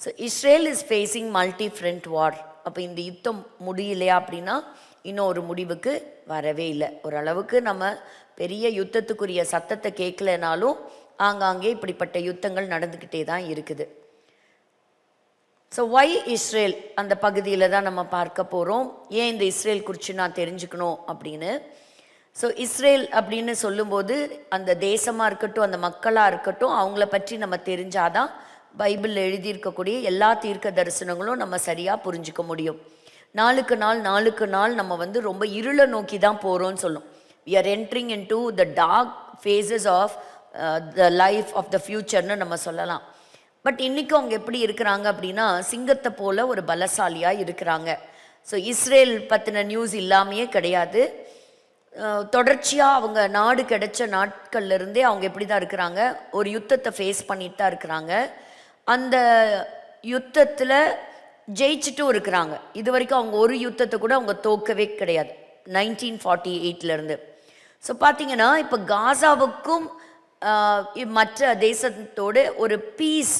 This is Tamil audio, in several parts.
So Israel is facing multi front war. அப்போ இந்த யுத்தம் முடியலையா அப்படின்னா இன்னும் ஒரு முடிவுக்கு வரவே இல்லை. ஓரளவுக்கு நம்ம பெரிய யுத்தத்துக்குரிய சத்தத்தை கேட்கலனாலும் ஆங்காங்கே இப்படிப்பட்ட யுத்தங்கள் நடந்துக்கிட்டே தான் இருக்குது. ஸோ ஒய் இஸ்ரேல் அந்த பகுதியில் தான் நம்ம பார்க்க போகிறோம். ஏன் இந்த இஸ்ரேல் குறித்து நான் தெரிஞ்சுக்கணும் அப்படின்னு. ஸோ இஸ்ரேல் அப்படின்னு சொல்லும்போது அந்த தேசமாக இருக்கட்டும், அந்த மக்களாக இருக்கட்டும், அவங்கள பற்றி நம்ம தெரிஞ்சாதான் பைபிளில் எழுதியிருக்கக்கூடிய எல்லா தீர்க்க தரிசனங்களும் நம்ம சரியாக புரிஞ்சிக்க முடியும். நாளுக்கு நாள் நம்ம ரொம்ப இருளை நோக்கி தான் போகிறோன்னு சொல்லும். we are entering into the dark phases of the life of the futureன்னு நம்ம சொல்லலாம். பட் இன்றைக்கி அவங்க எப்படி இருக்கிறாங்க அப்படின்னா சிங்கத்தை போல ஒரு பலசாலியாக இருக்கிறாங்க. ஸோ இஸ்ரேல் பற்றின நியூஸ் இல்லாமையே கிடையாது. தொடர்ச்சியாக அவங்க நாடு கிடைச்ச நாட்கள்லேருந்தே அவங்க எப்படி தான் இருக்கிறாங்க, ஒரு யுத்தத்தை ஃபேஸ் பண்ணிட்டு தான் இருக்கிறாங்க. அந்த யுத்தத்தில் ஜெயிச்சுட்டும் இருக்கிறாங்க. இது வரைக்கும் அவங்க ஒரு யுத்தத்தை கூட அவங்க தோக்கவே கிடையாது 1948 ஸோ பார்த்தீங்கன்னா இப்போ காசாவுக்கும் மற்ற தேசத்தோடு ஒரு பீஸ்,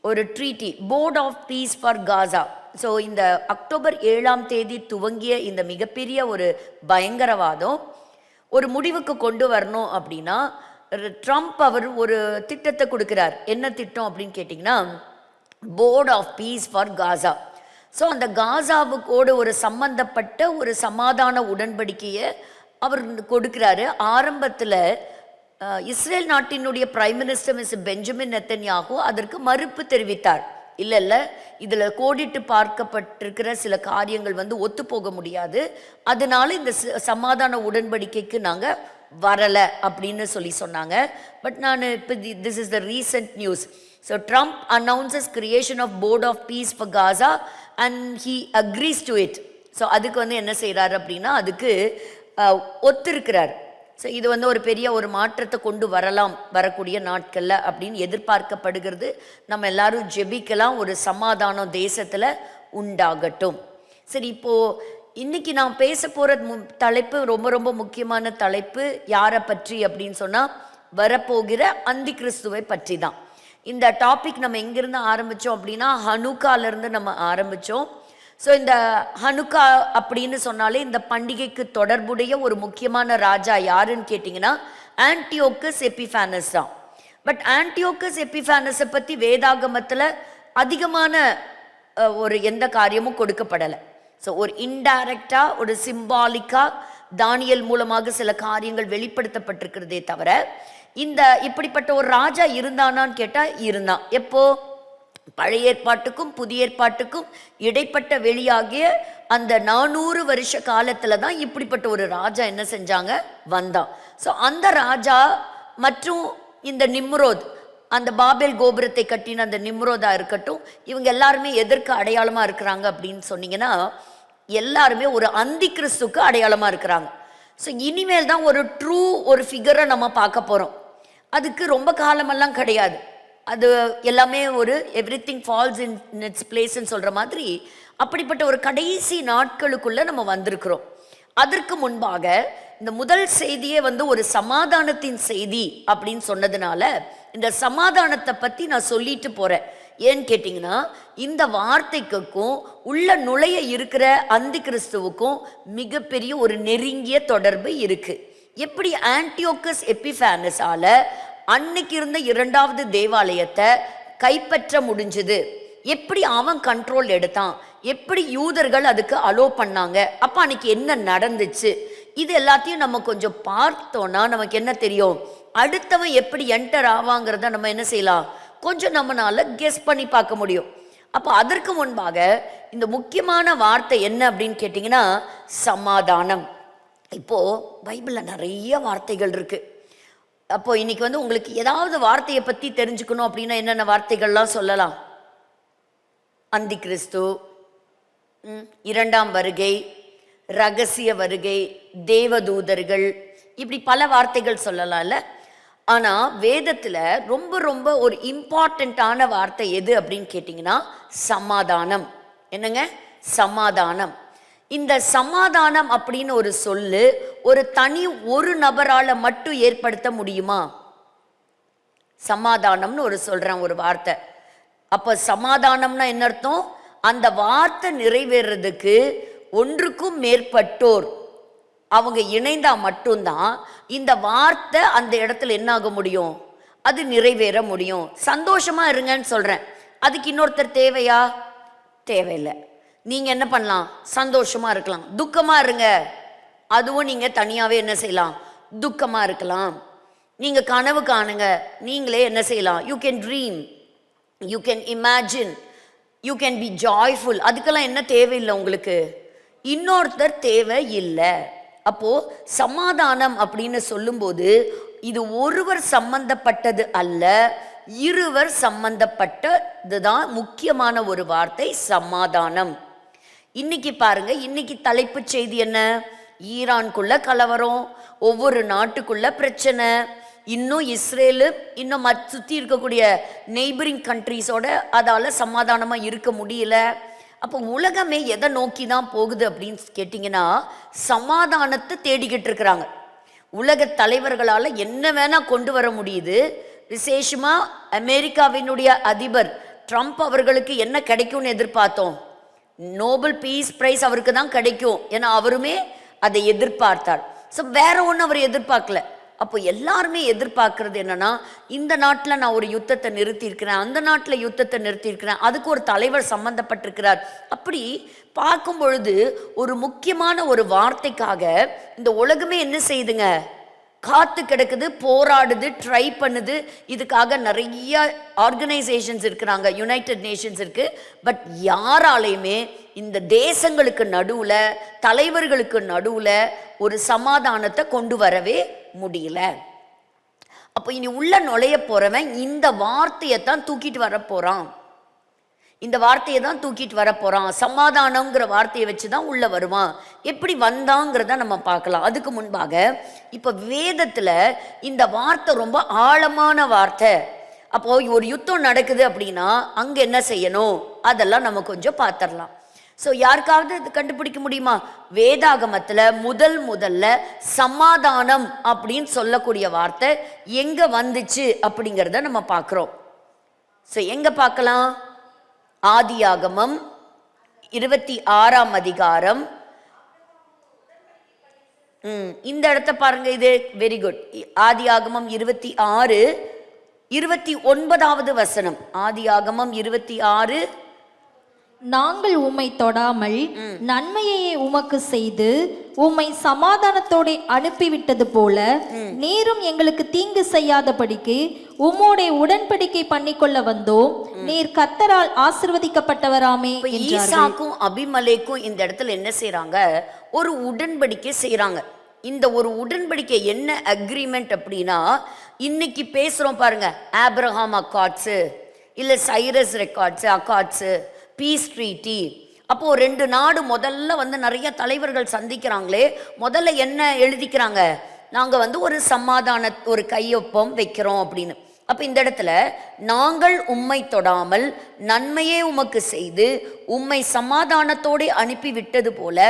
ஒரு treaty, board of peace for Gaza. So இந்த அக்டோபர் 7 துவங்கிய இந்த மிகப்பெரிய ஒரு பயங்கரவாதம் ஒரு முடிவுக்கு கொண்டு வரணும் அப்படின்னா ட்ரம்ப் அவர் ஒரு திட்டத்தை கொடுக்குறார். என்ன திட்டம் அப்படின்னு கேட்டிங்கன்னா board of peace for Gaza. So அந்த காசாவுக்கோடு ஒரு சம்பந்தப்பட்ட ஒரு சமாதான உடன்படிக்கையை அவர் கொடுக்குறாரு. ஆரம்பத்தில் இஸ்ரேல் நாட்டினுடைய prime minister mister Benjamin Netanyahu அதற்கு மறுப்பு தெரிவித்தார். இல்லை இதில் கோடிட்டு பார்க்கப்பட்டிருக்கிற சில காரியங்கள் ஒத்து போக முடியாது, அதனால இந்த சமாதான உடன்படிக்கைக்கு நாங்கள் வரலை அப்படின்னு சொன்னாங்க. பட் நான் இப்போ this is the recent news. So Trump announces creation of board of peace for Gaza and he agrees to it. So அதுக்கு என்ன செய்கிறார் அப்படின்னா அதுக்கு ஒத்துருக்கிறார். ஸோ இது ஒரு பெரிய ஒரு மாற்றத்தை கொண்டு வரக்கூடிய நாட்களில் அப்படின்னு எதிர்பார்க்கப்படுகிறது. நம்ம எல்லாரும் ஜெபிக்கலாம், ஒரு சமாதானம் தேசத்தில் உண்டாகட்டும். சரி, இப்போது இன்றைக்கி நான் பேச போகிற தலைப்பு ரொம்ப முக்கியமான தலைப்பு. யாரை பற்றி அப்படின்னு சொன்னால் வரப்போகிற அந்தி கிறிஸ்துவை பற்றி தான். இந்த டாபிக் நம்ம எங்கேருந்து ஆரம்பித்தோம் அப்படின்னா ஹனுக்காலேருந்து நம்ம ஆரம்பித்தோம். ஸோ இந்த ஹனுக்கா அப்படின்னு சொன்னாலே இந்த பண்டிகைக்கு தொடர்புடைய ஒரு முக்கியமான ராஜா யாருன்னு கேட்டிங்கன்னா ஆன்டியோக்கஸ் எபிஃபானஸ் தான். பட் ஆன்டியோக்கஸ் எபிஃபானஸை பற்றி வேதாகமத்தில் அதிகமான ஒரு எந்த காரியமும் கொடுக்கப்படலை. ஸோ ஒரு இன்டைரக்டாக ஒரு சிம்பாலிக்காக தானியல் மூலமாக சில காரியங்கள் வெளிப்படுத்தப்பட்டிருக்கிறதே தவிர இந்த இப்படிப்பட்ட ஒரு ராஜா இருந்தானான்னு கேட்டால் இருந்தான். எப்போ? பழைய ஏற்பாட்டுக்கும் புதிய ஏற்பாட்டுக்கும் இடைப்பட்ட வெளியாகிய அந்த 400 வருஷ காலத்தில் தான் இப்படிப்பட்ட ஒரு ராஜா என்ன செஞ்சாங்க, வந்தான். ஸோ அந்த ராஜா மற்றும் இந்த நிம்ரோத், அந்த பாபேல் கோபுரத்தை கட்டின அந்த நிம்ரோதா இருக்கட்டும், இவங்க எல்லாருமே எதற்கு அடையாளமாக இருக்கிறாங்க அப்படின்னு சொன்னீங்கன்னா எல்லாருமே ஒரு அந்தி கிறிஸ்துக்கு அடையாளமாக இருக்கிறாங்க. ஸோ இனிமேல் தான் ஒரு ட்ரூ ஒரு ஃபிகரை நம்ம பார்க்க போகிறோம். அதுக்கு ரொம்ப காலமெல்லாம் கிடையாது. அது எல்லாமே ஒரு எவ்ரிதிங் ஃபால்ஸ் இன் இட்ஸ் பிளேஸ்ன்னு சொல்கிற மாதிரி அப்படிப்பட்ட ஒரு கடைசி நாட்களுக்குள்ளே நம்ம வந்திருக்கிறோம். அதற்கு முன்பாக இந்த முதல் செய்தியே ஒரு சமாதானத்தின் செய்தி அப்படின்னு சொன்னதுனால இந்த சமாதானத்தை பற்றி நான் சொல்லிட்டு போகிறேன். ஏன்னு கேட்டிங்கன்னா இந்த வார்த்தைக்கும் உள்ள நுழைய இருக்கிற அந்தி கிறிஸ்துவுக்கும் மிகப்பெரிய ஒரு நெருங்கிய தொடர்பு இருக்குது. எப்படி ஆன்டியோக்கஸ் எபிஃபானஸால அன்னைக்கு இருந்த 2வது தேவாலயத்தை கைப்பற்ற முடிஞ்சது, எப்படி அவன் கண்ட்ரோல் எடுத்தான், எப்படி யூதர்கள் அதுக்கு அலோ பண்ணாங்க, அப்போ அன்னைக்கு என்ன நடந்துச்சு, இது எல்லாத்தையும் நம்ம கொஞ்சம் பார்த்தோன்னா நமக்கு என்ன தெரியும், அடுத்தவன் எப்படி என்டர் ஆவாங்கிறத நம்ம என்ன செய்யலாம், கொஞ்சம் நம்மளால கெஸ் பண்ணி பார்க்க முடியும். அப்போ அதற்கு முன்பாக இந்த முக்கியமான வார்த்தை என்ன அப்படின்னு கேட்டிங்கன்னா சமாதானம். இப்போது பைபிளில் நிறைய வார்த்தைகள் இருக்குது. அப்போ இன்னைக்கு உங்களுக்கு ஏதாவது வார்த்தையை பற்றி தெரிஞ்சுக்கணும் அப்படின்னா என்னென்ன வார்த்தைகள்லாம் சொல்லலாம்? அந்தி கிறிஸ்து, 2ஆம் வருகை, ரகசிய வருகை, தேவதூதர்கள், இப்படி பல வார்த்தைகள் சொல்லலாம்ல. ஆனால் வேதத்தில் ரொம்ப ஒரு இம்பார்ட்டண்ட்டான வார்த்தை எது அப்படின்னு கேட்டிங்கன்னா சமாதானம். என்னங்க? சமாதானம். இந்த சமாதானம் அப்படின்னு ஒரு சொல்லு ஒரு நபரால் மட்டும் ஏற்படுத்த முடியுமா? சமாதானம்னு சொல்கிறேன் ஒரு வார்த்தை. அப்ப சமாதானம்னா என்ன அர்த்தம்? அந்த வார்த்தை நிறைவேறதுக்கு ஒன்றுக்கும் மேற்பட்டோர் அவங்க இணைந்தா மட்டும்தான் இந்த வார்த்தை அந்த இடத்துல என்ன ஆக முடியும், அது நிறைவேற முடியும். சந்தோஷமா இருங்கன்னு சொல்றேன், அதுக்கு இன்னொருத்தர் தேவையா? தேவையில்லை. நீங்க என்ன பண்ணலாம்? சந்தோஷமா இருக்கலாம். துக்கமா இருங்க, அதுவும் நீங்க தனியாவே என்ன செய்யலாம்? துக்கமா இருக்கலாம். நீங்க கனவு காணுங்க, நீங்களே என்ன செய்யலாம்? You can dream, you can imagine, you can be joyful. அதுக்கெல்லாம் என்ன தேவையில்லை உங்களுக்கு? இன்னொருத்தர் தேவை இல்லை. அப்போ சமாதானம் அப்படின்னு சொல்லும்போது இது ஒருவர் சம்பந்தப்பட்டது அல்ல, இருவர் சம்பந்தப்பட்டதுதான் முக்கியமான ஒரு வார்த்தை சமாதானம். இன்னைக்கு பாருங்க, இன்னைக்கு தலைப்பு செய்தி என்ன? ஈரானுக்குள்ள கலவரம், ஒவ்வொரு நாட்டுக்குள்ள பிரச்சனை, இன்னும் இஸ்ரேலு இன்னும் சுற்றி இருக்கக்கூடிய நெய்பரிங் கண்ட்ரீஸோட அதால சமாதானமா இருக்க முடியல. அப்போ உலகமே எதை நோக்கி தான் போகுது அப்படின்னு கேட்டிங்கன்னா சமாதானத்தை தேடிக்கிட்டு இருக்கிறாங்க. உலக தலைவர்களால் என்ன வேணா கொண்டு வர முடியுது. விசேஷமா அமெரிக்காவினுடைய அதிபர் ட்ரம்ப் அவர்களுக்கு என்ன கிடைக்கும்னு எதிர்பார்த்தோம்? நோபல் பீஸ் பிரைஸ் அவருக்கு தான் கிடைக்கும், ஏன்னா அவருமே அதை எதிர்பார்த்தார். ஸோ வேற ஒன்று அவர் எதிர்பார்க்கல. அப்போ எல்லாருமே எதிர்பார்க்கறது என்னன்னா, இந்த நாட்டில் நான் ஒரு யுத்தத்தை நிறுத்தியிருக்கிறேன், அந்த நாட்டில் யுத்தத்தை நிறுத்தியிருக்கிறேன், அதுக்கு ஒரு தலைவர் சம்பந்தப்பட்டிருக்கிறார். அப்படி பார்க்கும் பொழுது ஒரு முக்கியமான ஒரு வார்த்தைக்காக இந்த உலகமே என்ன செய்யுதுங்க? காத்து கிடக்குது, போராடுது, ட்ரை பண்ணுது. இதுக்காக நிறைய ஆர்கனைசேஷன்ஸ் இருக்கிறாங்க, யுனைடெட் நேஷன்ஸ் இருக்கு. பட் யாராலையுமே இந்த தேசங்களுக்கு நடுவுல, தலைவர்களுக்கு நடுவுல ஒரு சமாதானத்தை கொண்டு வரவே முடியல. அப்போ இனி உள்ள நுழைய போறவன் இந்த வார்த்தையை தான் தூக்கிட்டு வர போறான், இந்த வார்த்தையை தான் தூக்கிட்டு வர போறான். சமாதானங்கிற வார்த்தையை வச்சு தான் உள்ள வருவான். எப்படி வந்தாங்கிறத நம்ம பார்க்கலாம். அதுக்கு முன்பாக இப்ப வேதத்துல இந்த வார்த்தை ரொம்ப ஆழமான வார்த்தை. அப்போ ஒரு யுத்தம் நடக்குது அப்படின்னா அங்க என்ன செய்யணும், அதெல்லாம் நம்ம கொஞ்சம் பார்த்துடலாம். ஸோ யாருக்காவது இது கண்டுபிடிக்க முடியுமா? வேதாகமத்துல முதல்ல சமாதானம் அப்படின்னு சொல்லக்கூடிய வார்த்தை எங்க வந்துச்சு அப்படிங்கிறத நம்ம பார்க்கிறோம். ஸோ எங்க பார்க்கலாம்? ஆதியாகமம் 26ஆம் அதிகாரம். இந்த இடத்த பாருங்க, இது வெரி குட். ஆதியாகமம் 26 29வது வசனம். ஆதியாகமம் 26. நாங்கள் உம்மை தொடாமல் நன்மையை உமக்கு செய்து உம்மை சமாதானத்தோட அனுப்பிவிட்டது போல நீரும் எங்களுக்கு தீங்கு செய்யாதபடிக்கு உம்மோட உடன்படிக்கை பண்ணிக்கொள்ள வந்தோம். நீர் கர்த்தரால் ஆசீர்வதிக்கப்பட்டவராமே. ஈசாக்கும் அபிமலேக்கும் இந்த இடத்துல என்ன செய்யறாங்க? ஒரு உடன்படிக்கை செய்யறாங்க. இந்த ஒரு உடன்படிக்கை என்ன அக்ரிமெண்ட் அப்படின்னா, இன்னைக்கு பேசுறோம் பாருங்க, ஆப்ரஹாம் அக்கார்ட்ஸு, இல்ல சைரஸ் ரெக்கார்ட்ஸு, அக்கார்ட்ஸு, பீஸ் ட்ரீட்டி. அப்போ 2 நாடு முதல்ல வந்து நிறைய தலைவர்கள் சந்திக்கிறாங்களே, முதல்ல என்ன எழுதிக்கிறாங்க? நாங்க வந்து ஒரு சமாதான ஒரு கையொப்பம் வைக்கிறோம் அப்படின்னு. அப்ப இந்த இடத்துல நாங்கள் உம்மை தொடாமல் நன்மையே உமக்கு செய்து உம்மை சமாதானத்தோடு அனுப்பி விட்டது போல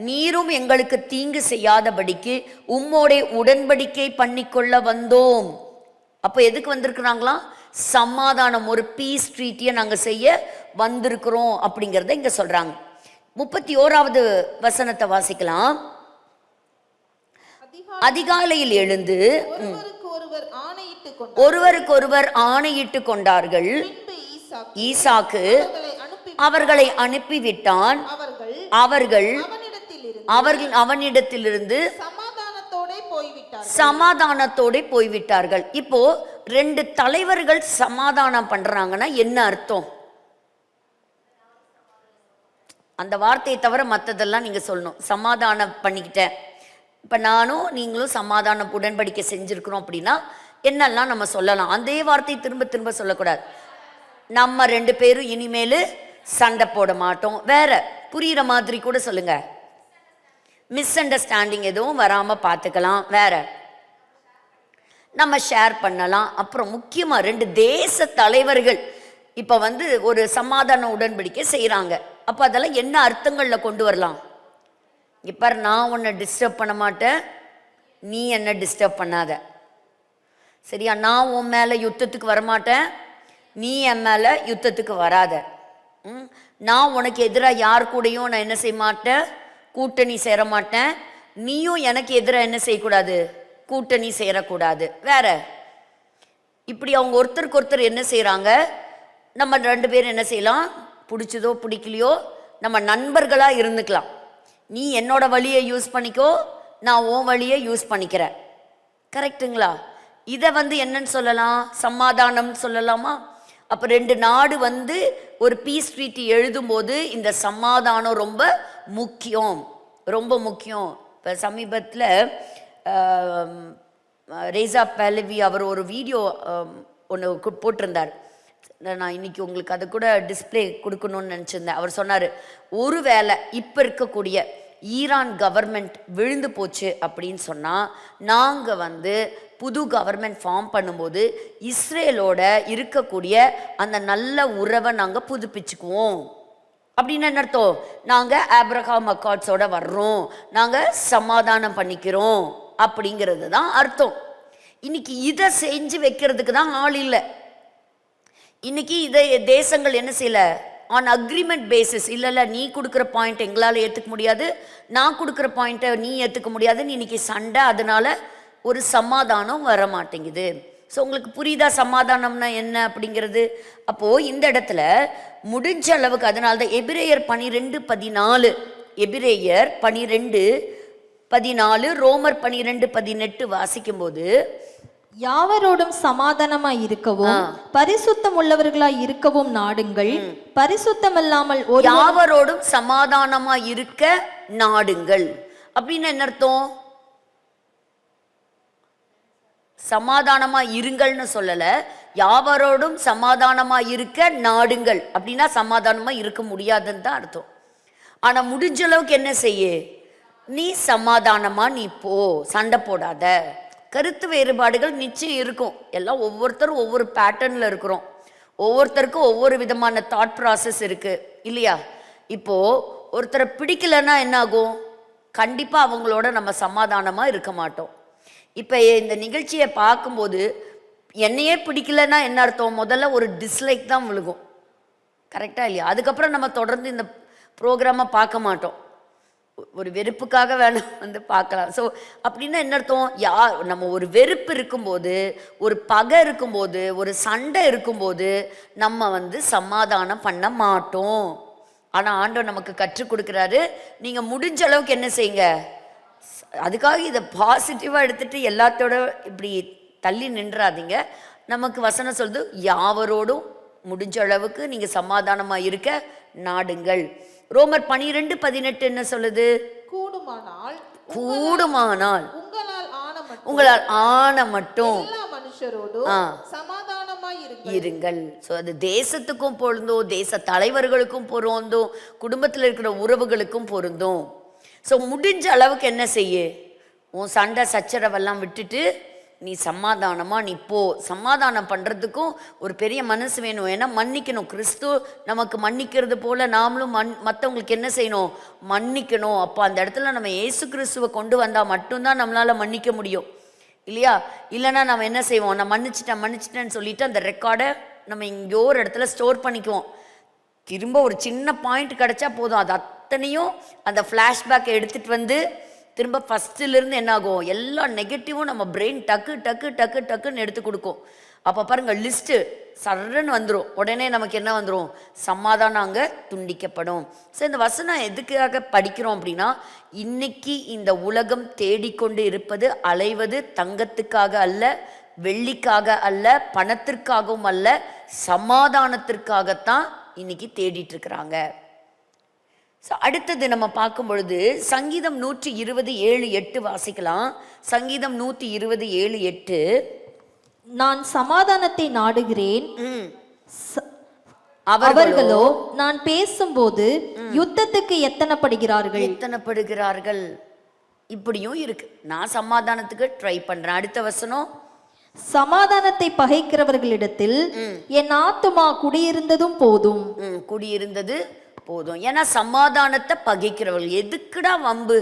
நீரும் எங்களுக்கு தீங்கு செய்யாதபடிக்கு உம்மோட உடன்படிக்கை பண்ணிக்கொள்ள வந்தோம். அப்போ எதுக்கு வந்திருக்கிறாங்களாம்? சமாதானம், ஒரு பீஸ் ட்ரீட்டியை நாங்கள் செய்ய வந்திருக்கிறோம் அப்படிங்கிறத இங்க சொல்றாங்க. 31வது வசனத்தை வாசிக்கலாம். அதிகாலையில் எழுந்து ஒருவருக்கொருவர் ஆணையிட்டு கொண்டார்கள். ஈசாக்கு அவர்களை அனுப்பிவிட்டான். அவர்கள் அவனிடத்திலிருந்து சமாதானத்தோட போய்விட்டார்கள். இப்போ 2 தலைவர்கள் சமாதானம் பண்றாங்கன்னா என்ன அர்த்தம்? அந்த வார்த்தையை தவிர மற்றதெல்லாம் நீங்க சொல்லணும். சமாதானம் பண்ணிக்கிட்டேன், இப்ப நானும் நீங்களும் சமாதான உடன்படிக்கை செஞ்சிருக்கிறோம் அப்படின்னா என்னெல்லாம் நம்ம சொல்லலாம்? அதே வார்த்தையை திரும்ப திரும்ப சொல்லக்கூடாது. நம்ம 2 பேரும் இனிமேல் சண்டை போட மாட்டோம். வேற புரியுற மாதிரி கூட சொல்லுங்க. மிஸ் அண்டர்ஸ்டாண்டிங் எதுவும் வராம பார்த்துக்கலாம். வேற நம்ம ஷேர் பண்ணலாம். அப்புறம் முக்கியமா 2 தேச தலைவர்கள் இப்ப வந்து ஒரு சமாதான உடன்படிக்கை செய்யறாங்க. அப்ப அதெல்லாம் என்ன அர்த்தங்கள்ல கொண்டு வரலாம்? இப்ப நான் உன்னை டிஸ்டர்ப் பண்ண மாட்டேன், நீ என்ன டிஸ்டர்ப் பண்ணாத, சரியா? நான் உன் மேல யுத்தத்துக்கு வரமாட்டேன், நீ என் மேல யுத்தத்துக்கு வராத. நான் உனக்கு எதிராக யார் கூடயும் நான் என்ன செய்ய மாட்டேன், கூட்டணி சேர மாட்டேன். நீயும் எனக்கு எதிராக என்ன செய்யக்கூடாது, கூட்டணி சேரக்கூடாது. வேற இப்படி அவங்க ஒருத்தருக்கு ஒருத்தர் என்ன செய்கிறாங்க, நம்ம 2 பேரும் என்ன செய்யலாம், பிடிச்சதோ பிடிக்கலையோ நம்ம நண்பர்களாக இருந்துக்கலாம். நீ என்னோட வழியை யூஸ் பண்ணிக்கோ, நான் உன் வழியை யூஸ் பண்ணிக்கிறேன். கரெக்டுங்களா? இதை என்னன்னு சொல்லலாம், சமாதானம் சொல்லலாமா? அப்போ 2 நாடு ஒரு பீஸ் ட்ரீட்டி எழுதும்போது இந்த சமாதானம் ரொம்ப முக்கியம், ரொம்ப முக்கியம். இப்போ சமீபத்தில் ரேசா பல்லவி அவர் ஒரு வீடியோ ஒன்று போட்டிருந்தார். நான் இன்னைக்கு உங்களுக்கு அதை கூட டிஸ்பிளே கொடுக்கணும்னு நினச்சிருந்தேன். அவர் சொன்னார், ஒருவேளை இப்போ இருக்கக்கூடிய ஈரான் கவர்மெண்ட் விழுந்து போச்சு அப்படின்னு சொன்னால் நாங்கள் புது கவர்மெண்ட் ஃபார்ம் பண்ணும்போது இஸ்ரேலோட இருக்கக்கூடிய அந்த நல்ல உறவை நாங்கள் புதுப்பிச்சுக்குவோம். அப்படின்னு என்ன அர்த்தம், நாங்கள் ஆப்ரஹாம் அக்கார்ட்ஸோட வர்றோம், நாங்கள் சமாதானம் பண்ணிக்கிறோம் அப்படிங்கிறது தான் அர்த்தம். இன்னைக்கு இதை செஞ்சு வைக்கிறதுக்கு தான் ஆள் இல்லை. இன்னைக்கு இதை தேசங்கள் என்ன செய்யல, ஆன் அக்ரிமெண்ட் பேசிஸ், இல்லைல்ல நீ கொடுக்குற பாயிண்ட் எங்களால் ஏற்றுக்க முடியாது, நான் கொடுக்குற பாயிண்ட்டை நீ ஏற்றுக்க முடியாதுன்னு இன்னைக்கு சண்டை. அதனால ஒரு சமாதானம் வர மாட்டேங்குது. ஸோ உங்களுக்கு புரியுதா சமாதானம்னா என்ன அப்படிங்கிறது? அப்போது இந்த இடத்துல முடிஞ்ச அளவுக்கு, அதனால தான் எபிரேயர் 12:14, எபிரேயர் 12:14, ரோமர் 12:18 வாசிக்கும்போது, யாவரோடும் சமாதானமாய் இருக்கவும் பரிசுத்தம் உள்ளவர்களாய் இருக்கவும் நாடுங்கள், பரிசுத்தம் இல்லாமல் ஒரு யாவரோடும் சமாதானமாய் இருக்க நாடுங்கள் அப்படின்னு என்ன அர்த்தம்? சமாதானமா இருங்கள்னு சொல்லல, யாவரோடும் சமாதானமா இருக்க நாடுங்கள் அப்படின்னா சமாதானமா இருக்க முடியாதுன்னு தான் அர்த்தம். ஆனா முடிஞ்ச அளவுக்கு என்ன செய்ய, நீ சமாதானமா நீ போ, சண்டை போடாத. கருத்து வேறுபாடுகள் நிச்சயம் இருக்கும், எல்லாம் ஒவ்வொருத்தரும் ஒவ்வொரு பேட்டர்ன்ல இருக்கிறோம், ஒவ்வொருத்தருக்கும் ஒவ்வொரு விதமான தாட் ப்ராசஸ் இருக்கு இல்லையா? இப்போ ஒருத்தரை பிடிக்கலன்னா என்ன ஆகும், கண்டிப்பா அவங்களோட நம்ம சமாதானமா இருக்க மாட்டோம். இப்போ இந்த நிகழ்ச்சியை பார்க்கும்போது என்னையே பிடிக்கலன்னா என்ன அர்த்தம், முதல்ல ஒரு டிஸ்லைக் தான் விழுகும், கரெக்டா இல்லையா? அதுக்கப்புறம் நம்ம தொடர்ந்து இந்த ப்ரோக்ராமை பார்க்க மாட்டோம், ஒரு வெறுப்புக்காக வேணா பார்க்கலாம். ஸோ அப்படின்னா என்ன அர்த்தம், நம்ம ஒரு வெறுப்பு இருக்கும்போது, ஒரு பகை இருக்கும்போது, ஒரு சண்டை இருக்கும்போது நம்ம சமாதானம் பண்ண மாட்டோம். ஆனால் ஆண்டவர் நமக்கு கற்றுக் கொடுக்குறாரு, நீங்கள் முடிஞ்ச அளவுக்கு என்ன செய்யுங்க, அதுக்காக இதை பாசிட்டிவாக எடுத்துட்டு எல்லாத்தோட இப்படி தள்ளி நின்றாதீங்க. நமக்கு வசனம் சொல்லுது, யாவரோடும் முடிஞ்ச அளவுக்கு நீங்கள் சமாதானமாக இருக்க நாடுங்கள். ரோமர் 12:18 என்ன சொல்லுது, கூடுமானால் கூடுமானால் உங்களால் ஆன மட்டும் இருங்கள். ஸோ அது தேசத்துக்கும் பொருந்தும், தேச தலைவர்களுக்கும் பொருந்தும், குடும்பத்தில் இருக்கிற உறவுகளுக்கும் பொருந்தும். ஸோ முடிஞ்ச அளவுக்கு என்ன செய்ய, உன் சண்டை சச்சரவெல்லாம் விட்டுட்டு நீ சமாதானமாக நீ போ. சமாதானம் பண்ணுறதுக்கும் ஒரு பெரிய மனசு வேணும், ஏன்னா மன்னிக்கணும். கிறிஸ்து நமக்கு மன்னிக்கிறது போல் நாமளும் மற்றவங்களுக்கு என்ன செய்யணும், மன்னிக்கணும். அப்போ அந்த இடத்துல நம்ம இயேசு கிறிஸ்துவை கொண்டு வந்தால் மட்டும்தான் நம்மளால் மன்னிக்க முடியும் இல்லையா? இல்லைன்னா நம்ம என்ன செய்வோம், நான் மன்னிச்சிட்டேன்னு சொல்லிட்டு அந்த ரெக்கார்டை நம்ம எங்கேயோ ஒரு இடத்துல ஸ்டோர் பண்ணிக்குவோம். திரும்ப ஒரு சின்ன பாயிண்ட் கிடைச்சா போதும், அது அத்தனையும் அந்த ஃப்ளாஷ்பேக்கை எடுத்துகிட்டு திரும்ப ஃபஸ்ட்டிலேருந்து என்ன ஆகும், எல்லா நெகட்டிவும் நம்ம பிரெயின் டக்கு டக்கு டக்கு டக்குன்னு எடுத்து கொடுக்கும். அப்போ பாருங்கள், லிஸ்ட்டு சர்றன்னு வந்துடும், உடனே நமக்கு என்ன வந்துடும், சமாதானம் அங்கே துண்டிக்கப்படும். ஸோ இந்த வசனம் எதுக்காக படிக்கிறோம் அப்படின்னா, இன்னைக்கு இந்த உலகம் தேடிக்கொண்டு இருப்பது, அலைவது தங்கத்துக்காக அல்ல, வெள்ளிக்காக அல்ல, பணத்திற்காகவும் அல்ல, சமாதானத்திற்காகத்தான் இன்னைக்கு தேடிட்டு இருக்கிறாங்க. ஸோ அடுத்தது நம்ம பார்க்கும் பொழுது சங்கீதம் 127:7-8 வாசிக்கலாம். சங்கீதம் 127:7-8, நான் சமாதானத்தை நாடுகிறேன், அவர்களோ நான் பேசும்போது யுத்தத்துக்கு எத்தனைப்படுகிறார்கள். இப்படியும் இருக்கு, நான் சமாதானத்துக்கு ட்ரை பண்றேன். அடுத்த வசனம், சமாதானத்தை பகைக்கிறவர்களிடத்தில் என் ஆத்துமா குடியிருந்ததும் போதும். குடியிருந்தது போதும். ஏன்னா சமாதானத்தை பகைக்கிறவர்கள், எதுக்குடா வம்பு,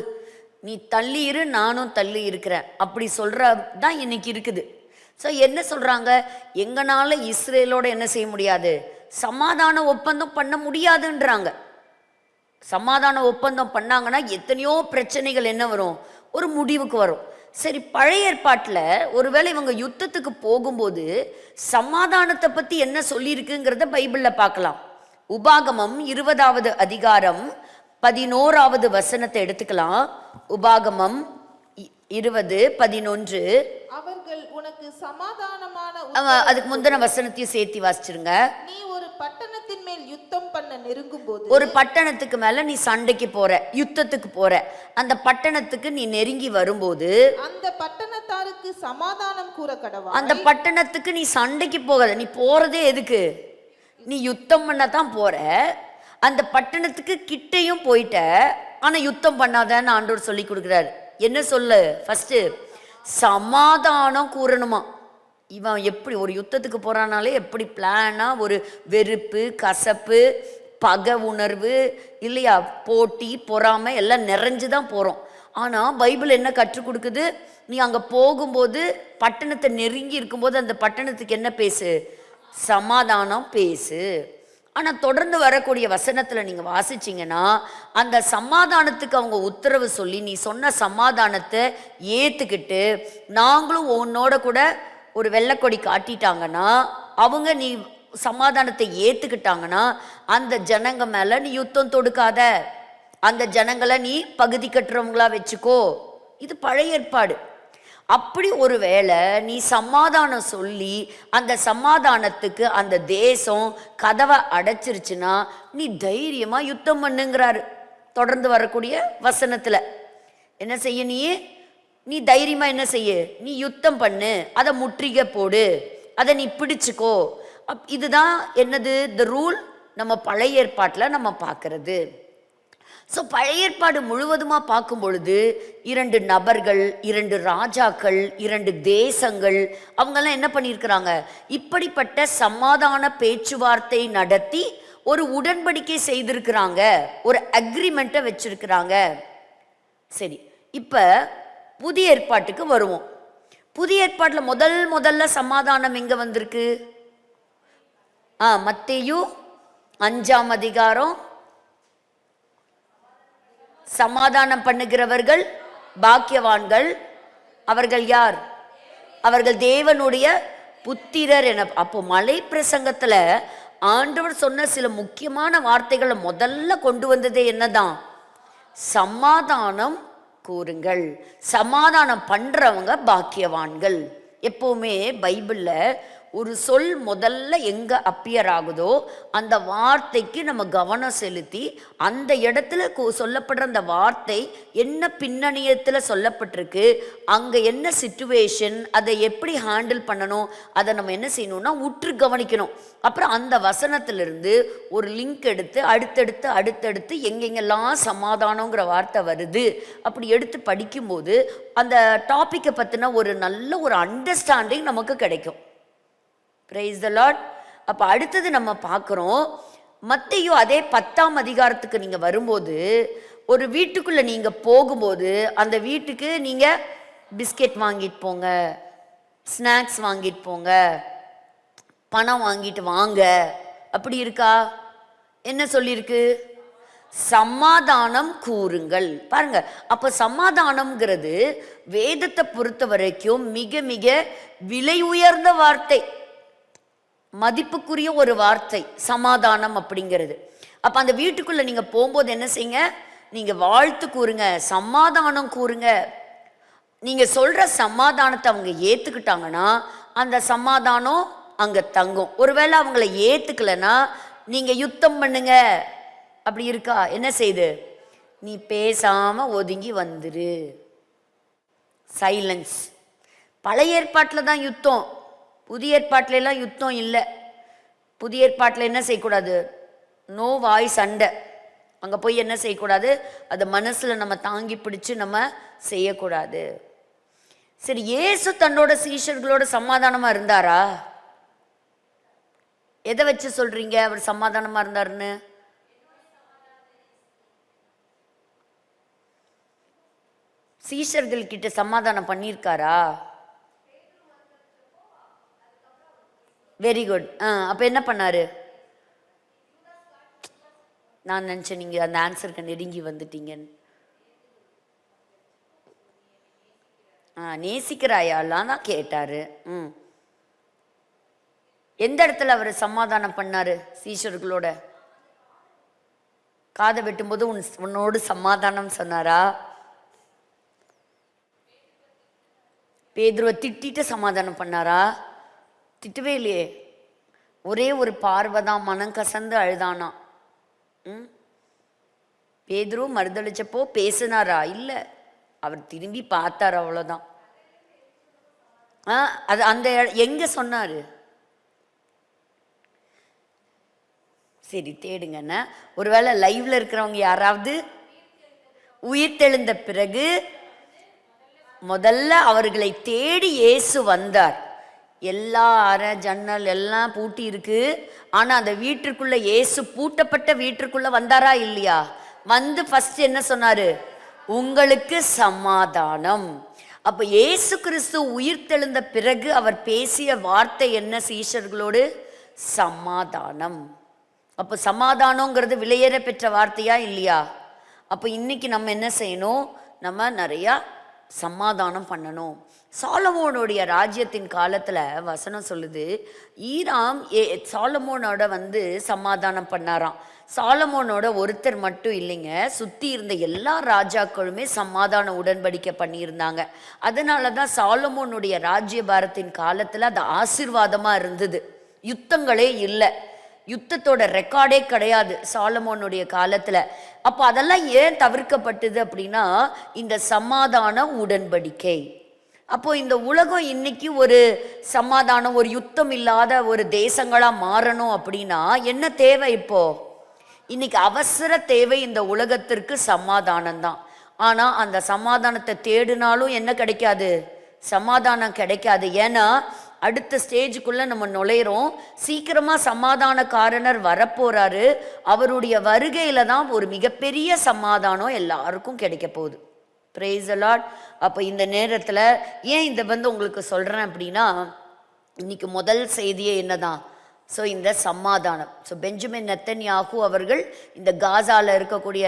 நீ தள்ளி இரு நானும் தள்ளி இருக்கிறேன் அப்படி சொல்றதான் இன்னைக்கு இருக்குது. ஸோ என்ன சொல்றாங்க, எங்கனால இஸ்ரேலோட என்ன செய்ய முடியாது, சமாதான ஒப்பந்தம் பண்ண முடியாதுன்றாங்க. சமாதான ஒப்பந்தம் பண்ணாங்கன்னா எத்தனையோ பிரச்சனைகள் என்ன வரும், ஒரு முடிவுக்கு வரும். சரி, பழைய ஏற்பாட்டில் ஒருவேளை இவங்க யுத்தத்துக்கு போகும்போது சமாதானத்தை பற்றி என்ன சொல்லியிருக்குங்கிறத பைபிளில் பார்க்கலாம். உபாகமம் 20வது அதிகாரம் 11வது வசனத்தை எடுத்துக்கலாம். உபாகமம் 20:11. அவர்கள் உனக்கு சமாதானமான அதுக்கு முந்தின வசனத்தையும் சேர்த்து வாசிச்சிருங்க. நீ ஒரு பட்டணத்தின் மேல் யுத்தம் பண்ண நெருங்கும் போது, ஒரு பட்டணத்துக்கு மேல நீ சண்டைக்கு போற, யுத்தத்துக்கு போற, அந்த பட்டணத்துக்கு நீ நெருங்கி வரும்போது அந்த பட்டணத்தாருக்கு சமாதானம் கூற கடவா. அந்த பட்டணத்துக்கு நீ சண்டைக்கு போகாத, நீ போறதே எதுக்கு, நீ யுத்தம் பண்ண தான் போற. அந்த பட்டணத்துக்கு கிட்டையும் போயிட்ட, ஆனா யுத்தம் பண்ணாதன்னு ஆண்டவர் சொல்லி கொடுக்குறாரு. என்ன சொல்லு, ஃபர்ஸ்ட் சமாதானம் கூறணுமா. இவன் எப்படி ஒரு யுத்தத்துக்கு போறானாலே எப்படி பிளானா ஒரு வெறுப்பு, கசப்பு, பகை உணர்வு இல்லையா, போட்டி, பொறாமை எல்லாம் நிறைஞ்சுதான் போறோம். ஆனா பைபிள் என்ன கற்றுக் கொடுக்குது, நீ அங்க போகும்போது பட்டணத்தை நெருங்கி இருக்கும்போது அந்த பட்டணத்துக்கு என்ன பேசு, சமாதானம் பேசு. ஆனா தொடர்ந்து வரக்கூடிய வசனத்துல நீங்க வாசிச்சீங்கன்னா அந்த சமாதானத்துக்கு அவங்க உத்தரவு சொல்லி நீ சொன்ன சமாதானத்தை ஏத்துக்கிட்டு நாங்களும் உன்னோட கூட ஒரு வெள்ளைக்கொடி காட்டிட்டாங்கன்னா, அவங்க நீ சமாதானத்தை ஏத்துக்கிட்டாங்கன்னா அந்த ஜனங்க மேல நீ யுத்தம் தொடுக்காத, அந்த ஜனங்களை நீ பகுதி கட்டுறவங்களா வச்சுக்கோ. இது பழைய ஏற்பாடு. அப்படி ஒரு வேளை நீ சமாதானம் சொல்லி அந்த சமாதானத்துக்கு அந்த தேசம் கதவை அடைச்சிருச்சுன்னா நீ தைரியமா யுத்தம் பண்ணுங்கிறாரு. தொடர்ந்து வரக்கூடிய வசனத்துல என்ன செய்ய, நீ தைரியமா என்ன செய்ய, நீ யுத்தம் பண்ணு, அதை முற்றுகை போடு, அதை நீ பிடிச்சுக்கோ. இதுதான் என்னது, த ரூல். நம்ம பழைய ஏற்பாட்டில் நம்ம பார்க்கறது. ஸோ பழைய ஏற்பாடு முழுவதுமாக பார்க்கும் பொழுது 2 நபர்கள், 2 ராஜாக்கள், 2 தேசங்கள், அவங்கெல்லாம் என்ன பண்ணியிருக்கிறாங்க, இப்படிப்பட்ட சமாதான பேச்சுவார்த்தை நடத்தி ஒரு உடன்படிக்கை செய்திருக்கிறாங்க, ஒரு அக்ரிமெண்ட்டை வச்சிருக்கிறாங்க. சரி, இப்போ புதிய ஏற்பாட்டுக்கு வருவோம். புதிய ஏற்பாட்டில் முதல்ல சமாதானம் எங்க வந்திருக்கு? மத்தேயு 5ஆம் அதிகாரம். சமாதானம் பண்ணுகிறவர்கள் பாக்கியவான்கள், அவர்கள் யார்? அவர்கள் தேவனுடைய புத்திரர் என. அப்போ மலை பிரசங்கத்துல ஆண்டவர் சொன்ன சில முக்கியமான வார்த்தைகளை முதல்ல கொண்டு வந்ததே என்னதான், சமாதானம் கூறுங்கள். சமாதானம் பண்றவங்க பாக்கியவான்கள். எப்பவுமே பைபிள்ல ஒரு சொல் முதல்ல எங்க அப்பியர் ஆகுதோ அந்த வார்த்தைக்கு நம்ம கவனம் செலுத்தி அந்த இடத்துல சொல்லப்படுற அந்த வார்த்தை என்ன பின்னணியத்தில் சொல்லப்பட்டிருக்கு, அங்க என்ன சிச்சுவேஷன், அதை எப்படி ஹேண்டில் பண்ணணும், அதை நம்ம என்ன செய்யணும்னா உற்று கவனிக்கணும். அப்புறம் அந்த வசனத்திலிருந்து ஒரு லிங்க் எடுத்து அடுத்தடுத்து எங்கெங்கெல்லாம் சமாதானங்கிற வார்த்தை வருது அப்படி எடுத்து படிக்கும்போது அந்த டாப்பிக்கை பற்றின ஒரு நல்ல ஒரு அண்டர்ஸ்டாண்டிங் நமக்கு கிடைக்கும். Praise the Lord. அப்போ அடுத்தது நம்ம பார்க்குறோம், மத்தேயு அதே 10ஆம் அதிகாரத்துக்கு நீங்கள் வரும்போது ஒரு வீட்டுக்குள்ளே நீங்கள் போகும்போது அந்த வீட்டுக்கு நீங்கள் பிஸ்கெட் வாங்கிட்டு போங்க, ஸ்நாக்ஸ் வாங்கிட்டு போங்க, பணம் வாங்கிட்டு வாங்க, அப்படி இருக்கா? என்ன சொல்லியிருக்கு? சமாதானம் கூறுங்கள். பாருங்க, அப்ப சமாதானம்ங்கிறது வேதத்தை பொறுத்த வரைக்கும் மிக மிக விலை உயர்ந்த வார்த்தை, மதிப்புக்குரிய ஒரு வார்த்தை சமாதானம் அப்படிங்கிறது. அப்ப அந்த வீட்டுக்குள்ள நீங்க போகும்போது என்ன செய்யுங்க, நீங்க வாழ்த்து கூறுங்க, சமாதானம் கூறுங்க. நீங்க சொல்ற சமாதானத்தை அவங்க ஏத்துக்கிட்டாங்கன்னா அந்த சமாதானம் அங்க தங்கும். ஒருவேளை அவங்கள ஏத்துக்கலன்னா நீங்க யுத்தம் பண்ணுங்க, அப்படி இருக்கா? என்ன செய்து, நீ பேசாம ஒதுங்கி வந்துரு, சைலன்ஸ். பழைய ஏற்பாட்டில் தான் யுத்தம், புதிய ஏற்பாட்டில எல்லாம் யுத்தம் இல்லை. புதிய ஏற்பாட்டில் என்ன செய்யக்கூடாது, நோ வாய் சண்டை. அங்கே போய் என்ன செய்யக்கூடாது, அதை மனசில் நம்ம தாங்கி பிடிச்சு நம்ம செய்யக்கூடாது. சரி, இயேசு தன்னோட சீஷர்களோட சமாதானமாக இருந்தாரா? எதை வச்சு சொல்றீங்க அவர் சமாதானமாக இருந்தாருன்னு? சீஷர்கள் கிட்ட சமாதானம் பண்ணியிருக்காரா? Very good. அப்போ என்ன பண்ணாரு? நான் நினச்சேன் நீங்கள் அந்த ஆன்சருக்கு நெருங்கி வந்துட்டீங்கன்னு. நேசிக்கிறாயாலாம் தான் கேட்டாரு. எந்த இடத்துல அவர் சமாதானம் பண்ணாரு சீஷர்களோட? காதை வெட்டும்போது உன்னோடு சமாதானம் சொன்னாரா? பேதுருவை திட்டிட்டு சமாதானம் பண்ணாரா? திட்டவே இல்லையே. ஒரே ஒரு பார்வை தான், மனம் கசந்து அழுதானா. பேதுரு மறுதளிச்சப்போ பேசினாரா? இல்லை, அவர் திரும்பி பார்த்தார், அவ்வளோதான். அது அந்த எங்க சொன்னாரு? சரி தேடுங்கண்ணா. ஒருவேளை லைவ்ல இருக்கிறவங்க யாராவது உயிர்த்தெழுந்த பிறகு முதல்ல அவர்களை தேடி இயேசு வந்தார். எல்லா அறை ஜன்னல் எல்லாம் பூட்டி இருக்கு. ஆனா அந்த வீட்டிற்குள்ள, இயேசு பூட்டப்பட்ட வீட்டிற்குள்ள வந்தாரா இல்லையா? வந்து ஃபர்ஸ்ட் என்ன சொன்னாரு? உங்களுக்கு சமாதானம். அப்ப இயேசு கிறிஸ்து உயிர்த்தெழுந்த பிறகு அவர் பேசிய வார்த்தை என்ன சீஷர்களோடு? சமாதானம். அப்போ சமாதானங்கிறது விலையேற பெற்ற வார்த்தையா இல்லையா? அப்போ இன்னைக்கு நம்ம என்ன செய்யணும்? நம்ம நிறையா சமாதானம் பண்ணணும். சாலமோனுடைய ராஜ்யத்தின் காலத்தில் வசனம் சொல்லுது, ஈராம் சாலமோனோட வந்து சமாதானம் பண்ணாராம். சாலமோனோட ஒருத்தர் மட்டும் இல்லைங்க, சுற்றி இருந்த எல்லா ராஜாக்களுமே சமாதான உடன்படிக்கை பண்ணியிருந்தாங்க. அதனால தான் சாலமோனுடைய ராஜ்யபாரத்தின் காலத்தில் அது ஆசீர்வாதமாக இருந்தது. யுத்தங்களே இல்லை, யுத்தத்தோட ரெக்கார்டே கிடையாது சாலமோனுடைய காலத்துல. அப்போ அதெல்லாம் ஏன் தவிர்க்கப்பட்டது அப்படின்னா இந்த சமாதான உடன்படிக்கை. அப்போ இந்த உலகம் இன்னைக்கு ஒரு சமாதானம், ஒரு யுத்தம் இல்லாத ஒரு தேசங்களா மாறணும் அப்படின்னா என்ன தேவை? இப்போ இன்னைக்கு அவசர தேவை இந்த உலகத்திற்கு சமாதானம் தான். ஆனா அந்த சமாதானத்தை தேடினாலும் என்ன கிடைக்காது? சமாதானம் கிடைக்காது. ஏன்னா அடுத்த ஸ்டேஜுக்குள்ள நம்ம நுழையிறோம். சீக்கிரமா சமாதானக்காரனர் வரப்போறாரு. அவருடைய வருகையில தான் ஒரு மிகப்பெரிய சமாதானம் எல்லாருக்கும் கிடைக்க போகுது. Praise the Lord. அப்போ இந்த நேரத்தில் ஏன் இந்த உங்களுக்கு சொல்றேன் அப்படின்னா, இன்னைக்கு முதல் செய்தியே என்னதான்? ஸோ இந்த சமாதானம். ஸோ பெஞ்சமின் நெத்தன்யாகு அவர்கள் இந்த காசால இருக்கக்கூடிய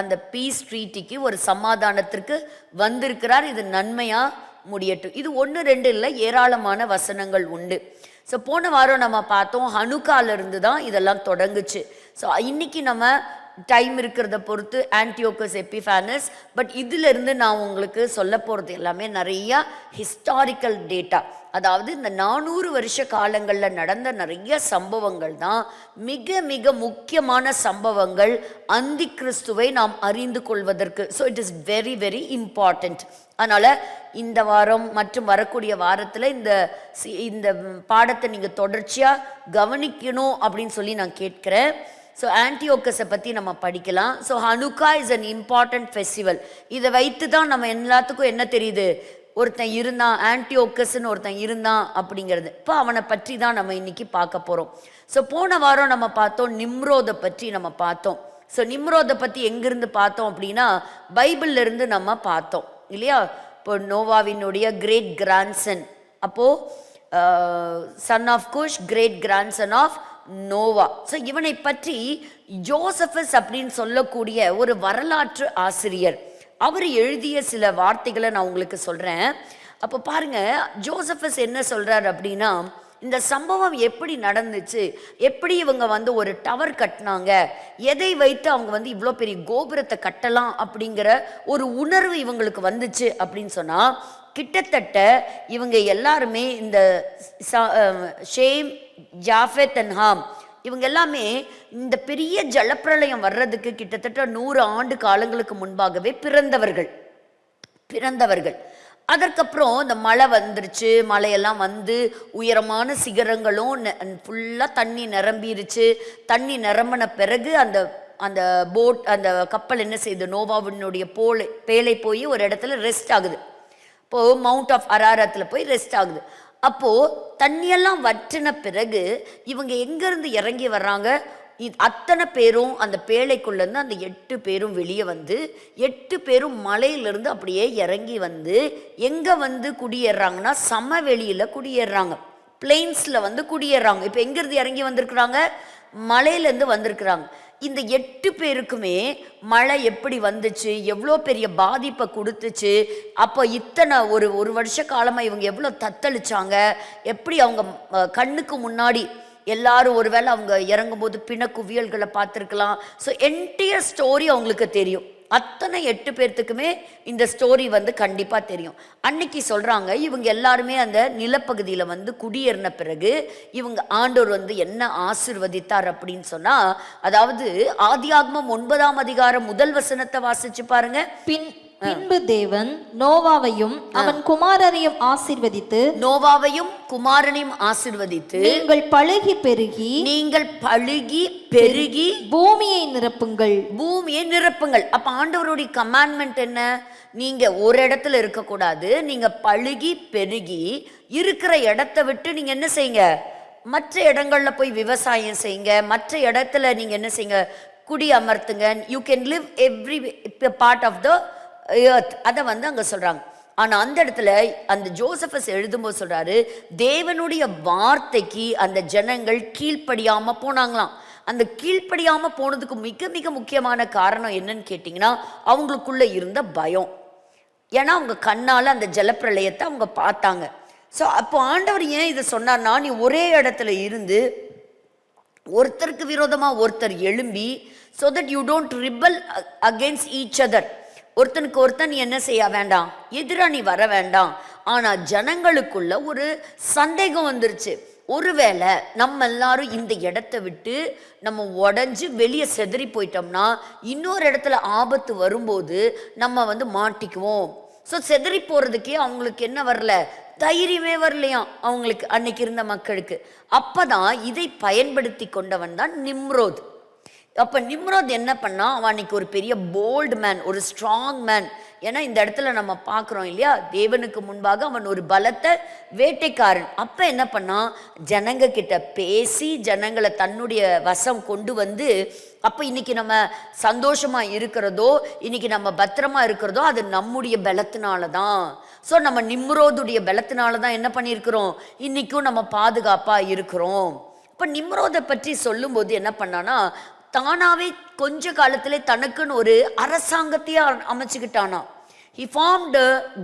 அந்த பீஸ் ட்ரீட்டிக்கு ஒரு சமாதானத்திற்கு வந்திருக்கிறார். இது நன்மையா முடியட்டும். இது 1 2 இல்லை, ஏராளமான வசனங்கள் உண்டு. ஸோ போன வாரம் நம்ம பார்த்தோம், ஹனுக்கால இருந்து தான் இதெல்லாம் தொடங்குச்சு. ஸோ இன்னைக்கு நம்ம டைம் இருக்கிறத பொறுத்து ஆன்டியோகஸ் எபிஃபானஸ். பட் இதிலிருந்து நான் உங்களுக்கு சொல்ல போகிறது எல்லாமே நிறையா ஹிஸ்டாரிக்கல் டேட்டா. அதாவது இந்த 400 வருஷ காலங்களில் நடந்த நிறைய சம்பவங்கள் தான் மிக மிக முக்கியமான சம்பவங்கள் அந்தி கிறிஸ்துவை நாம் அறிந்து கொள்வதற்கு. So it is very very important. அதனால் இந்த வாரம் மற்றும் வரக்கூடிய வாரத்தில் இந்த பாடத்தை நீங்கள் தொடர்ச்சியாக கவனிக்கணும் அப்படின்னு சொல்லி நான் கேட்குறேன். ஸோ ஆன்டியோகஸை பற்றி நம்ம படிக்கலாம். So Hanukkah is an important festival. இதை வைத்து தான் நம்ம எல்லாத்துக்கும் என்ன தெரியுது? ஒருத்தன் இருந்தான், ஆன்டியோகஸ்ன்னு ஒருத்தன் இருந்தான் அப்படிங்கிறது. இப்போ அவனை பற்றி தான் நம்ம இன்னைக்கு பார்க்க போகிறோம். ஸோ போன வாரம் நம்ம பார்த்தோம், நிம்ரோதை பற்றி நம்ம பார்த்தோம். ஸோ நிம்ரோதை பற்றி எங்கிருந்து பார்த்தோம் அப்படின்னா பைபிள்ல இருந்து நம்ம பார்த்தோம் இல்லையா? இப்போ நோவாவினுடைய கிரேட் கிராண்ட்சன், அப்போது son of Cush, great grandson of Noah. So இவனை பற்றி ஜோசபஸ் அப்படின்னு சொல்லக்கூடிய ஒரு வரலாற்று ஆசிரியர் அவர் எழுதிய சில வார்த்தைகளை நான் உங்களுக்கு சொல்கிறேன். அப்போ பாருங்க, ஜோசபஸ் என்ன சொல்கிறார் அப்படின்னா, இந்த சம்பவம் எப்படி நடந்துச்சு, எப்படி இவங்க ஒரு டவர் கட்டினாங்க, எதை வைத்து அவங்க இவ்வளோ பெரிய கோபுரத்தை கட்டலாம் அப்படிங்கிற ஒரு உணர்வு இவங்களுக்கு வந்துச்சு அப்படின்னு சொன்னால், கிட்டத்தட்ட இவங்க எல்லாருமே இந்த ஷேம், ஜாஃபெத் அண்ட் ஹாம் இவங்க எல்லாமே இந்த பெரிய ஜலப்பிரளயம் வர்றதுக்கு கிட்டத்தட்ட 100 ஆண்டு காலங்களுக்கு முன்பாகவே பிறந்தவர்கள். அதற்கப்புறம் இந்த மழை வந்துருச்சு, மழையெல்லாம் வந்து உயரமான சிகரங்களும் ஃபுல்லாக தண்ணி நிரம்பிருச்சு. தண்ணி நிரம்பின பிறகு அந்த போட், அந்த கப்பல் என்ன செய்யுது? நோவாவினுடைய பேழை போய் ஒரு இடத்துல ரெஸ்ட் ஆகுது. இப்போது மவுண்ட் ஆஃப் அராரத்தில் போய் ரெஸ்ட் ஆகுது. அப்போது தண்ணியெல்லாம் வற்றின பிறகு இவங்க எங்கேருந்து இறங்கி வர்றாங்க? அத்தனை பேரும் அந்த பேழைக்குள்ளேருந்து அந்த 8 பேரும் வெளியே வந்து 8 பேரும் மலையிலிருந்து அப்படியே இறங்கி வந்து எங்கே குடியேறாங்கன்னா சமவெளியில் குடியேறாங்க. பிளெயின்ஸில் வந்து குடியேறாங்க. இப்போ எங்கிருந்து இறங்கி வந்திருக்கிறாங்க? மலையிலேருந்து வந்திருக்கிறாங்க. இந்த 8 பேருக்குமே மழை எப்படி வந்துச்சு, எவ்வளோ பெரிய பாதிப்பை கொடுத்துச்சு, அப்போ இத்தனை ஒரு வருஷ காலமாக இவங்க எவ்வளோ தத்தளிச்சாங்க, எப்படி அவங்க கண்ணுக்கு முன்னாடி எல்லாரும் ஒருவேளை அவங்க இறங்கும்போது பிணக்குவியல்களை பார்த்துருக்கலாம். ஸோ என்டையர் ஸ்டோரி அவங்களுக்கு தெரியும். அத்தனை 8 பேர்த்துக்குமே இந்த ஸ்டோரி வந்து கண்டிப்பாக தெரியும். அன்னைக்கு சொல்கிறாங்க, இவங்க எல்லாருமே அந்த நிலப்பகுதியில் வந்து குடியேறின பிறகு இவங்க ஆண்டவர் வந்து என்ன ஆசிர்வதித்தார் அப்படின்னு சொன்னால், அதாவது ஆதியாகமம் 9ஆம் அதிகாரம் 1 வசனத்தை வாசிச்சு பாருங்க. பின்பு தேவன் நோவாவையும் அவன் குமாரரையும் ஆசீர்வதித்து, நோவாவையும் குமாரனையும் ஆசீர்வதித்து, நீங்கள் பழுகி பெருகி பூமியை நிரப்புங்கள். பூமியை நிரப்புங்கள். அப்ப ஆண்டவருடைய கமாண்ட்மெண்ட் என்ன? நீங்க ஒரு இடத்துல இருக்கக்கூடாது, நீங்க பழுகி பெருகி இருக்கிற இடத்தை விட்டு நீங்க என்ன செய்யுங்க, மற்ற இடங்கள்ல போய் விவசாயம் செய்யுங்க, மற்ற இடத்துல நீங்க என்ன செய்யுங்க, குடி அமர்த்துங்க. You can live every part of the earth. அதை வந்து அங்க சொல்றாங்க. ஆனா அந்த இடத்துல அந்த ஜோசபஸ் எழுதும்போது சொல்றாரு, தேவனுடைய வார்த்தைக்கு அந்த ஜனங்கள் கீழ்ப்படியாம போனாங்களாம். அந்த கீழ்ப்படியாம போனதுக்கு மிக மிக முக்கியமான காரணம் என்னன்னு கேட்டிங்கன்னா, அவங்களுக்குள்ள இருந்த பயம். ஏன்னா அவங்க கண்ணால் அந்த ஜலப்பிரளயத்தை அவங்க பார்த்தாங்க. ஸோ அப்போ ஆண்டவர் ஏன் இதை சொன்னார்னா, நீ ஒரே இடத்துல இருந்து ஒருத்தருக்கு விரோதமாக ஒருத்தர் எழும்பி, so that you don't rebel against each other. ஒருத்தனுக்கு ஒருத்தன் நீ என்ன செய்ய வேண்டாம், எதிராக நீ வர வேண்டாம். ஆனால் ஜனங்களுக்குள்ள ஒரு சந்தேகம் வந்துருச்சு, ஒருவேளை நம்ம எல்லாரும் இந்த இடத்த விட்டு நம்ம உடஞ்சி வெளியே செதறி போயிட்டோம்னா இன்னொரு இடத்துல ஆபத்து வரும்போது நம்ம வந்து மாட்டிக்குவோம். ஸோ செதறி போகிறதுக்கே அவங்களுக்கு என்ன வரல, தைரியமே வரலையாம் அவங்களுக்கு, அன்னைக்கு இருந்த மக்களுக்கு. அப்பதான் இதை பயன்படுத்தி கொண்டவன் தான் நிம்ரோத். அப்போ நிம்ரோத் என்ன பண்ணா, அவன் அன்னைக்கு ஒரு பெரிய போல்டு மேன், ஒரு ஸ்ட்ராங் மேன். ஏன்னா இந்த இடத்துல நம்ம பார்க்குறோம் இல்லையா, தேவனுக்கு முன்பாக அவன் ஒரு பலத்த வேட்டைக்காரன். அப்போ என்ன பண்ணா, ஜனங்க கிட்ட பேசி ஜனங்களை தன்னுடைய வசம் கொண்டு வந்து, அப்போ இன்னைக்கு நம்ம சந்தோஷமா இருக்கிறதோ, இன்னைக்கு நம்ம பத்திரமா இருக்கிறதோ அது நம்முடைய பலத்தினால தான். ஸோ நம்ம நிம்ரோதுடைய பலத்தினால தான் என்ன பண்ணியிருக்கிறோம், இன்னைக்கும் நம்ம பாதுகாப்பா இருக்கிறோம். இப்போ நிம்ரோதை பற்றி சொல்லும்போது என்ன பண்ணானா, தானாவே கொஞ்ச காலத்திலே தனக்குன்னு ஒரு அரசாங்கத்தையே அமைச்சுக்கிட்டானா. He formed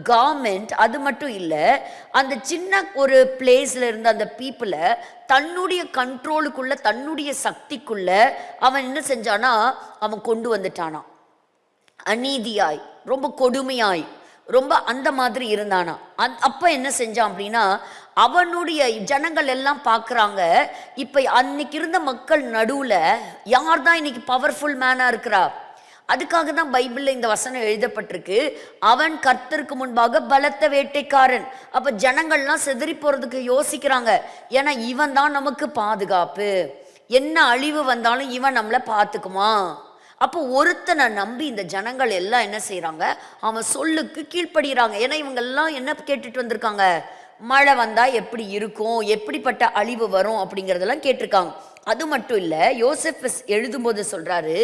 government. அது மட்டும் இல்லை, அந்த சின்ன ஒரு பிளேஸ்ல இருந்த அந்த பீப்புளை தன்னுடைய கண்ட்ரோலுக்குள்ள, தன்னுடைய சக்திக்குள்ள அவன் என்ன செஞ்சானா, அவன் கொண்டு வந்துட்டானா. அநீதியாய், ரொம்ப கொடுமையாய், ரொம்ப அந்த மாதிரி இருந்தானா. அப்போ என்ன செஞ்சான் அப்படின்னா, அவனுடைய ஜனங்கள் எல்லாம் பார்க்குறாங்க, இப்போ அன்னைக்கு இருந்த மக்கள் நடுவில் யார் தான் இன்னைக்கு பவர்ஃபுல் மேனாக இருக்கிறா. அதுக்காக தான் பைபிளில் இந்த வசனம் எழுதப்பட்டிருக்கு, அவன் கர்த்தருக்கு முன்பாக பலத்த வேட்டைக்காரன். அப்போ ஜனங்கள்லாம் செதறி போகிறதுக்கு யோசிக்கிறாங்க, ஏன்னா இவன் தான் நமக்கு பாதுகாப்பு, என்ன அழிவு வந்தாலும் இவன் நம்மளை பார்த்துக்குமா. அப்போ ஒருத்தனை நம்பி இந்த ஜனங்கள் எல்லாம் என்ன செய்கிறாங்க, அவன் சொல்லுக்கு கீழ்ப்படுகிறாங்க. ஏன்னா இவங்கெல்லாம் என்ன கேட்டுட்டு வந்திருக்காங்க, மழை வந்தால் எப்படி இருக்கும், எப்படிப்பட்ட அழிவு வரும் அப்படிங்கிறதெல்லாம் கேட்டிருக்காங்க. அது மட்டும் இல்லை, யோசேப் எழுதும்போது சொல்கிறாரு,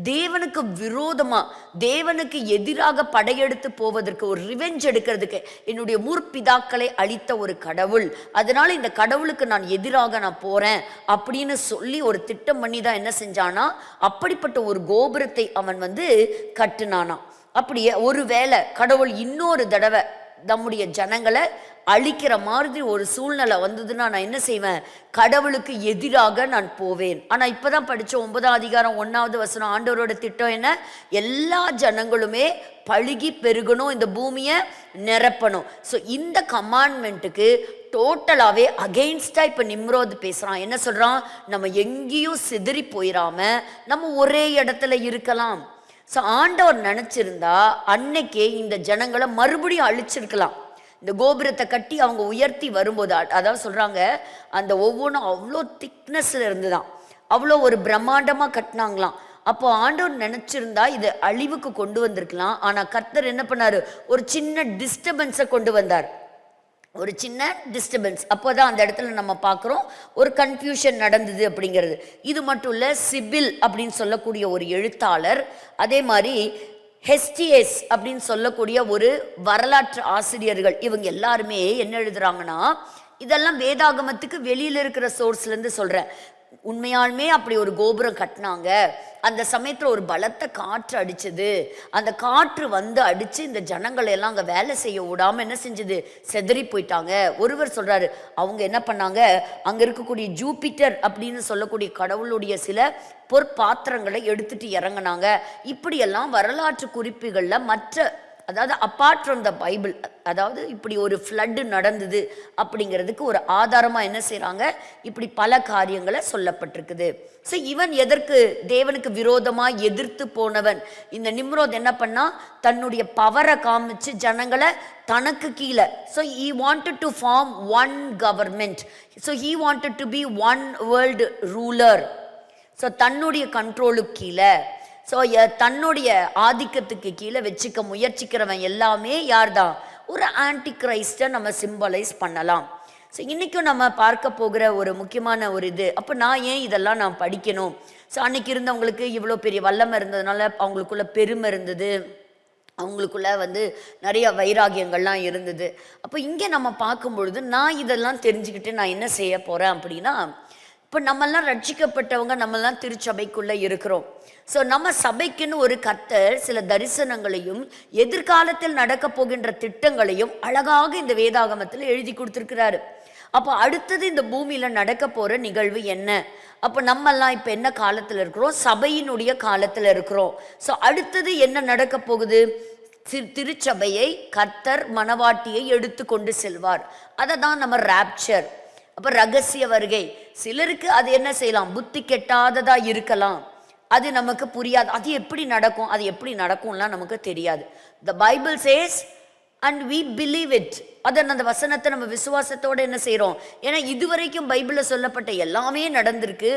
தேவனுக்கு விரோதமாக, தேவனுக்கு எதிராக படையெடுத்து போவதற்கு, ஒரு ரிவெஞ்ச் எடுக்கிறதுக்கு என்னுடைய முற்பிதாக்களை அழித்த ஒரு கடவுள், அதனால இந்த கடவுளுக்கு நான் எதிராக நான் போகிறேன் அப்படின்னு சொல்லி ஒரு திட்டம் பண்ணி தான் என்ன செஞ்சானா, அப்படிப்பட்ட ஒரு கோபுரத்தை அவன் வந்து கட்டுனானா. அப்படியே ஒரு வேளை கடவுள் இன்னொரு தடவை நம்முடைய ஜனங்களை அழிக்கிற மாதிரி ஒரு சூழ்நிலை வந்ததுன்னா நான் என்ன செய்வேன், கடவுளுக்கு எதிராக நான் போவேன். ஆனால் இப்போ தான் படித்தோம் 9ஆம் அதிகாரம் 1வது வசனம், ஆண்டவரோட திட்டம் என்ன, எல்லா ஜனங்களுமே பழுகி பெருகணும், இந்த பூமியை நிரப்பணும். ஸோ இந்த கமாண்ட்மெண்ட்டுக்கு டோட்டலாகவே அகெயின்ஸ்டாக இப்போ நிம்ரோத் பேசுகிறான். என்ன சொல்கிறான், நம்ம எங்கேயும் சிதறி போயிடாம நம்ம ஒரே இடத்துல இருக்கலாம். ஸோ ஆண்டவர் நினச்சிருந்தா அன்னைக்கே இந்த ஜனங்களை மறுபடியும் அழிச்சிருக்கலாம். இந்த கோபுரத்தை கட்டி அவங்க உயர்த்தி வரும்போது, அதாவது சொல்கிறாங்க, அந்த ஒவ்வொன்றும் அவ்வளோ திக்னஸில் இருந்து தான் அவ்வளோ ஒரு பிரம்மாண்டமாக கட்டினாங்களாம். அப்போ ஆண்டவர் நினச்சிருந்தா இதை அழிவுக்கு கொண்டு வந்திருக்கலாம். ஆனால் கர்த்தர் என்ன பண்ணார், ஒரு சின்ன டிஸ்டர்பன்ஸை கொண்டு வந்தார், ஒரு சின்ன டிஸ்டர்பன்ஸ். அப்போ தான் அந்த இடத்துல நம்ம பார்க்குறோம் ஒரு கன்ஃபியூஷன் நடந்தது அப்படிங்கிறது. இது மட்டும் இல்லை, சிபில் அப்படின்னு சொல்லக்கூடிய ஒரு எழுத்தாளர், அதே மாதிரி ஹெஸ்டியஸ் அப்படின்னு சொல்லக்கூடிய ஒரு வரலாற்று ஆசிரியர்கள், இவங்க எல்லாருமே என்ன எழுதுறாங்கன்னா, இதெல்லாம் வேதாகமத்துக்கு வெளியில இருக்கிற சோர்ஸ்ல இருந்து சொல்றேன். உண்மையாலுமே அப்படி ஒரு கோபுரம் கட்டினாங்க. அந்த சமயத்துல ஒரு பலத்த காற்று அடிச்சது. அந்த காற்று வந்து அடிச்சு இந்த ஜனங்களை எல்லாம் அங்க வேலை செய்ய விடாம என்ன செஞ்சது, செதறி போயிட்டாங்க. ஒருவர் சொல்றாரு, அவங்க என்ன பண்ணாங்க, அங்க இருக்கக்கூடிய ஜூபிட்டர் அப்படின்னு சொல்லக்கூடிய கடவுளுடைய சில பொற்பாத்திரங்களை எடுத்துட்டு இறங்கினாங்க. இப்படியெல்லாம் வரலாற்று குறிப்புகள்ல மற்ற, அதாவது அப்பார்ட் ஃப்ரம் த பைபிள், அதாவது இப்படி ஒரு ஃப்ளட்டு நடந்தது அப்படிங்கிறதுக்கு ஒரு ஆதாரமா என்ன செய்றாங்க, இப்படி பல காரியங்களை சொல்லப்பட்டிருக்குது. ஸோ இவன் எதற்கு தேவனுக்கு விரோதமா எதிர்த்து போனவன். இந்த நிம்ரோத் என்ன பண்ணா, தன்னுடைய பவரை காமிச்சு ஜனங்களை தனக்கு கீழே. So he wanted to form one government. So he wanted to be one world ruler. So தன்னுடைய கண்ட்ரோலுக்கு கீழே, ஸோ தன்னுடைய ஆதிக்கத்துக்கு கீழே வச்சுக்க முயற்சிக்கிறவன் எல்லாமே யார் தான், ஒரு ஆன்டி கிரைஸ்டை நம்ம சிம்பலைஸ் பண்ணலாம். ஸோ இன்றைக்கும் நம்ம பார்க்க போகிற ஒரு முக்கியமான ஒரு இது. அப்போ நான் ஏன் இதெல்லாம் நான் படிக்கணும்? ஸோ அன்னைக்கு இருந்தவங்களுக்கு இவ்வளோ பெரிய வல்லமை இருந்ததுனால அவங்களுக்குள்ள பெருமை இருந்தது, அவங்களுக்குள்ள நிறைய வைராகியங்கள்லாம் இருந்தது. அப்போ இங்கே நம்ம பார்க்கும் பொழுது நான் இதெல்லாம் தெரிஞ்சுக்கிட்டு நான் என்ன செய்ய போகிறேன் அப்படின்னா, இப்போ நம்மெல்லாம் ரட்சிக்கப்பட்டவங்க, நம்மெல்லாம் திருச்சபைக்குள்ளே இருக்கிறோம். ஸோ நம்ம சபைக்குன்னு ஒரு கர்த்தர் சில தரிசனங்களையும் எதிர்காலத்தில் நடக்க போகின்ற திட்டங்களையும் அழகாக இந்த வேதாகமத்தில் எழுதி கொடுத்துருக்கிறாரு. அப்போ அடுத்தது இந்த பூமியில் நடக்க போகிற நிகழ்வு என்ன? அப்போ நம்மெல்லாம் இப்போ என்ன காலத்தில் இருக்கிறோம், சபையினுடைய காலத்தில் இருக்கிறோம். ஸோ அடுத்தது என்ன நடக்க போகுது, திருச்சபையை கர்த்தர் மணவாட்டியை எடுத்து கொண்டு செல்வார். அதை தான் நம்ம ராப்சர். அப்போ ரகசிய வருகை. சிலருக்கு அது என்ன செய்யலாம், புத்தி கெட்டாததா இருக்கலாம், அது நமக்கு புரியாது. அது எப்படி நடக்கும், அது எப்படி நடக்கும்லாம் நமக்கு தெரியாது. The Bible says and we believe it. அதன் அந்த வசனத்தை நம்ம விசுவாசத்தோடு என்ன செய்கிறோம், ஏன்னா இதுவரைக்கும் பைபிளில் சொல்லப்பட்ட எல்லாமே நடந்திருக்கு.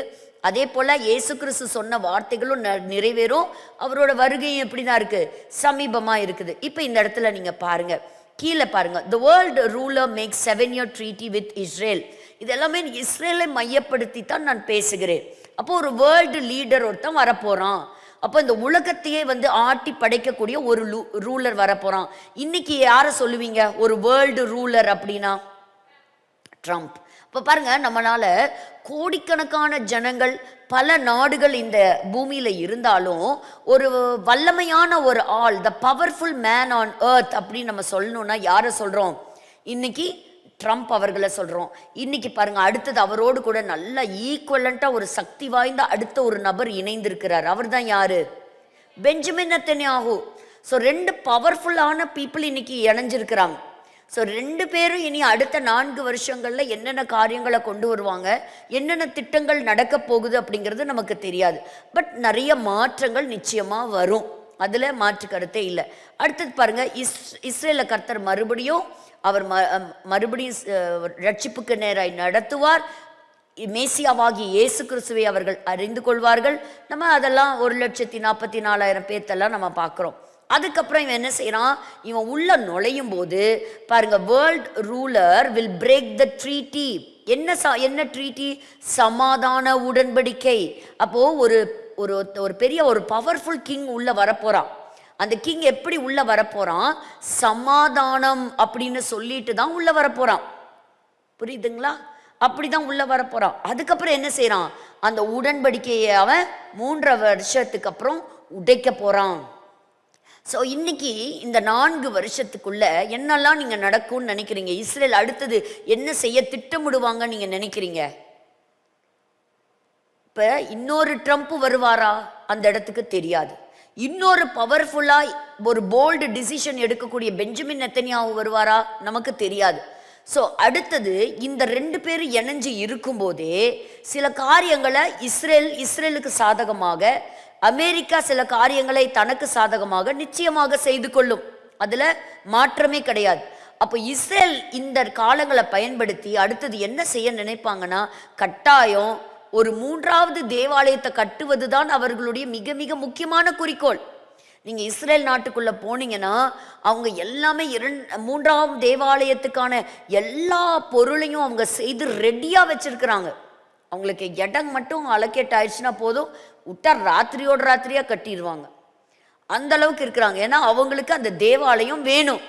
அதே போல் இயேசு கிறிஸ்து சொன்ன வார்த்தைகளும் நிறைவேறும். அவரோட வருகையும் எப்படி தான் இருக்குது, சமீபமாக இருக்குது. இப்போ இந்த இடத்துல நீங்கள் பாருங்கள், கீழே பாருங்கள், the world ruler make 7-year treaty with Israel. இது எல்லாமே இஸ்ரேலை மையப்படுத்தி தான் நான் பேசுகிறேன். அப்போ ஒரு வேர்ல்டு லீடர் ஒருத்தன் வரப்போறான். அப்போ இந்த உலகத்தையே ஆட்டி படைக்கக்கூடிய ஒரு ரூலர் வரப்போறான். இன்னைக்கு யாரை சொல்லுவீங்க ஒரு வேர்ல்டு ரூலர் அப்படின்னா? ட்ரம்ப். இப்போ பாருங்க, நம்மளால கோடிக்கணக்கான ஜனங்கள் பல நாடுகள் இந்த பூமியில இருந்தாலும் ஒரு வல்லமையான ஒரு ஆள், த பவர்ஃபுல் மேன் ஆன் எர்த் அப்படின்னு நம்ம சொல்லணும்னா யாரை சொல்றோம்? இன்னைக்கு ட்ரம்ப் அவர்களை சொல்றோம். இன்னைக்கு பாருங்க, அடுத்தது அவரோடு கூட நல்ல ஈக்குவலண்டா ஒரு சக்தி வாய்ந்த அடுத்த ஒரு நபர் இணைந்திருக்கிறார். அவர் தான் யாரு? Benjamin Netanyahu. ஸோ 2 பவர்ஃபுல்லான பீப்புள் இன்னைக்கு இணைஞ்சிருக்கிறாங்க. ஸோ 2 பேரும் இனி அடுத்த 4 வருஷங்கள்ல என்னென்ன காரியங்களை கொண்டு வருவாங்க, என்னென்ன திட்டங்கள் நடக்க போகுது அப்படிங்கிறது நமக்கு தெரியாது. பட் நிறைய மாற்றங்கள் நிச்சயமா வரும், அதுல மாற்று கருத்தே இல்லை. அடுத்தது பாருங்க, இஸ்ரேல கர்த்தர் மறுபடியும் ரட்சிப்புக்கு நேராய் நடத்துவார். மேசியாவாகி இயேசு கிறிஸ்துவை அவர்கள் அறிந்து கொள்வார்கள். நம்ம அதெல்லாம் 1,44,000 பேர்த்தெல்லாம் நம்ம பார்க்குறோம். அதுக்கப்புறம் இவன் என்ன செய்யறான், இவன் உள்ள நுழையும் போது பாருங்க, world ruler will break the treaty. என்ன ட்ரீட்டி? சமாதான உடன்படிக்கை. அப்போ ஒரு பெரிய ஒரு பவர்ஃபுல் கிங் உள்ள வரப்போறான். அந்த கிங் எப்படி உள்ள வரப்போறான், சமாதானம் அப்படின்னு சொல்லிட்டு தான் உள்ள வரப்போறான். புரியுதுங்களா? அப்படிதான் உள்ள வரப்போறான். அதுக்கப்புறம் என்ன செய்யறான், அந்த உடன்படிக்கையை அவன் 3 வருஷத்துக்கு அப்புறம் உடைக்க போறான். ஸோ இன்னைக்கு இந்த 4 வருஷத்துக்குள்ள என்னெல்லாம் நீங்க நடக்கும்னு நினைக்கிறீங்க? இஸ்ரேல் அடுத்தது என்ன செய்ய திட்டமிடுவாங்க நீங்க நினைக்கிறீங்க? இப்ப இன்னொரு ட்ரம்ப் வருவாரா அந்த இடத்துக்கு தெரியாது. இன்னொரு பவர்ஃபுல்லா ஒரு போல்டு டிசிஷன் எடுக்கக்கூடிய பெஞ்சமின் நெத்தன்யாஹூ வருவாரா நமக்கு தெரியாது. ஸோ அடுத்தது இந்த 2 பேரும் இணைஞ்சு இருக்கும்போதே சில காரியங்களை இஸ்ரேலுக்கு சாதகமாக, அமெரிக்கா சில காரியங்களை தனக்கு சாதகமாக நிச்சயமாக செய்து கொள்ளும். அதுல மாற்றமே கிடையாது. அப்போ இஸ்ரேல் இந்த காலங்களை பயன்படுத்தி அடுத்தது என்ன செய்ய நினைப்பாங்கன்னா, கட்டாயம் ஒரு 3வது தேவாலயத்தை கட்டுவது தான் அவர்களுடைய மிக மிக முக்கியமான குறிக்கோள். நீங்க இஸ்ரேல் நாட்டுக்குள்ள போனீங்கன்னா அவங்க எல்லாமே 3ஆம் தேவாலயத்துக்கான எல்லா பொருளையும் அவங்க செய்து ரெடியா வச்சிருக்கிறாங்க. அவங்களுக்கு இடம் மட்டும் அலோகேட் ஆயிடுச்சுன்னா போதும், விட்டா ராத்திரியோட ராத்திரியா கட்டிடுவாங்க. அந்த அளவுக்கு இருக்கிறாங்க. ஏன்னா அவங்களுக்கு அந்த தேவாலயம் வேணும்.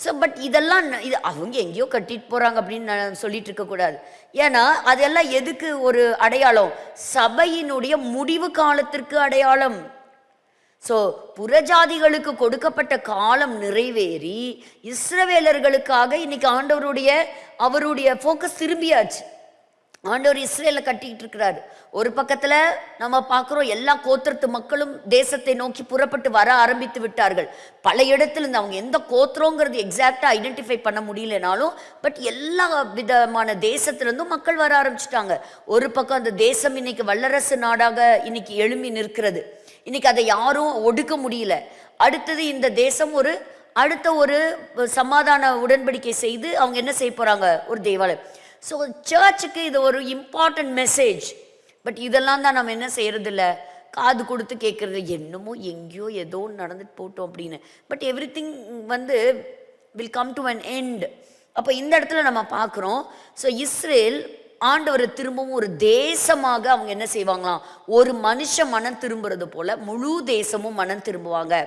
ஸோ பட் இதெல்லாம் இது அவங்க எங்கேயோ கட்டிட்டு போகிறாங்க அப்படின்னு நான் சொல்லிட்டு இருக்கக்கூடாது. ஏன்னா அதெல்லாம் எதுக்கு ஒரு அடையாளம்? சபையினுடைய முடிவு காலத்திற்கு அடையாளம். ஸோ புறஜாதிகளுக்கு கொடுக்கப்பட்ட காலம் நிறைவேறி இஸ்ரவேலர்களுக்காக இன்னைக்கு அவருடைய ஃபோக்கஸ் திரும்பியாச்சு. ஆண்டவர் இஸ்ரேலை கட்டிக்கிட்டு இருக்கிறாரு. ஒரு பக்கத்துல நம்ம பார்க்கிறோம் எல்லா கோத்திரத்து மக்களும் தேசத்தை நோக்கி புறப்பட்டு வர ஆரம்பித்து விட்டார்கள். பல இடத்துல இருந்து அவங்க எந்த கோத்திரங்கிறது எக்ஸாக்டா ஐடென்டிஃபை பண்ண முடியலனாலும் பட் எல்லா விதமான தேசத்திலிருந்தும் மக்கள் வர ஆரம்பிச்சுட்டாங்க. ஒரு பக்கம் அந்த தேசம் இன்னைக்கு வல்லரசு நாடாக இன்னைக்கு எழும்பி நிற்கிறது. இன்னைக்கு அதை யாரும் ஒடுக்க முடியல. அடுத்தது இந்த தேசம் அடுத்த ஒரு சமாதான உடன்படிக்கை செய்து அவங்க என்ன செய்ய போறாங்க? ஒரு தேவாலயம். ஸோ சர்ச்சுக்கு இது ஒரு இம்பார்ட்டன்ட் மெசேஜ். பட் இதெல்லாம் தான் நம்ம என்ன செய்யறது இல்லை, காது கொடுத்து கேட்கறது. என்னமோ எங்கேயோ ஏதோ நடந்துட்டு போட்டோம் அப்படின்னு. But every thing will come to an end. அப்போ இந்த இடத்துல நம்ம பார்க்குறோம். ஸோ இஸ்ரேல் ஆண்டவர் திரும்பவும் ஒரு தேசமாக அவங்க என்ன செய்வாங்களாம், ஒரு மனுஷன் மனம் திரும்புறது போல முழு தேசமும் மனம் திரும்புவாங்க.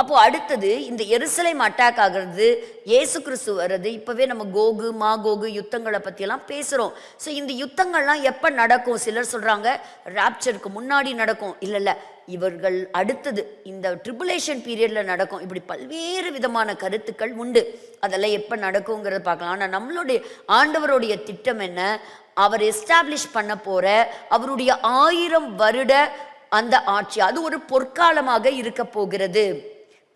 அப்போ அடுத்தது இந்த எருசலேம் அட்டாக் ஆகிறது, இயேசு கிறிஸ்து வர்றது. இப்பவே நம்ம கோகு மாகோகு யுத்தங்களை பற்றியெல்லாம் பேசுகிறோம். ஸோ இந்த யுத்தங்கள்லாம் எப்போ நடக்கும்? சிலர் சொல்கிறாங்க ராப்சருக்கு முன்னாடி நடக்கும். இல்லை இவர்கள் அடுத்தது இந்த ட்ரிபுலேஷன் பீரியடில் நடக்கும். இப்படி பல்வேறு விதமான கருத்துக்கள் உண்டு. அதெல்லாம் எப்போ நடக்குங்கிறத பார்க்கலாம். ஆனால் நம்மளுடைய ஆண்டவருடைய திட்டம் என்ன? அவர் எஸ்டாப்ளிஷ் பண்ண போகிற அவருடைய 1000 வருட அந்த ஆட்சி, அது ஒரு பொற்காலமாக இருக்க போகிறது.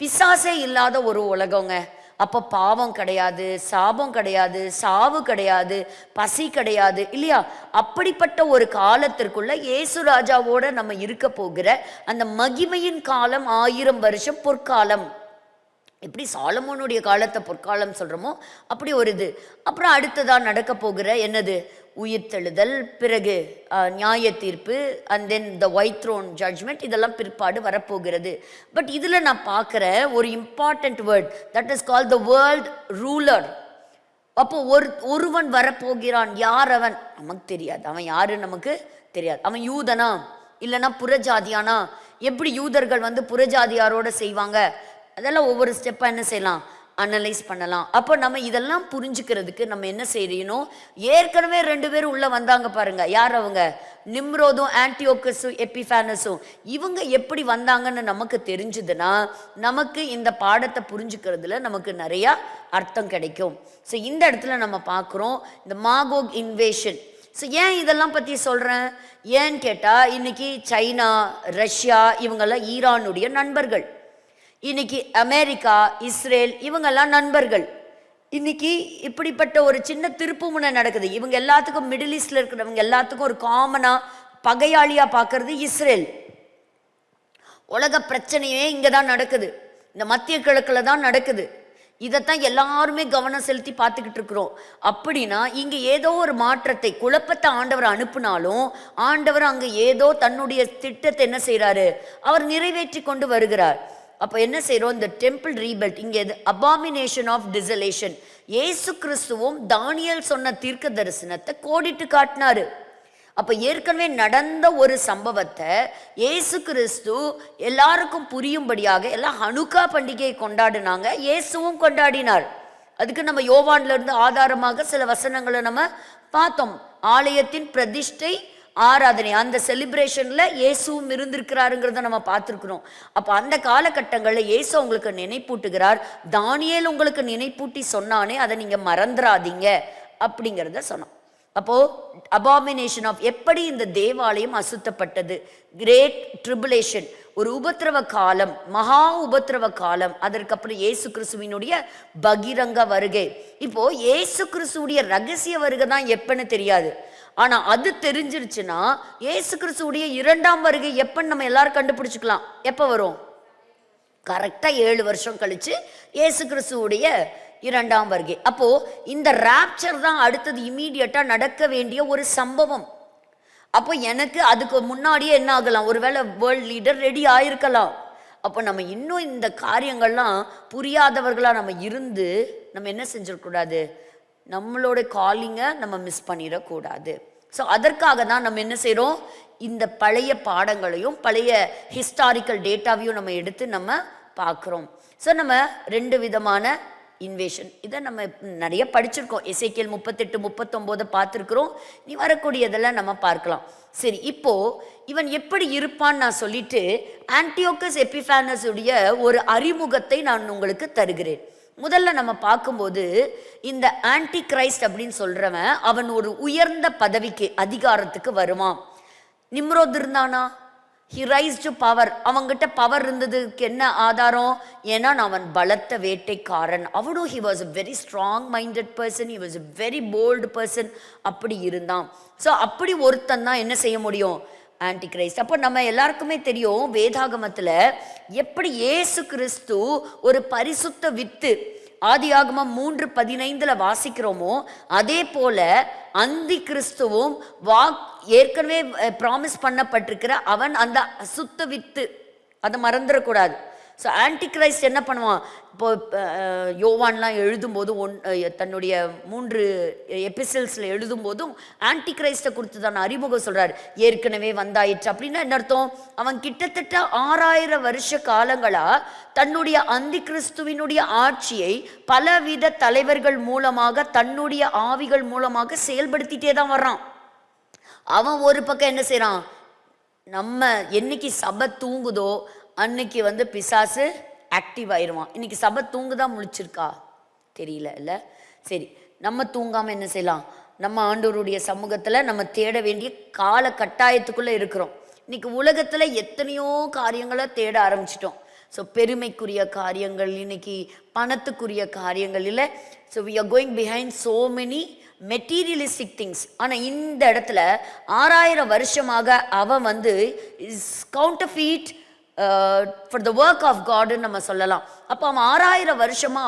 பிசாசே இல்லாத ஒரு உலகங்க. அப்போ பாவம் கிடையாது, சாபம் கிடையாது, சாவு கிடையாது, பசி கிடையாது, இல்லையா? அப்படிப்பட்ட ஒரு காலத்திற்குள்ள இயேசு ராஜாவோட நம்ம இருக்க போகிற அந்த மகிமையின் காலம் 1000 வருஷம் பொற்காலம். எப்படி சாலமோனுடைய காலத்தை பொற்காலம் சொல்கிறோமோ அப்படி ஒரு இது. அப்புறம் அடுத்ததான் நடக்க போகிற என்னது? உயிர்த்தெழுதல், பிறகு நியாய தீர்ப்பு, and then the white throne judgement. இதெல்லாம் பிற்பாடு வரப்போகிறது. பட் இதில் நான் பார்க்குற ஒரு important word, that is call the world ruler. அப்போ ஒருவன் வரப்போகிறான். யார் அவன்? நமக்கு தெரியாது. அவன் யாரு நமக்கு தெரியாது. அவன் யூதனா இல்லைன்னா புறஜாதியானா? எப்படி யூதர்கள் புறஜாதியாரோட செய்வாங்க? அதெல்லாம் ஒவ்வொரு ஸ்டெப்பாக என்ன செய்யலாம், அனலைஸ் பண்ணலாம். அப்போ நம்ம இதெல்லாம் புரிஞ்சுக்கிறதுக்கு நம்ம என்ன செய்யணும்? ஏற்கனவே 2 பேரும் உள்ள வந்தாங்க பாருங்க. யார் அவங்க? நிம்ரோதும் ஆன்டியோகஸும் எபிஃபானஸும். இவங்க எப்படி வந்தாங்கன்னு நமக்கு தெரிஞ்சுதுன்னா நமக்கு இந்த பாடத்தை புரிஞ்சுக்கிறதுல நமக்கு நிறைய அர்த்தம் கிடைக்கும். ஸோ இந்த இடத்துல நம்ம பார்க்குறோம் இந்த மாகோக் இன்வேஷன். ஸோ ஏன் இதெல்லாம் பற்றி சொல்கிறேன்? ஏன்னு கேட்டால் இன்னைக்கு சைனா, ரஷ்யா இவங்கெல்லாம் ஈரானுடைய நண்பர்கள். இன்னைக்கு அமெரிக்கா, இஸ்ரேல் இவங்கெல்லாம் நண்பர்கள். இன்னைக்கு இப்படிப்பட்ட ஒரு சின்ன திருப்புமுனை நடக்குது. இவங்க எல்லாத்துக்கும், மிடில் ஈஸ்ட்ல இருக்கிறவங்க எல்லாத்துக்கும் ஒரு காமனா பகையாளியா பார்க்கறது இஸ்ரேல். உலக பிரச்சனையே இங்க தான் நடக்குது, இந்த மத்திய கிழக்குல தான் நடக்குது. இதைத்தான் எல்லாருமே கவனம் செலுத்தி பார்த்துக்கிட்டு இருக்கிறோம். அப்படின்னா இங்க ஏதோ ஒரு மாற்றத்தை, குழப்பத்தை ஆண்டவர் அனுப்புனாலும் ஆண்டவர் அங்க ஏதோ தன்னுடைய திட்டத்தை என்ன செய்யறாரு, அவர் நிறைவேற்றி கொண்டு வருகிறார். அப்போ என்ன செய்கிறோம்? இந்த டெம்பிள் ரீபில்ட், இங்கே அபாமினேஷன் ஆஃப் டிசலேஷன். இயேசு கிறிஸ்துவும் தானியேல் சொன்ன தீர்க்க தரிசனத்தை கோடிட்டு காட்டினாரு. அப்போ ஏற்கனவே நடந்த ஒரு சம்பவத்தை இயேசு கிறிஸ்து எல்லாருக்கும் புரியும்படியாக எல்லாம் ஹனுக்கா பண்டிகையை கொண்டாடினாங்க, இயேசுவும் கொண்டாடினார். அதுக்கு நம்ம யோவான்ல இருந்து ஆதாரமாக சில வசனங்களை நம்ம பார்த்தோம். ஆலயத்தின் பிரதிஷ்டை ஆராதனை, அந்த செலிப்ரேஷன்ல இயேசுவும் இருந்திருக்கிறாருங்கிறத நம்ம பார்த்துருக்குறோம். அப்போ அந்த காலகட்டங்களில் இயேசு உங்களுக்கு நினைப்பூட்டுகிறார். தானியேல் உங்களுக்கு நினைப்பூட்டி சொன்னானே, அதை நீங்க மறந்துடாதீங்க அப்படிங்கிறத சொன்னோம். அப்போ அபாமினேஷன் ஆஃப், எப்படி இந்த தேவாலயம் அசுத்தப்பட்டது, கிரேட் ட்ரிபுலேஷன், ஒரு உபத்திரவ காலம், மகா உபத்திரவ காலம். அதற்கப்புறம் இயேசு கிறிஸ்துவினுடைய பகிரங்க வருகை. இப்போ இயேசு கிறிஸ்துவுடைய ரகசிய வருகை தான் எப்பன்னு தெரியாது. ஆனா அது தெரிஞ்சிருச்சுன்னா இயேசு கிறிஸ்துவுடைய 2ஆம் வருகை எப்பன்னு நம்ம எல்லாரும் கண்டுபிடிச்சுக்கலாம். எப்ப வரும்? கரெக்டா 7 வருஷம் கழிச்சு இயேசு கிறிஸ்துவுடைய 2ஆம் வருகை. அப்போ இந்த ராப்சர் தான் அடுத்தது இமீடியட்டா நடக்க வேண்டிய ஒரு சம்பவம். அப்போ எனக்கு அதுக்கு முன்னாடியே என்ன ஆகலாம், ஒருவேளை வேர்ல்ட் லீடர் ரெடி ஆயிருக்கலாம். அப்போ நம்ம இன்னும் இந்த காரியங்கள்லாம் புரியாதவர்களா நம்ம இருந்து நம்ம என்ன செஞ்சிடக்கூடாது, நம்மளோட காலிங்கை நம்ம மிஸ் பண்ணிடக்கூடாது. ஸோ அதற்காக தான் நம்ம என்ன செய்கிறோம், இந்த பழைய பாடங்களையும் பழைய ஹிஸ்டாரிக்கல் டேட்டாவையும் நம்ம எடுத்து நம்ம பார்க்குறோம். ஸோ நம்ம 2 விதமான இன்வேஷன். இதை நம்ம நிறைய படிச்சிருக்கோம். எசேக்கியேல் 38, 39 பார்த்துருக்குறோம். நீ வரக்கூடியதெல்லாம் நம்ம பார்க்கலாம். சரி, இப்போ இவன் எப்படி இருப்பான்னு நான் சொல்லிட்டு ஆன்டியோகஸ் எபிஃபானஸ் உடைய ஒரு அறிமுகத்தை நான் உங்களுக்கு தருகிறேன். முதல்ல நம்ம பார்க்கும்போது இந்த ஆன்டி கிரைஸ்ட் அப்படின்னு சொல்றவன் அவன் ஒரு உயர்ந்த பதவிக்கு, அதிகாரத்துக்கு வருவான். நிம்ரோத் இருந்தானா? he rise to power. அவங்கிட்ட பவர் இருந்ததுக்கு என்ன ஆதாரம்? ஏன்னா அவன் பலத்த வேட்டைக்காரன். அவனும் he was a very strong minded person, he was a very bold person. அப்படி இருந்தான். ஸோ அப்படி ஒருத்தன் தான் என்ன செய்ய முடியும்? Anti Christ. அப்போ நம்ம எல்லாருக்குமே தெரியும், வேதாகமத்தில் எப்படி இயேசு கிறிஸ்து ஒரு பரிசுத்த வித்து, ஆதியாகமம் 3:15 வாசிக்கிறோமோ அதே போல அந்தி கிறிஸ்துவும் ஏற்கனவே ப்ராமிஸ் பண்ணப்பட்டிருக்கிற அவன் அந்த சுத்த வித்து, அதை மறந்துடக்கூடாது. ஸோ ஆன்டி கிரைஸ்ட் என்ன பண்ணுவான்? இப்போ யோவான்லாம் எழுதும்போது தன்னுடைய 3 எபிசல்ஸில் எழுதும்போதும் ஆன்டி கிரைஸ்ட்டை குறித்து தான் அறிமுகம் சொல்கிறார். ஏற்கனவே வந்தாயிற்று அப்படின்னா என்ன அர்த்தம்? அவன் கிட்டத்தட்ட 6000 வருஷ காலங்களாக தன்னுடைய அந்தி கிறிஸ்துவினுடைய ஆட்சியை பலவித தலைவர்கள் மூலமாக, தன்னுடைய ஆவிகள் மூலமாக செயல்படுத்திட்டே தான் வர்றான். அவன் ஒரு பக்கம் என்ன செய்கிறான்? நம்ம என்னைக்கு சபை தூங்குதோ அன்னைக்கு பிசாசு ஆக்டிவ் ஆயிடுவான். இன்னைக்கு சபை தூங்குதா முழிச்சிருக்கா தெரியல இல்லை? சரி, நம்ம தூங்காமல் என்ன செய்யலாம்? நம்ம ஆண்டவருடைய சமூகத்தில் நம்ம தேட வேண்டிய கால கட்டாயத்துக்குள்ளே இருக்கிறோம். இன்னைக்கு உலகத்தில் எத்தனையோ காரியங்களை தேட ஆரம்பிச்சிட்டோம். ஸோ பெருமைக்குரிய காரியங்கள், இன்னைக்கு பணத்துக்குரிய காரியங்கள் இல்லை. So we are going behind so many materialistic things. ஆனால் இந்த இடத்துல 6000 வருஷமாக அவன் is counterfeit for the work of God நம்ம சொல்லலாம். அப்போ அவன் 6000 வருஷமா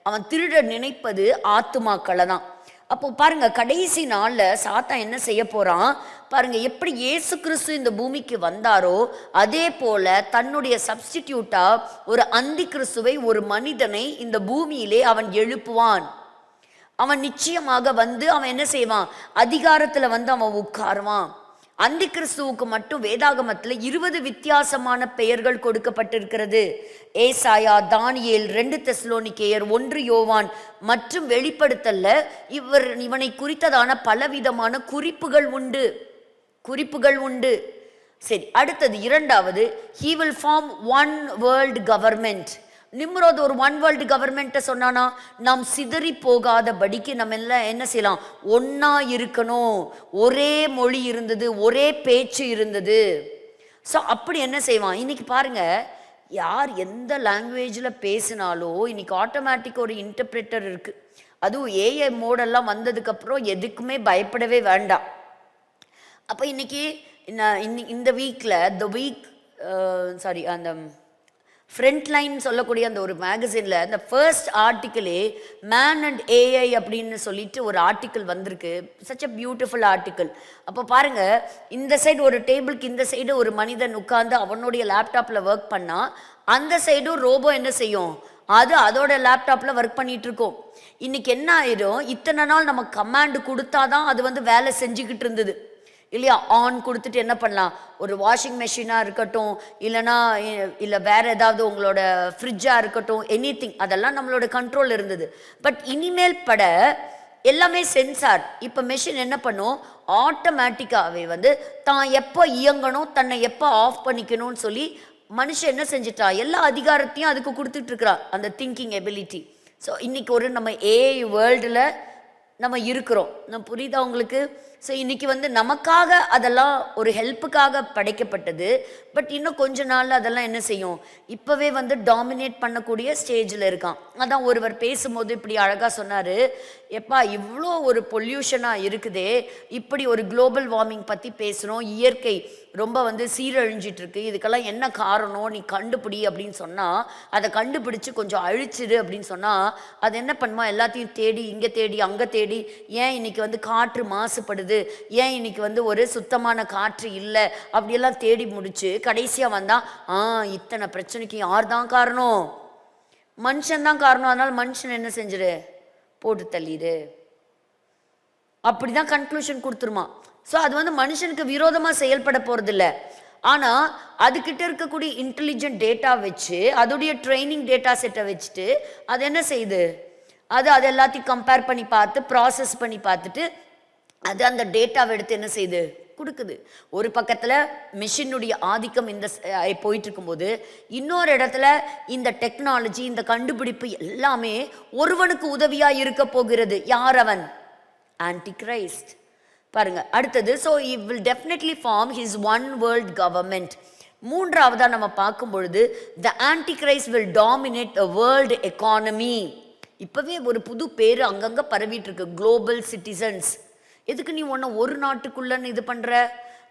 அவன் திருட நினைப்பது ஆத்துமாக்களை தான். அப்போ பாருங்க, கடைசி நாள்ல சாத்தான் என்ன செய்ய போறான் பாருங்க. எப்படி இயேசு கிறிஸ்து இந்த பூமிக்கு வந்தாரோ அதே போல தன்னுடைய சப்ஸ்டிடியூட்டா ஒரு அந்தி கிறிஸ்துவை, ஒரு மனிதனை இந்த பூமியிலே அவன் எழுப்புவான். அவன் நிச்சயமாக அவன் என்ன செய்வான்? அதிகாரத்துல அவன் உட்காருவான். அந்தி கிறிஸ்துவுக்கு மட்டும் வேதாகமத்தில் 20 வித்தியாசமான பெயர்கள் கொடுக்கப்பட்டிருக்கிறது. ஏசாயா, தானியேல், 2 தெசலோனிக்கேயர், 1 யோவான் மற்றும் வெளிப்படுத்தல்ல இவனை குறித்ததான பலவிதமான குறிப்புகள் உண்டு. சரி, அடுத்தது இரண்டாவது, he will form one world government. Nimrod ஒரு ஒன் வேர்ல்டு கவர்மெண்ட்டை சொன்னானா, நாம் சிதறி போகாதபடிக்கு நம்ம எல்லாம் என்ன செய்யலாம்? ஒன்னா இருக்கணும். ஒரே மொழி இருந்தது, ஒரே பேச்சு இருந்தது. ஸோ அப்படி என்ன செய்வான்? இன்னைக்கு பாருங்க, யார் எந்த லாங்குவேஜில் பேசினாலும் இன்னைக்கு ஆட்டோமேட்டிக் ஒரு இன்டர்பிரேட்டர் இருக்கு. அதுவும் ஏஐ மோடெல்லாம் வந்ததுக்கப்புறம் எதுக்குமே பயப்படவே வேண்டாம். அப்போ இன்னைக்கு இந்த வீக்கில் அந்த ஃப்ரண்ட் லைன் சொல்லக்கூடிய அந்த ஒரு மேகசினில் அந்த ஃபர்ஸ்ட் ஆர்டிக்கிளே மேன் அண்ட் ஏஐ அப்படின்னு சொல்லிட்டு ஒரு ஆர்டிக்கிள் வந்திருக்கு. Such a beautiful article. அப்போ பாருங்க, இந்த சைடு ஒரு டேபிளுக்கு இந்த சைடு ஒரு மனிதன் உட்கார்ந்து அவனுடைய லேப்டாப்பில் ஒர்க் பண்ணால் அந்த சைடும் ரோபோ என்ன செய்யும்? அதோட லேப்டாப்பில் ஒர்க் பண்ணிட்டு இருக்கோம். இன்னைக்கு என்ன ஆயிடும்? இத்தனை நாள் நம்ம கமாண்டு கொடுத்தாதான் அது வேலை செஞ்சுக்கிட்டு இருந்தது இல்லையா? ஆன் கொடுத்துட்டு என்ன பண்ணலாம்? ஒரு வாஷிங் மெஷினாக இருக்கட்டும், இல்லை வேற ஏதாவது உங்களோட ஃப்ரிட்ஜாக இருக்கட்டும், எனிதிங், அதெல்லாம் நம்மளோட கண்ட்ரோல் இருந்தது. பட் இனிமேல் எல்லாமே சென்சார். இப்போ மெஷின் என்ன பண்ணும்? ஆட்டோமேட்டிக்காகவே தான் எப்போ இயங்கணும், தன்னை எப்போ ஆஃப் பண்ணிக்கணும்னு சொல்லி மனுஷன் என்ன செஞ்சிட்டா? எல்லா அதிகாரத்தையும் அதுக்கு கொடுத்துட்டு இருக்கிறா, அந்த திங்கிங் எபிலிட்டி. ஸோ இன்னைக்கு நம்ம ஏஐ வேர்ல்டில் நம்ம இருக்கிறோம். புரியுதா உங்களுக்கு? ஸோ இன்னைக்கு நமக்காக அதெல்லாம் ஒரு ஹெல்ப்புக்காக படைக்கப்பட்டது. பட் இன்னும் கொஞ்ச நாள் அதெல்லாம் என்ன செய்யும்? இப்போவே டாமினேட் பண்ணக்கூடிய ஸ்டேஜில் இருக்கான். அதான் ஒருவர் பேசும்போது இப்படி அழகாக சொன்னார், எப்பா இவ்வளோ ஒரு பொல்யூஷனாக இருக்குதே, இப்படி ஒரு குளோபல் வார்மிங் பற்றி பேசுகிறோம், இயற்கை ரொம்ப சீரழிஞ்சிட்டு இருக்கு, இதுக்கெல்லாம் என்ன காரணம் நீ கண்டுபிடி அப்படின்னு சொன்னால், அதை கண்டுபிடிச்சு கொஞ்சம் அழிச்சிடு அப்படின்னு சொன்னால் அது என்ன பண்ணுமா? எல்லாத்தையும் தேடி, இங்கே தேடி அங்கே தேடி, ஏன் இன்னைக்கு காற்று மாசுபடுது, ஏன் இன்னைக்கு ஒரு சுத்தமான காற்று இல்லை அப்படியெல்லாம் தேடி முடிச்சு கடைசியாக வந்தால் இத்தனை பிரச்சனைக்கு யார் தான் காரணம்? மனுஷன்தான் காரணம். அதனால மனுஷன் என்ன செஞ்சிரு? போட்டு தள்ளிடு. அப்படிதான் கன்க்ளூஷன் கொடுத்துருமா. ஸோ அது மனுஷனுக்கு விரோதமாக செயல்பட போகிறது இல்லை. ஆனா அதுகிட்ட இருக்கக்கூடிய இன்டெலிஜென்ட் டேட்டா வச்சு அதோடைய ட்ரைனிங் டேட்டா செட்டை வச்சுட்டு அது என்ன செய்யுது, அது எல்லாத்தையும் கம்பேர் பண்ணி பார்த்து ப்ராசஸ் பண்ணி பார்த்துட்டு அது அந்த டேட்டாவை எடுத்து என்ன செய்யுது, கொடுக்குது. ஒரு பக்கத்துல மிஷினுடைய ஆதிக்கம் இந்த போயிட்டு இருக்கும்போது, இன்னொரு இடத்துல இந்த டெக்னாலஜி, இந்த கண்டுபிடிப்பு எல்லாமே ஒருவனுக்கு உதவியா இருக்க போகிறது. யார் அவன்? Anti Christ. பாருங்க அடுத்தது, so he will definitely form his one world government. மூன்றாவதா நம்ம பார்க்கும் பொழுது the antichrist will dominate the world economy. இப்பவே ஒரு புது பேரு அங்கங்க பரவிட்டு இருக்கு, குளோபல் சிட்டிசன்ஸ். எதுக்கு நீ ஒன்ன ஒரு நாட்டுக்குள்ளன்னு இது பண்ற?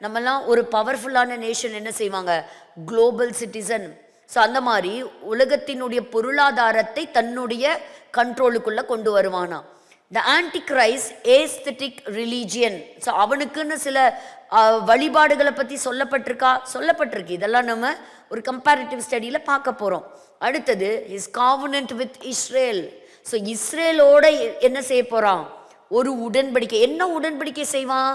நம்மலாம் ஒரு பவர்ஃபுல்லான நேஷன் என்ன செய்வாங்க, குளோபல் சிட்டிசன். ஸோ அந்த மாதிரி உலகத்தினுடைய பொருளாதாரத்தை தன்னுடைய கண்ட்ரோலுக்குள்ள கொண்டு வருவானா. த ஆன்டிகிரைஸ்ட் ஏஸ்தெட்டிக் ரிலீஜியன். ஸோ அவனுக்குன்னு சில வழிபாடுகளை பற்றி சொல்லப்பட்டிருக்கு. இதெல்லாம் நம்ம ஒரு கம்பேரிட்டிவ் ஸ்டடியில் பார்க்க போகிறோம். அடுத்தது is covenant with Israel. So இஸ்ரேலோட என்ன செய்ய போகிறான், ஒரு உடன்படிக்கை. என்ன உடன்படிக்கை செய்வான்?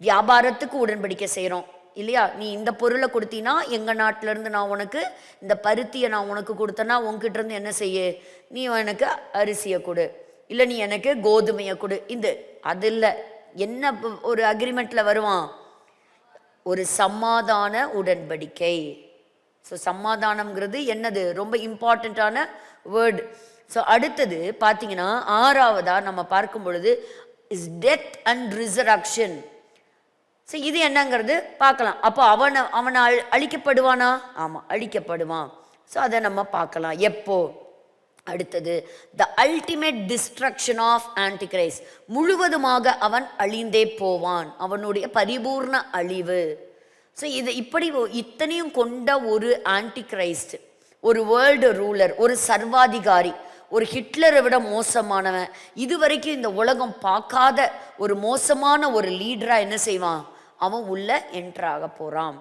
வியாபாரத்துக்கு உடன்படிக்கை செய்கிறோம் இல்லையா? நீ இந்த பொருளை கொடுத்தீன்னா எங்கள் நாட்டிலேருந்து நான் உனக்கு இந்த பருத்தியை நான் உனக்கு கொடுத்தேன்னா உங்ககிட்ட இருந்து என்ன செய்ய, நீ எனக்கு அரிசியை கொடு, இல்லை நீ எனக்கு கோதுமையை கொடு. அது இல்லை, என்ன ஒரு அக்ரிமெண்ட்டில் வருவான், ஒரு சமாதான உடன்படிக்கை. ஸோ சமாதானம்ங்கிறது என்னது, ரொம்ப இம்பார்ட்டண்ட்டான வேர்டு. ஸோ அடுத்தது பார்த்தீங்கன்னா ஆறாவதா நம்ம பார்க்கும் பொழுது is death and resurrection. So இது என்னங்கிறது பார்க்கலாம். அப்போ அவனை அழிக்கப்படுவானா? ஆமாம், அழிக்கப்படுவான். ஸோ அதை நம்ம பார்க்கலாம். எப்போ? அடுத்தது the ultimate destruction of Antichrist. முழுவதுமாக அவன் அழிந்தே போவான், அவனுடைய பரிபூர்ண அழிவு. ஸோ இது இப்படி இத்தனையும் கொண்ட ஒரு ஆன்டிகிரைஸ்ட், ஒரு வேர்ல்டு ரூலர், ஒரு சர்வாதிகாரி, ஒரு ஹிட்லரை விட மோசமானவன், இதுவரைக்கும் இந்த உலகம் பார்க்காத ஒரு மோசமான ஒரு லீடரா என்ன செய்வான், அவன் உள்ள என்ட்ராக போறான்.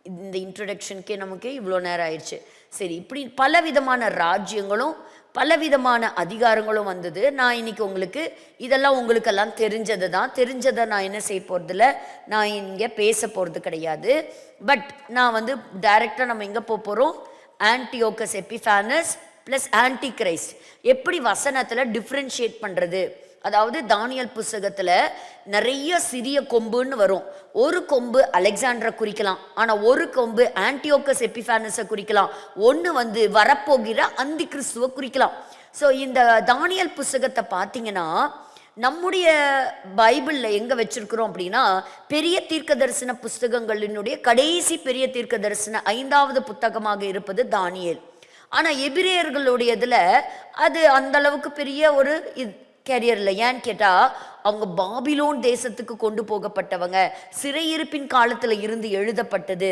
இந்த இன்ட்ரடக்ஷனுக்கே நமக்கு இவ்வளோ நேரம் ஆயிடுச்சு. சரி, இப்படி பலவிதமான ராஜ்யங்களும் பலவிதமான அதிகாரங்களும் வந்தது. நான் இன்னைக்கு உங்களுக்கு இதெல்லாம் உங்களுக்கெல்லாம் தெரிஞ்சதை நான் என்ன செய்ய போகிறதில்ல, நான் இங்கே பேச போகிறது கிடையாது. பட் நான் டைரெக்டாக நம்ம எங்கே போகிறோம், ஆன்டியோகஸ் எபிஃபானஸ் ப்ளஸ் ஆன்டிகிரைஸ்ட் எப்படி வசனத்தில் டிஃப்ரென்ஷியேட் பண்ணுறது. அதாவது தானியல் புஸ்தகத்தில் நிறைய சிறிய கொம்புன்னு வரும். ஒரு கொம்பு அலெக்சாண்டரை குறிக்கலாம், ஆனால் ஒரு கொம்பு ஆன்டியோகஸ் எபிஃபானஸை குறிக்கலாம். ஒன்று வரப்போகிற அந்தி கிறிஸ்துவை குறிக்கலாம். ஸோ இந்த தானியல் புஸ்தகத்தை பார்த்தீங்கன்னா நம்முடைய பைபிளில் எங்கே வச்சிருக்கிறோம் அப்படின்னா, பெரிய தீர்க்க தரிசன புஸ்தகங்களினுடைய கடைசி பெரிய தீர்க்க தரிசன 5வது புத்தகமாக இருப்பது தானியேல். ஆனால் எபிரேயர்களுடைய இதில் அது அந்த அளவுக்கு பெரிய ஒரு கேரியர் இல்லை. ஏன்னு கேட்டால் அவங்க பாபிலோன் தேசத்துக்கு கொண்டு போகப்பட்டவங்க, சிறையிருப்பின் காலத்தில் இருந்து எழுதப்பட்டது,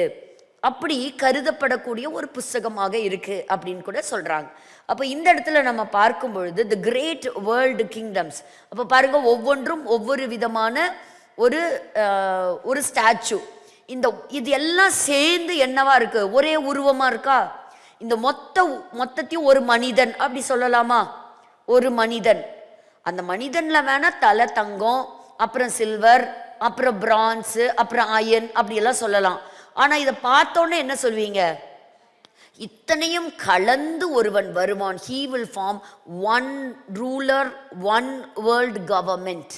அப்படி கருதப்படக்கூடிய ஒரு புஸ்தகமாக இருக்கு அப்படின்னு கூட சொல்றாங்க. அப்போ இந்த இடத்துல நம்ம பார்க்கும் பொழுது தி கிரேட் வேர்ல்டு கிங்டம்ஸ், அப்போ பாருங்க ஒவ்வொன்றும் ஒவ்வொரு விதமான ஒரு ஸ்டாச்சு. இது எல்லாம் சேர்ந்து என்னவா இருக்கு, ஒரே உருவமா இருக்கா? இந்த மொத்தத்தையும் ஒரு மனிதன் அப்படி சொல்லலாமா? ஒரு மனிதன். அந்த மனிதன்ல வேணா தலை தங்கம், அப்புறம் சில்வர், அப்புறம் பிரான்ஸ், அப்புறம் அயன் அப்படி எல்லாம் சொல்லலாம். ஆனா இதை பார்த்தோன்னே என்ன சொல்வீங்க, இத்தனையும் கலந்து ஒருவன் வருவான். he will form one ruler, one world government.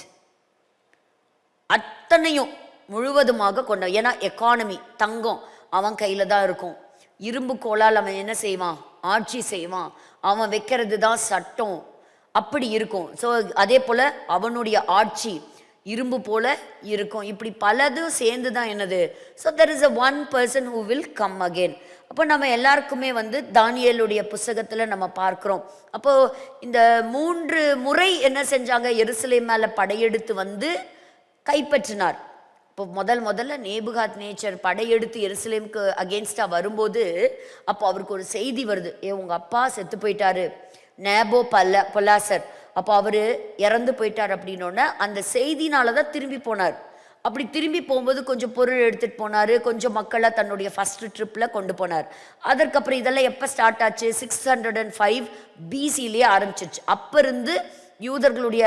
அத்தனையும் முழுவதுமாக கொண்ட, ஏன்னா எக்கானமி தங்கம் அவன் கையில தான் இருக்கும். இரும்பு கோலால் அவன் என்ன செய்வான், ஆட்சி செய்வான். அவன் வைக்கிறது தான் சட்டம், அப்படி இருக்கும். ஸோ அதே போல அவனுடைய ஆட்சி இரும்பு போல இருக்கும். இப்படி பலதும் சேர்ந்து தான் என்னது. So there is a one person who will come again. அப்போ நம்ம எல்லாருக்குமே தானியேலுடைய புஸ்தகத்தில் நம்ம பார்க்குறோம். அப்போ இந்த 3 முறை என்ன செஞ்சாங்க, எருசலேம் மேலே படையெடுத்து கைப்பற்றினார். இப்போ முதல்ல நேபுகாத் நேச்சர் படையெடுத்து எருசலேமுக்கு அகேன்ஸ்டாக வரும்போது அப்போ அவருக்கு ஒரு செய்தி வருது, உங்கள் அப்பா செத்து போயிட்டாரு, நேபோ பொலாசர், அப்போ அவர் இறந்து போயிட்டார். அப்படின்னோடனே அந்த செய்தினால தான் திரும்பி போனார். அப்படி திரும்பி போகும்போது கொஞ்சம் பொருள் எடுத்துகிட்டு போனார், கொஞ்சம் மக்களை தன்னுடைய ஃபர்ஸ்ட் ட்ரிப்பில் கொண்டு போனார். அதற்கப்புறம் இதெல்லாம் எப்போ ஸ்டார்ட் ஆச்சு, 605 BC ஆரம்பிச்சிருச்சு. அப்போ இருந்து யூதர்களுடைய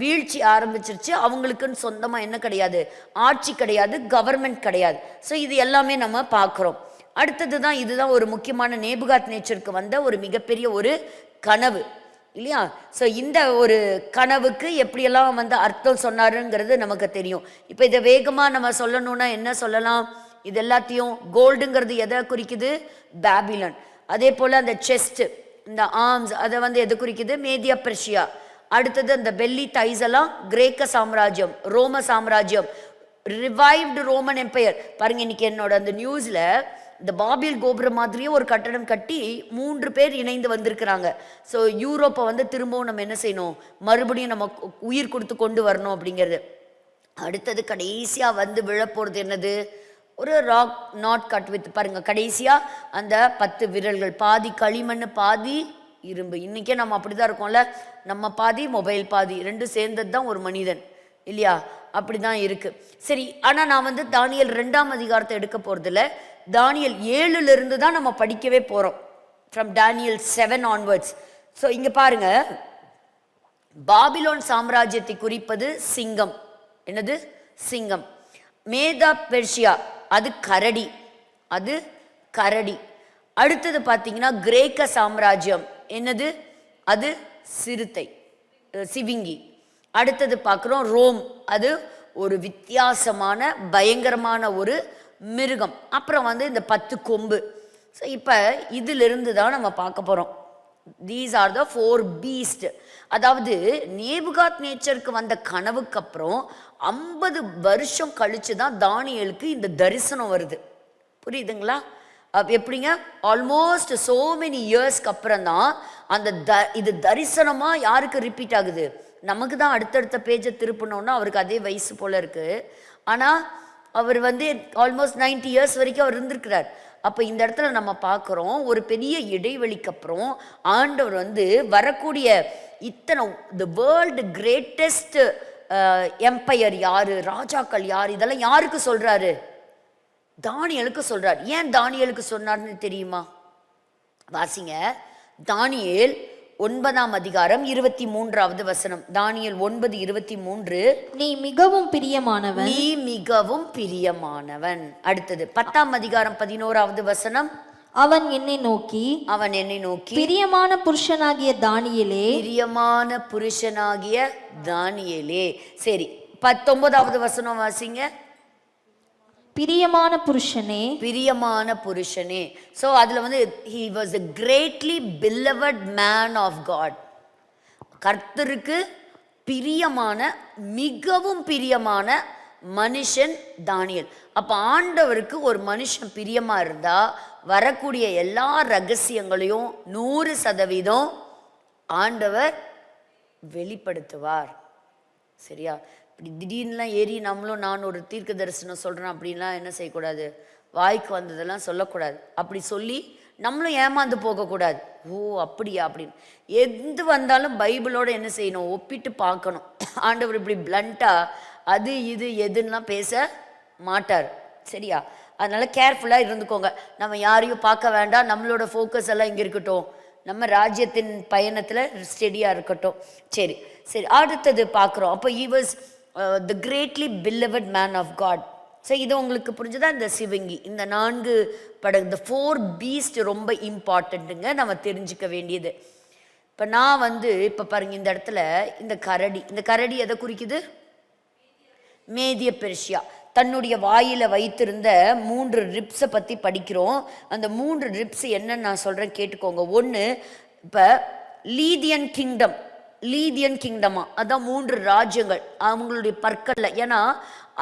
வீழ்ச்சி ஆரம்பிச்சிருச்சு. அவங்களுக்குன்னு சொந்தமாக என்ன கிடையாது, ஆட்சி கிடையாது, கவர்மெண்ட் கிடையாது. ஸோ இது எல்லாமே நம்ம பார்க்குறோம். அடுத்தது தான், இதுதான் ஒரு முக்கியமான நேபுகாத் நேச்சருக்கு வந்த ஒரு மிகப்பெரிய ஒரு கனவு இல்லையா? ஸோ இந்த ஒரு கனவுக்கு எப்படியெல்லாம் வந்து அர்த்தம் சொன்னாருங்கிறது நமக்கு தெரியும். இப்போ இதை வேகமாக நம்ம சொல்லணும்னா என்ன சொல்லலாம்? இது எல்லாத்தையும் கோல்டுங்கிறது எதை குறிக்குது? பாபிலன். அதே போல் அந்த செஸ்ட், இந்த ஆர்ம்ஸ், அதை வந்து எது குறிக்குது? மேதியா பெர்ஷியா. அடுத்தது அந்த பெல்லி தைஸ் எல்லாம் கிரேக்க சாம்ராஜ்யம், ரோம சாம்ராஜ்யம், ரிவைவ்டு ரோமன் எம்பையர். பாருங்க, இன்னைக்கு என்னோட அந்த நியூஸ்ல இந்த பாபில் கோபுரம் மாதிரியே ஒரு கட்டடம் கட்டி 3 பேர் இணைந்து வந்திருக்கிறாங்க. ஸோ யூரோப்பை வந்து திரும்பவும் நம்ம என்ன செய்யணும், மறுபடியும் நம்ம உயிர் கொடுத்து கொண்டு வரணும் அப்படிங்கிறது. அடுத்தது கடைசியாக வந்து விழப்போகிறது என்னது? ஒரு ராக் நாட் கட் வித், பாருங்க கடைசியாக அந்த 10 விரல்கள், பாதி களிமண் பாதி இரும்பு. இன்றைக்கே நம்ம அப்படி தான் இருக்கோம்ல, நம்ம பாதி மொபைல் பாதி, ரெண்டும் சேர்ந்தது தான் ஒரு மனிதன் இல்லையா? அப்படி தான் இருக்குது. சரி, ஆனால் நான் வந்து தானியேல் 2ஆம் அதிகாரத்தை எடுக்க போகிறதில்ல. தானியேல் 7லிருந்து தான் நம்ம படிக்கவே போகிறோம், ஃப்ரம் Daniel 7 onwards. ஸோ இங்கே பாருங்க, பாபிலோன் சாம்ராஜ்யத்தை குறிப்பது சிங்கம். என்னது? சிங்கம். மேதா பெர்ஷியா அது கரடி, அது கரடி. அடுத்தது பார்த்தீங்கன்னா கிரேக்க சாம்ராஜ்யம் என்னது? அது சிறுத்தை, சிவிங்கி. அடுத்தது பார்க்குறோம் ரோம், அது ஒரு வித்தியாசமான பயங்கரமான ஒரு மிருகம். அப்புறம் வந்து இந்த 10 கொம்பு. ஸோ இப்போ இதிலிருந்து தான் நம்ம பார்க்க போகிறோம். These are the 4 beast. அதாவது நேபுகாத் நேச்சருக்கு வந்த கனவுக்கு அப்புறம் 50 வருஷம் கழிச்சு தான் தானியேலுக்கு இந்த தரிசனம் வருது. புரியுதுங்களா? எப்படிங்க? ஆல்மோஸ்ட் so many இயர்ஸ்க்கு அப்புறம் தான் அந்த இது தரிசனமா யாருக்கு ரிப்பீட் ஆகுது? நமக்கு தான் அடுத்தடுத்த பேஜை திருப்பினோன்னா அவருக்கு அதே வயசு போல இருக்கு. ஆனால் அவர் வந்து ஆல்மோஸ்ட் 90 இயர்ஸ் வரைக்கும் அவர் இருந்திருக்கிறார். அப்போ இந்த இடத்துல நம்ம பார்க்குறோம், ஒரு பெரிய இடைவெளிக்கு அப்புறம் ஆண்டவர் வந்து வரக்கூடிய இத்தனை த வேர்ல்டு கிரேட்டஸ்ட் எம்பையர் யாரு, ராஜாக்கள் யார், இதெல்லாம் யாருக்கு சொல்றாரு? தானியேலுக்கு சொல்றார். ஏன் தானியேலுக்கு சொன்னார்னு தெரியுமா? வாசிங்க, தானியேல் 9ஆம் அதிகாரம் 23வது வசனம். தானியேல் 9:23. நீ மிகவும் பிரியமானவன், நீ மிகவும் பிரியமானவன். அடுத்தது 10ஆம் அதிகாரம் 11வது வசனம். அவன் என்னை நோக்கி, அவன் என்னை நோக்கி, பிரியமான புருஷனாகிய தானியேலே, பிரியமான புருஷனாகிய தானியேலே. சரி, 19வது வசனம் வாசிங்க. பிரியமான புருஷனே, பிரியமான புருஷனே. ஸோ அதில் வந்து he was a greatly beloved man of God. கர்த்தருக்கு பிரியமான, மிகவும் பிரியமான மனுஷன் தானியேல். அப்போ ஆண்டவருக்கு ஒரு மனுஷன் பிரியமாக இருந்தால் வரக்கூடிய எல்லா ரகசியங்களையும் 100% ஆண்டவர் வெளிப்படுத்துவார். சரியா? இப்படி திடீர்னுலாம் ஏறி நம்மளும் நான் ஒரு தீர்க்க தரிசனம் சொல்கிறேன் அப்படின்லாம் என்ன செய்யக்கூடாது? வாய்க்கு வந்ததெல்லாம் சொல்லக்கூடாது. அப்படி சொல்லி நம்மளும் ஏமாந்து போகக்கூடாது. ஓ அப்படியா அப்படின்னு. எது வந்தாலும் பைபிளோட என்ன செய்யணும்? ஒப்பிட்டு பார்க்கணும். ஆண்டவர் இப்படி பிளண்ட்டாக அது இது எதுன்னெலாம் பேச மாட்டார். சரியா? அதனால கேர்ஃபுல்லாக இருந்துக்கோங்க. நம்ம யாரையும் பார்க்க வேண்டாம், நம்மளோட ஃபோக்கஸ் எல்லாம் இங்கே இருக்கட்டும், நம்ம ராஜ்யத்தின் பயணத்தில் ஸ்டெடியாக இருக்கட்டும். சரி சரி, அடுத்தது பார்க்குறோம். அப்போ he was the greatly beloved man of God. So இது உங்களுக்கு புரிஞ்சுதா? இந்த சிவங்கி, இந்த 4 படம், இந்த 4 beast ரொம்ப இம்பார்ட்டண்ட்டுங்க, நம்ம தெரிஞ்சுக்க வேண்டியது. இப்போ நான் வந்து இப்போ பாருங்க, இந்த இடத்துல இந்த கரடி, இந்த கரடி எதை குறிக்குது? மேதிய பெர்ஷியா. தன்னுடைய வாயில வைத்திருந்த 3 ரிப்ஸை பற்றி படிக்கிறோம். அந்த 3 ரிப்ஸ் என்னன்னு நான் சொல்கிறேன், கேட்டுக்கோங்க. ஒன்று, இப்போ லீதியன் கிங்டம், லீதியன் கிங்டமா, அதான் 3 ராஜ்யங்கள் அவங்களுடைய பற்களில். ஏன்னா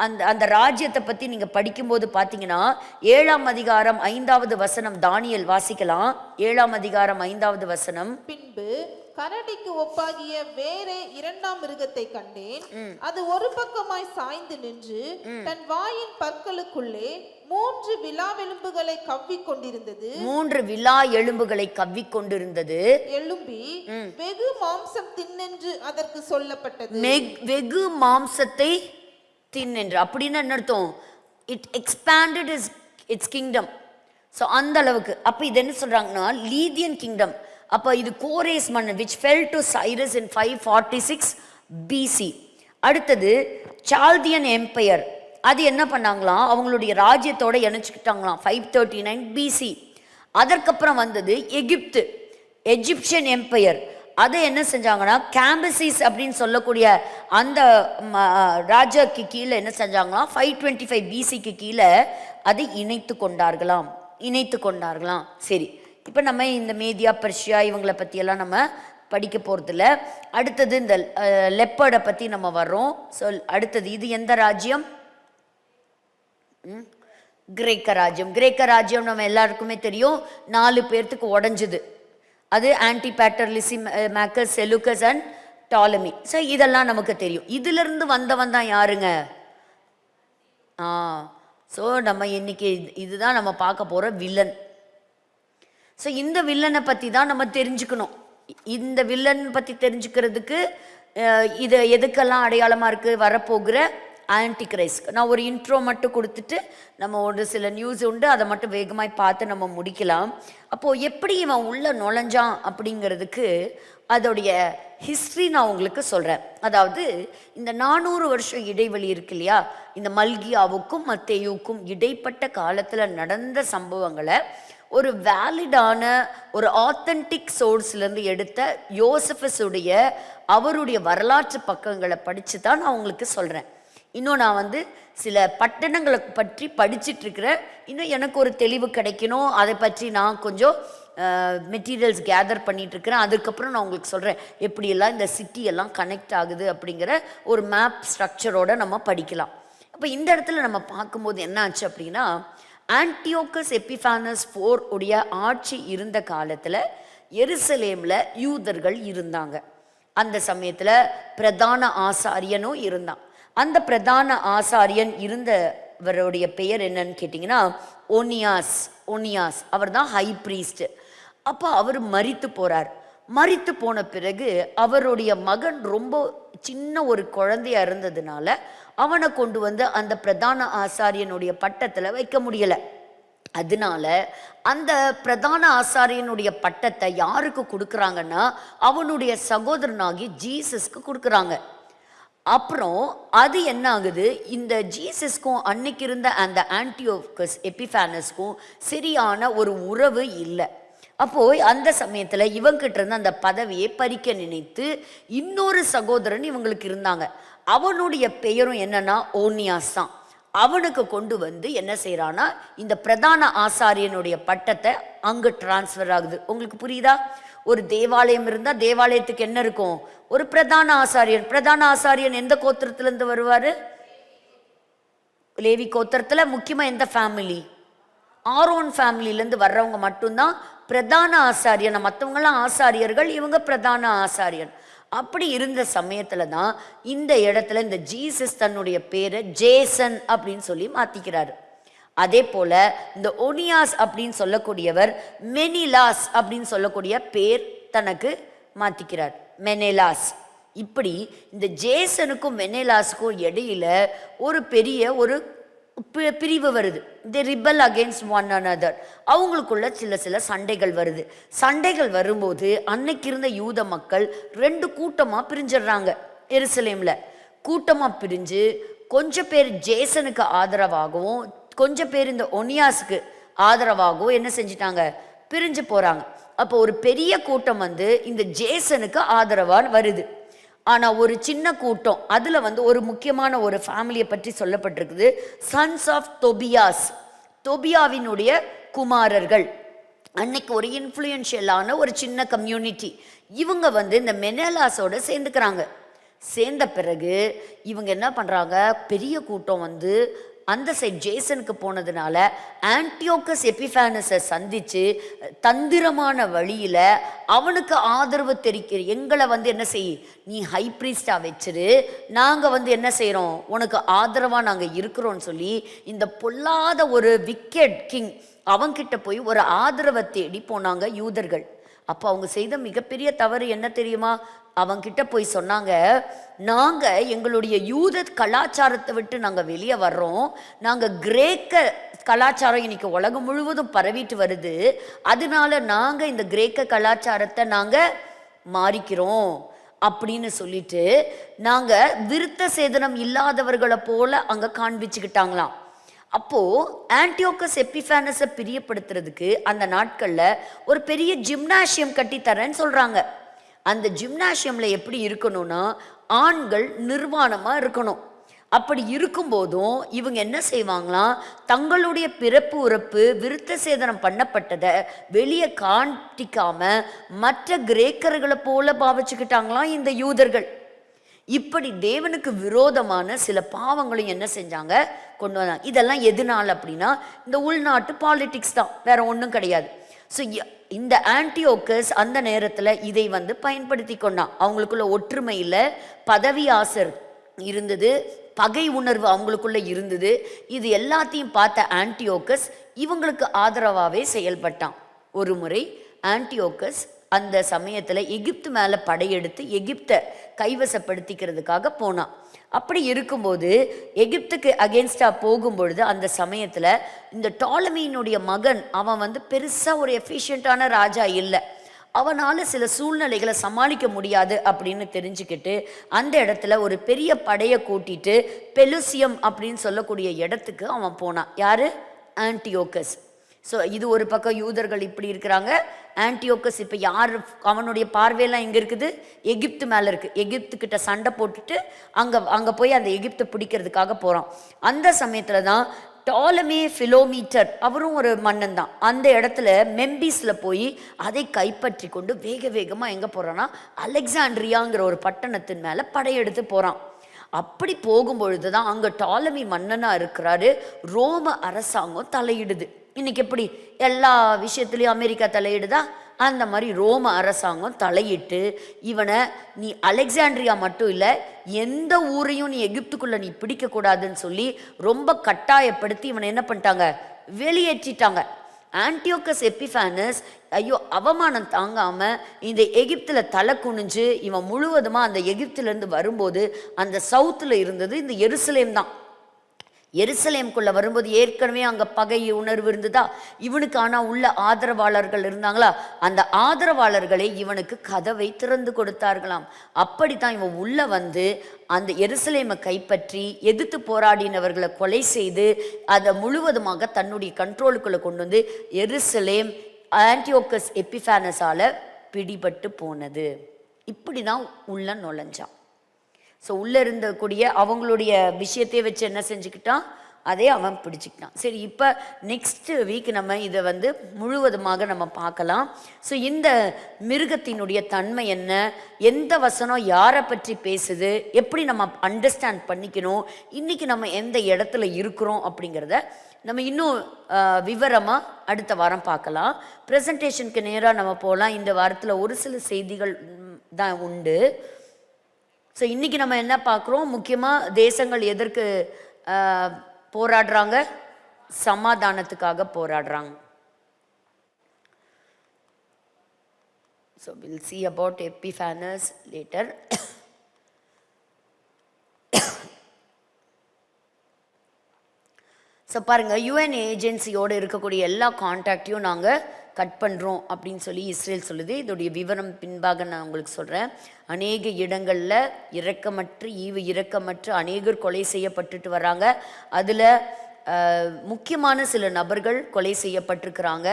அந்த அந்த ராஜ்யத்தை பற்றி நீங்கள் படிக்கும்போது பார்த்தீங்கன்னா 7ஆம் அதிகாரம் 5வது வசனம், தானியேல் வாசிக்கலாம். 7ஆம் அதிகாரம் 5வது வசனம். பின்பு கரடிக்கு ஒப்பாகிய வேறே 2ஆம் மிருகத்தை கண்டேன். அது ஒரு பக்கமாய் சாய்ந்து நின்று தன் வாயின் பற்களுக்குள்ளே 3 விலா எலும்புகளை கவ்விக் கொண்டிருந்தது. 3 விலா எலும்புகளை கவ்விக் கொண்டிருந்தது. எழும்பி வெகு மாம்சம் தின்னென்று அதற்கு சொல்லப்பட்டது. வெகு மாம்சத்தை தின்னென்று அப்படின்னு என்ன அர்த்தம்? It expanded it's kingdom. So அந்த அளவுக்கு. அப்போ இது என்ன சொல்றாங்கன்னா, லீதியன் கிங்டம், அப்போ இது கோரேஸ் மன்னன் which fell to Cyrus in 546 BC. அடுத்தது சால்தியன் எம்பையர், அது என்ன பண்ணாங்களாம், அவங்களுடைய ராஜ்யத்தோட இணைச்சிக்கிட்டாங்களாம் 539 BC. அதற்கப்புறம் வந்தது எகிப்து, எஜிப்சியன் எம்பையர். அதை என்ன செஞ்சாங்கன்னா கேம்பசிஸ் அப்படின்னு சொல்லக்கூடிய அந்த ராஜாக்கு கீழே என்ன செஞ்சாங்களாம் 525 BCக்கு கீழே அதை இணைத்து கொண்டார்களாம். சரி, இப்போ நம்ம இந்த மேதியா பர்ஷியா இவங்களை பற்றியெல்லாம் நம்ம படிக்க போகிறதில்ல. அடுத்தது இந்த லெப்பர்டை பற்றி நம்ம வர்றோம். ஸோ அடுத்தது இது எந்த ராஜ்யம்? கிரேக்க ராஜ்யம். கிரேக்க ராஜ்யம் நம்ம எல்லாருக்குமே தெரியும், 4 பேர்த்துக்கு உடஞ்சுது. அது ஆன்டிபேட்டர், லிசிமேக்கஸ், செலுக்கஸ் அண்ட் டாலமி. ஸோ இதெல்லாம் நமக்கு தெரியும். இதிலிருந்து வந்தவன் தான் யாருங்க? ஸோ நம்ம இன்னைக்கு இதுதான் நம்ம பார்க்க போகிற வில்லன். ஸோ இந்த வில்லனை பற்றி தான் நம்ம தெரிஞ்சுக்கணும். இந்த வில்லன் பற்றி தெரிஞ்சுக்கிறதுக்கு இது எதுக்கெல்லாம் அடையாளமாக இருக்குது வரப்போகிற ஆன்டிகிரைஸ்ட். நான் ஒரு இன்ட்ரோ மட்டும் கொடுத்துட்டு நம்ம ஒரு சில நியூஸ் உண்டு, அதை மட்டும் வேகமாய் பார்த்து நம்ம முடிக்கலாம். அப்போது எப்படி இவன் உள்ளே நுழைஞ்சான் அப்படிங்கிறதுக்கு அதோடைய ஹிஸ்ட்ரி நான் உங்களுக்கு சொல்கிறேன். அதாவது இந்த 400 வருஷம் இடைவெளி இருக்கு இல்லையா, இந்த மல்கியாவுக்கும் மத்தேயுக்கும் இடைப்பட்ட காலத்தில் நடந்த சம்பவங்களை ஒரு வேலிடான ஒரு ஆத்தென்டிக் சோர்ஸ்லேருந்து எடுத்த யோசபஸுடைய அவருடைய வரலாற்று பக்கங்களை படித்து தான் நான் உங்களுக்கு சொல்கிறேன். இன்னும் நான் சில பட்டணங்களை பற்றி படிச்சிட்ருக்கிறேன். இன்னும் எனக்கு ஒரு தெளிவு கிடைக்கணும், அதை பற்றி நான் கொஞ்சம் மெட்டீரியல்ஸ் கேதர் பண்ணிகிட்ருக்கிறேன். அதுக்கப்புறம் நான் உங்களுக்கு சொல்கிறேன் எப்படியெல்லாம் இந்த சிட்டியெல்லாம் கனெக்ட் ஆகுது அப்படிங்கிற ஒரு மேப் ஸ்ட்ரக்சரோடு நம்ம படிக்கலாம். அப்போ இந்த இடத்துல நம்ம பார்க்கும்போது என்ன ஆச்சு அப்படின்னா, ஆன்டியோகஸ் எபிஃபானஸ் IV உடைய ஆட்சி இருந்த காலத்தில் எருசலேமில் யூதர்கள் இருந்தாங்க. அந்த சமயத்தில் பிரதான ஆசாரியனும் இருந்தான். அந்த பிரதான ஆசாரியன் இருந்தவருடைய பெயர் என்னன்னு கேட்டிங்கன்னா ஒனியாஸ். அவர் தான் ஹை ப்ரீஸ்ட். அப்போ அவர் மரித்து போகிறார். மரித்து போன பிறகு அவருடைய மகன் ரொம்ப சின்ன ஒரு குழந்தையா இருந்ததுனால அவனை கொண்டு அந்த பிரதான ஆசாரியனுடைய பட்டத்தில் வைக்க முடியலை. அதனால அந்த பிரதான ஆசாரியனுடைய பட்டத்தை யாருக்கு கொடுக்குறாங்கன்னா அவனுடைய சகோதரனாகி ஜீசஸ்க்கு கொடுக்குறாங்க. அப்புறம் அது என்ன ஆகுது, இந்த ஜீசஸ்க்கும் அன்னைக்கு இருந்த அந்த ஆன்டியோகஸ் எபிஃபானஸ்க்கும் சரியான ஒரு உறவு இல்லை. அப்போ அந்த சமயத்தில் இவங்கிட்ட இருந்து அந்த பதவியை பறிக்க நினைத்து இன்னொரு சகோதரன் இவங்களுக்கு இருந்தாங்க. அவனுடைய பெயரும் என்னன்னா ஓனியாஸ் தான். அவனுக்கு கொண்டு என்ன செய்யறானா இந்த பிரதான ஆசாரியனுடைய பட்டத்தை அங்கு டிரான்ஸ்ஃபர் ஆகுது. உங்களுக்கு புரியுதா? ஒரு தேவாலயம் இருந்தால் தேவாலயத்துக்கு என்ன இருக்கும், ஒரு பிரதான ஆசாரியன். பிரதான ஆசாரியன் எந்த கோத்திரத்திலேருந்து வருவார்? லேவி கோத்திரத்தில். முக்கியமாக எந்த ஃபேமிலி? ஆரோன் ஃபேமிலியிலேருந்து வர்றவங்க மட்டும்தான் பிரதான ஆசாரியன். மற்றவங்களாம் ஆசாரியர்கள், இவங்க பிரதான ஆசாரியன். அப்படி இருந்த சமயத்தில் தான் இந்த இடத்துல இந்த ஜீசஸ் தன்னுடைய பேரை ஜேசன் அப்படின்னு சொல்லி மாற்றிக்கிறாரு. அதே போல் இந்த ஒனியாஸ் அப்படின்னு சொல்லக்கூடியவர் மெனிலாஸ் அப்படின்னு சொல்லக்கூடிய பேர் தனக்கு மாற்றிக்கிறார், மெனேலாஸ். இப்படி இந்த ஜேசனுக்கும் மெனேலாஸுக்கும் இடையில ஒரு பெரிய ஒரு பிரிவு வருது. தி ரிபல் அகெயின்ஸ்ட் ஒன் another. அவங்களுக்குள்ள சில சண்டைகள் வருது. சண்டைகள் வரும்போது அன்னைக்கு இருந்த யூத மக்கள் 2 கூட்டமாக பிரிஞ்சிடுறாங்க. எருசலேமில் கூட்டமாக பிரிஞ்சு கொஞ்சம் பேர் ஜேசனுக்கு ஆதரவாகவும் கொஞ்சம் பேர் இந்த ஒனியாஸுக்கு ஆதரவாகவும் என்ன செஞ்சிட்டாங்க, பிரிஞ்சு போகிறாங்க. அப்போ ஒரு பெரிய கூட்டம் இந்த ஜேசனுக்கு ஆதரவாக வருது. ஆனால் ஒரு சின்ன கூட்டம் அதில் ஒரு முக்கியமான ஒரு ஃபேமிலியை பற்றி சொல்லப்பட்டிருக்குது. சன்ஸ் ஆஃப் தொபியாஸ், தொபியாவினுடைய குமாரர்கள். அன்னைக்கு ஒரு இன்ஃப்ளூயன்ஷியலான ஒரு சின்ன கம்யூனிட்டி. இவங்க இந்த மெனேலாஸோட சேர்ந்துக்கிறாங்க. சேர்ந்த பிறகு இவங்க என்ன பண்ணுறாங்க, பெரிய கூட்டம் அந்த சைட் ஜேசனுக்கு போனதுனால ஆன்டியோகஸ் எபிஃபானஸை சந்தித்து தந்திரமான வழியில் அவனுக்கு ஆதரவு தெரிவிக்கிற எங்களை என்ன செய், நீ ஹை ப்ரீஸ்டாக வச்சிரு, நாங்கள் என்ன செய்கிறோம், உனக்கு ஆதரவாக நாங்கள் இருக்கிறோன்னு சொல்லி இந்த பொல்லாத ஒரு விக்கெட் கிங் அவன்கிட்ட போய் ஒரு ஆதரவை தேடி போனாங்க யூதர்கள். அப்போ அவங்க செய்த மிகப்பெரிய தவறு என்ன தெரியுமா? அவங்கிட்ட போய் சொன்னாங்க, நாங்க எங்களுடைய யூத கலாச்சாரத்தை விட்டு நாங்க வெளியே வர்றோம், நாங்க கிரேக்க கலாச்சாரம் இன்னைக்கு உலகம் முழுவதும் பரவிட்டு வருது, அதனால நாங்க இந்த கிரேக்க கலாச்சாரத்தை நாங்க மாறிக்கிறோம் அப்படின்னு சொல்லிட்டு நாங்க விருத்த சேதனம் இல்லாதவர்களை போல அங்க காண்பிச்சுக்கிட்டாங்களாம். அப்போ ஆன்டியோக்கஸ் எப்பிஃபானஸை பிரியப்படுத்துறதுக்கு அந்த நாட்கள்ல ஒரு பெரிய ஜிம்னாசியம் கட்டி தரேன்னு சொல்றாங்க. அந்த ஜிம்னாசியம்ல எப்படி இருக்கணும்னா ஆண்கள் நிர்வாணமா இருக்கணும். அப்படி இருக்கும்போதும் இவங்க என்ன செய்வாங்களாம், தங்களுடைய பிறப்பு உறப்பு விருத்த சேதனம் பண்ணப்பட்டதை வெளியே காட்டிக்காம மற்ற கிரேக்கர்களை போல பாவிச்சுக்கிட்டாங்களாம் இந்த யூதர்கள். இப்படி தேவனுக்கு விரோதமான சில பாவங்களையும் என்ன செஞ்சாங்க, கொண்டு வந்தாங்க. இதெல்லாம் எதனால அப்படின்னா இந்த உள்நாட்டு பாலிடிக்ஸ் தான், வேற ஒன்றும் கிடையாது. ஸோ இந்த ஆன்டியோக்கஸ் அந்த நேரத்தில் இதை பயன்படுத்தி கொண்டான். அவங்களுக்குள்ள ஒற்றுமை இல்லை, பதவி ஆசை இருந்தது, பகை உணர்வு அவங்களுக்குள்ள இருந்தது. இது எல்லாத்தையும் பார்த்த ஆன்டியோக்கஸ் இவங்களுக்கு ஆதரவாகவே செயல்பட்டான். ஒரு முறை ஆன்டியோக்கஸ் அந்த சமயத்தில் எகிப்து மேலே படையெடுத்து எகிப்தை கைவசப்படுத்திக்கிறதுக்காக போனான். அப்படி இருக்கும்போது எகிப்துக்கு அகேன்ஸ்டாக போகும்பொழுது அந்த சமயத்தில் இந்த டாலமியினுடைய மகன் அவன் பெருசாக ஒரு எஃபிஷியண்ட்டான ராஜா இல்லை. அவனால் சில சூழ்நிலைகளை சமாளிக்க முடியாது அப்படின்னு தெரிஞ்சுக்கிட்டு அந்த இடத்துல ஒரு பெரிய படையை கூட்டிட்டு பெலுசியம் அப்படின்னு சொல்லக்கூடிய இடத்துக்கு அவன் போனான். யாரு? ஆன்டியோக்கஸ். ஸோ இது ஒரு பக்கம் யூதர்கள் இப்படி இருக்கிறாங்க. ஆன்டியோக்கஸ் இப்போ யார், அவனுடைய பார்வையெல்லாம் எங்கே இருக்குது? எகிப்து மேலே இருக்குது. எகிப்துக்கிட்ட சண்டை போட்டுட்டு அங்கே போய் அந்த எகிப்தை பிடிக்கிறதுக்காக போகிறான். அந்த சமயத்தில் தான் டாலமே ஃபிலோமீட்டர், அவரும் ஒரு மன்னன் தான், அந்த இடத்துல மெம்பிஸில் போய் அதை கைப்பற்றி கொண்டு வேக வேகமாக எங்கே போகிறான்னா அலெக்சாண்ட்ரியாங்கிற ஒரு பட்டணத்தின் மேலே படையெடுத்து போகிறான். அப்படி போகும்பொழுது தான் அங்கே டாலமி மன்னனாக இருக்கிறாரு. ரோம அரசாங்கம் தலையிடுது. இன்னைக்கு எப்படி எல்லா விஷயத்துலையும் அமெரிக்கா தலையிடுதா, அந்த மாதிரி ரோம அரசாங்கம் தலையிட்டு இவனை நீ அலெக்சாண்ட்ரியா மட்டும் இல்லை எந்த ஊரையும் நீ எகிப்துக்குள்ள நீ பிடிக்கக்கூடாதுன்னு சொல்லி ரொம்ப கட்டாயப்படுத்தி இவனை என்ன பண்ணிட்டாங்க, வெளியேற்றிட்டாங்க. ஆன்டியோக்கஸ் எப்பிஃபானஸ் ஐயோ அவமானம் தாங்காம இந்த எகிப்துல தலை குனிஞ்சு இவன் முழுவதுமா அந்த எகிப்துலேருந்து வரும்போது அந்த சவுத்தில் இருந்தது இந்த எருசலேம் தான். எருசலேம்குள்ள வரும்போது ஏற்கனவே அங்கே பகை உணர்வு இருந்ததா, இவனுக்கு ஆனால் உள்ள ஆதரவாளர்கள் இருந்தாங்களா, அந்த ஆதரவாளர்களை இவனுக்கு கதவை திறந்து கொடுத்தார்களாம். அப்படித்தான் இவன் உள்ள அந்த எருசலேமை கைப்பற்றி எதிர்த்து போராடினவர்களை கொலை செய்து அதை முழுவதுமாக தன்னுடைய கண்ட்ரோலுக்குள்ள கொண்டு எருசலேம் ஆன்டியோக்கஸ் எப்பிஃபானஸால பிடிபட்டு போனது. இப்படி தான் உள்ள நுழைஞ்சான். ஸோ உள்ளே இருந்தக்கூடிய அவங்களுடைய விஷயத்தை வச்சு என்ன செஞ்சுக்கிட்டான், அதே அவன் பிடிச்சிக்கிட்டான். சரி, இப்போ நெக்ஸ்ட் வீக் நம்ம இதை முழுவதுமாக நம்ம பார்க்கலாம். ஸோ இந்த மிருகத்தினுடைய தன்மை என்ன, எந்த வசனம் யாரை பற்றி பேசுது, எப்படி நம்ம அண்டர்ஸ்டாண்ட் பண்ணிக்கணும், இன்றைக்கி நம்ம எந்த இடத்துல இருக்கிறோம் அப்படிங்கிறத நம்ம இன்னும் விவரமாக அடுத்த வாரம் பார்க்கலாம். ப்ரெசன்டேஷனுக்கு நேராக நம்ம போகலாம். இந்த வாரத்தில் ஒரு சில செய்திகள் தான் உண்டு. ஸோ இன்றைக்கி நம்ம என்ன பார்க்குறோம், முக்கியமாக தேசங்கள் எதற்கு போராடுறாங்க, சமாதானத்துக்காக போராடுறாங்க. So will see about Epiphanes later. So பாருங்கள், யுஎன் ஏஜென்சியோடு இருக்கக்கூடிய எல்லா கான்டாக்டையும் நாங்கள் கட் பண்ணுறோம் அப்படின்னு சொல்லி இஸ்ரேல் சொல்லுது. இதோடைய விவரம் பின்பாக நான் உங்களுக்கு சொல்கிறேன். அநேக இடங்களில் ஈவு இரக்கமற்று அநேகர் கொலை செய்யப்பட்டுட்டு வராங்க. அதில் முக்கியமான சில நபர்கள் கொலை செய்யப்பட்டிருக்கிறாங்க.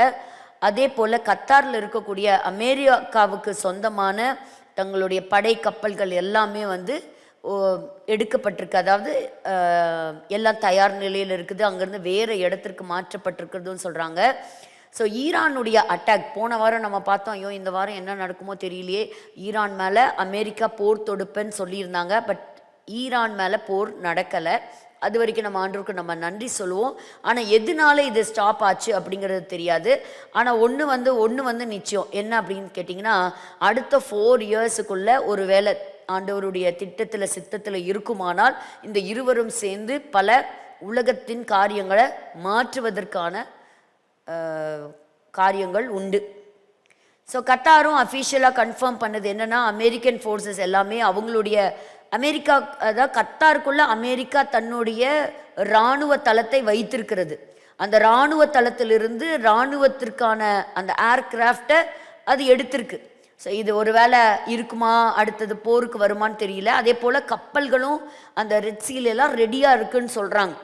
அதே போல் கத்தாரில் இருக்கக்கூடிய அமெரிக்காவுக்கு சொந்தமான தங்களுடைய படை கப்பல்கள் எல்லாமே எடுக்கப்பட்டிருக்கு. அதாவது எல்லாம் தயார் நிலையில் இருக்குது, அங்கேருந்து வேறு இடத்திற்கு மாற்றப்பட்டிருக்கிறதுன்னு சொல்கிறாங்க. ஸோ ஈரானுடைய அட்டாக் போன வாரம் நம்ம பார்த்தோம். ஐயோ இந்த வாரம் என்ன நடக்குமோ தெரியலையே, ஈரான் மேலே அமெரிக்கா போர் தொடுப்பேன்னு சொல்லியிருந்தாங்க. பட் ஈரான் மேலே போர் நடக்கலை. அது வரைக்கும் நம்ம ஆண்டவருக்கு நம்ம நன்றி சொல்லுவோம். ஆனால் எதனால இது ஸ்டாப் ஆச்சு அப்படிங்கிறது தெரியாது. ஆனால் ஒன்று நிச்சயம் என்ன அப்படின்னு கேட்டிங்கன்னா, அடுத்த 4 இயர்ஸுக்குள்ளே ஒரு வேளை ஆண்டவருடைய திட்டத்தில் சித்தத்தில் இருக்குமானால் இந்த இருவரும் சேர்ந்து பல உலகத்தின் காரியங்களை மாற்றுவதற்கான காரியங்கள் உண்டு. ஸோ கத்தாரும் அஃபிஷியலாக கன்ஃபார்ம் பண்ணது என்னன்னா, அமெரிக்கன் ஃபோர்ஸஸ் எல்லாமே அவங்களுடைய அமெரிக்கா, அதாவது கத்தாருக்குள்ள அமெரிக்கா தன்னுடைய இராணுவ தளத்தை வைத்திருக்கிறது. அந்த இராணுவ தளத்திலிருந்து இராணுவத்திற்கான அந்த ஏர்கிராஃப்டை அது எடுத்திருக்கு. ஸோ இது ஒரு வேளை இருக்குமா, அடுத்தது போருக்கு வருமானு தெரியல. அதே போல் கப்பல்களும் அந்த ரெட் சீல எல்லாம் ரெடியாக இருக்குன்னு சொல்கிறாங்க.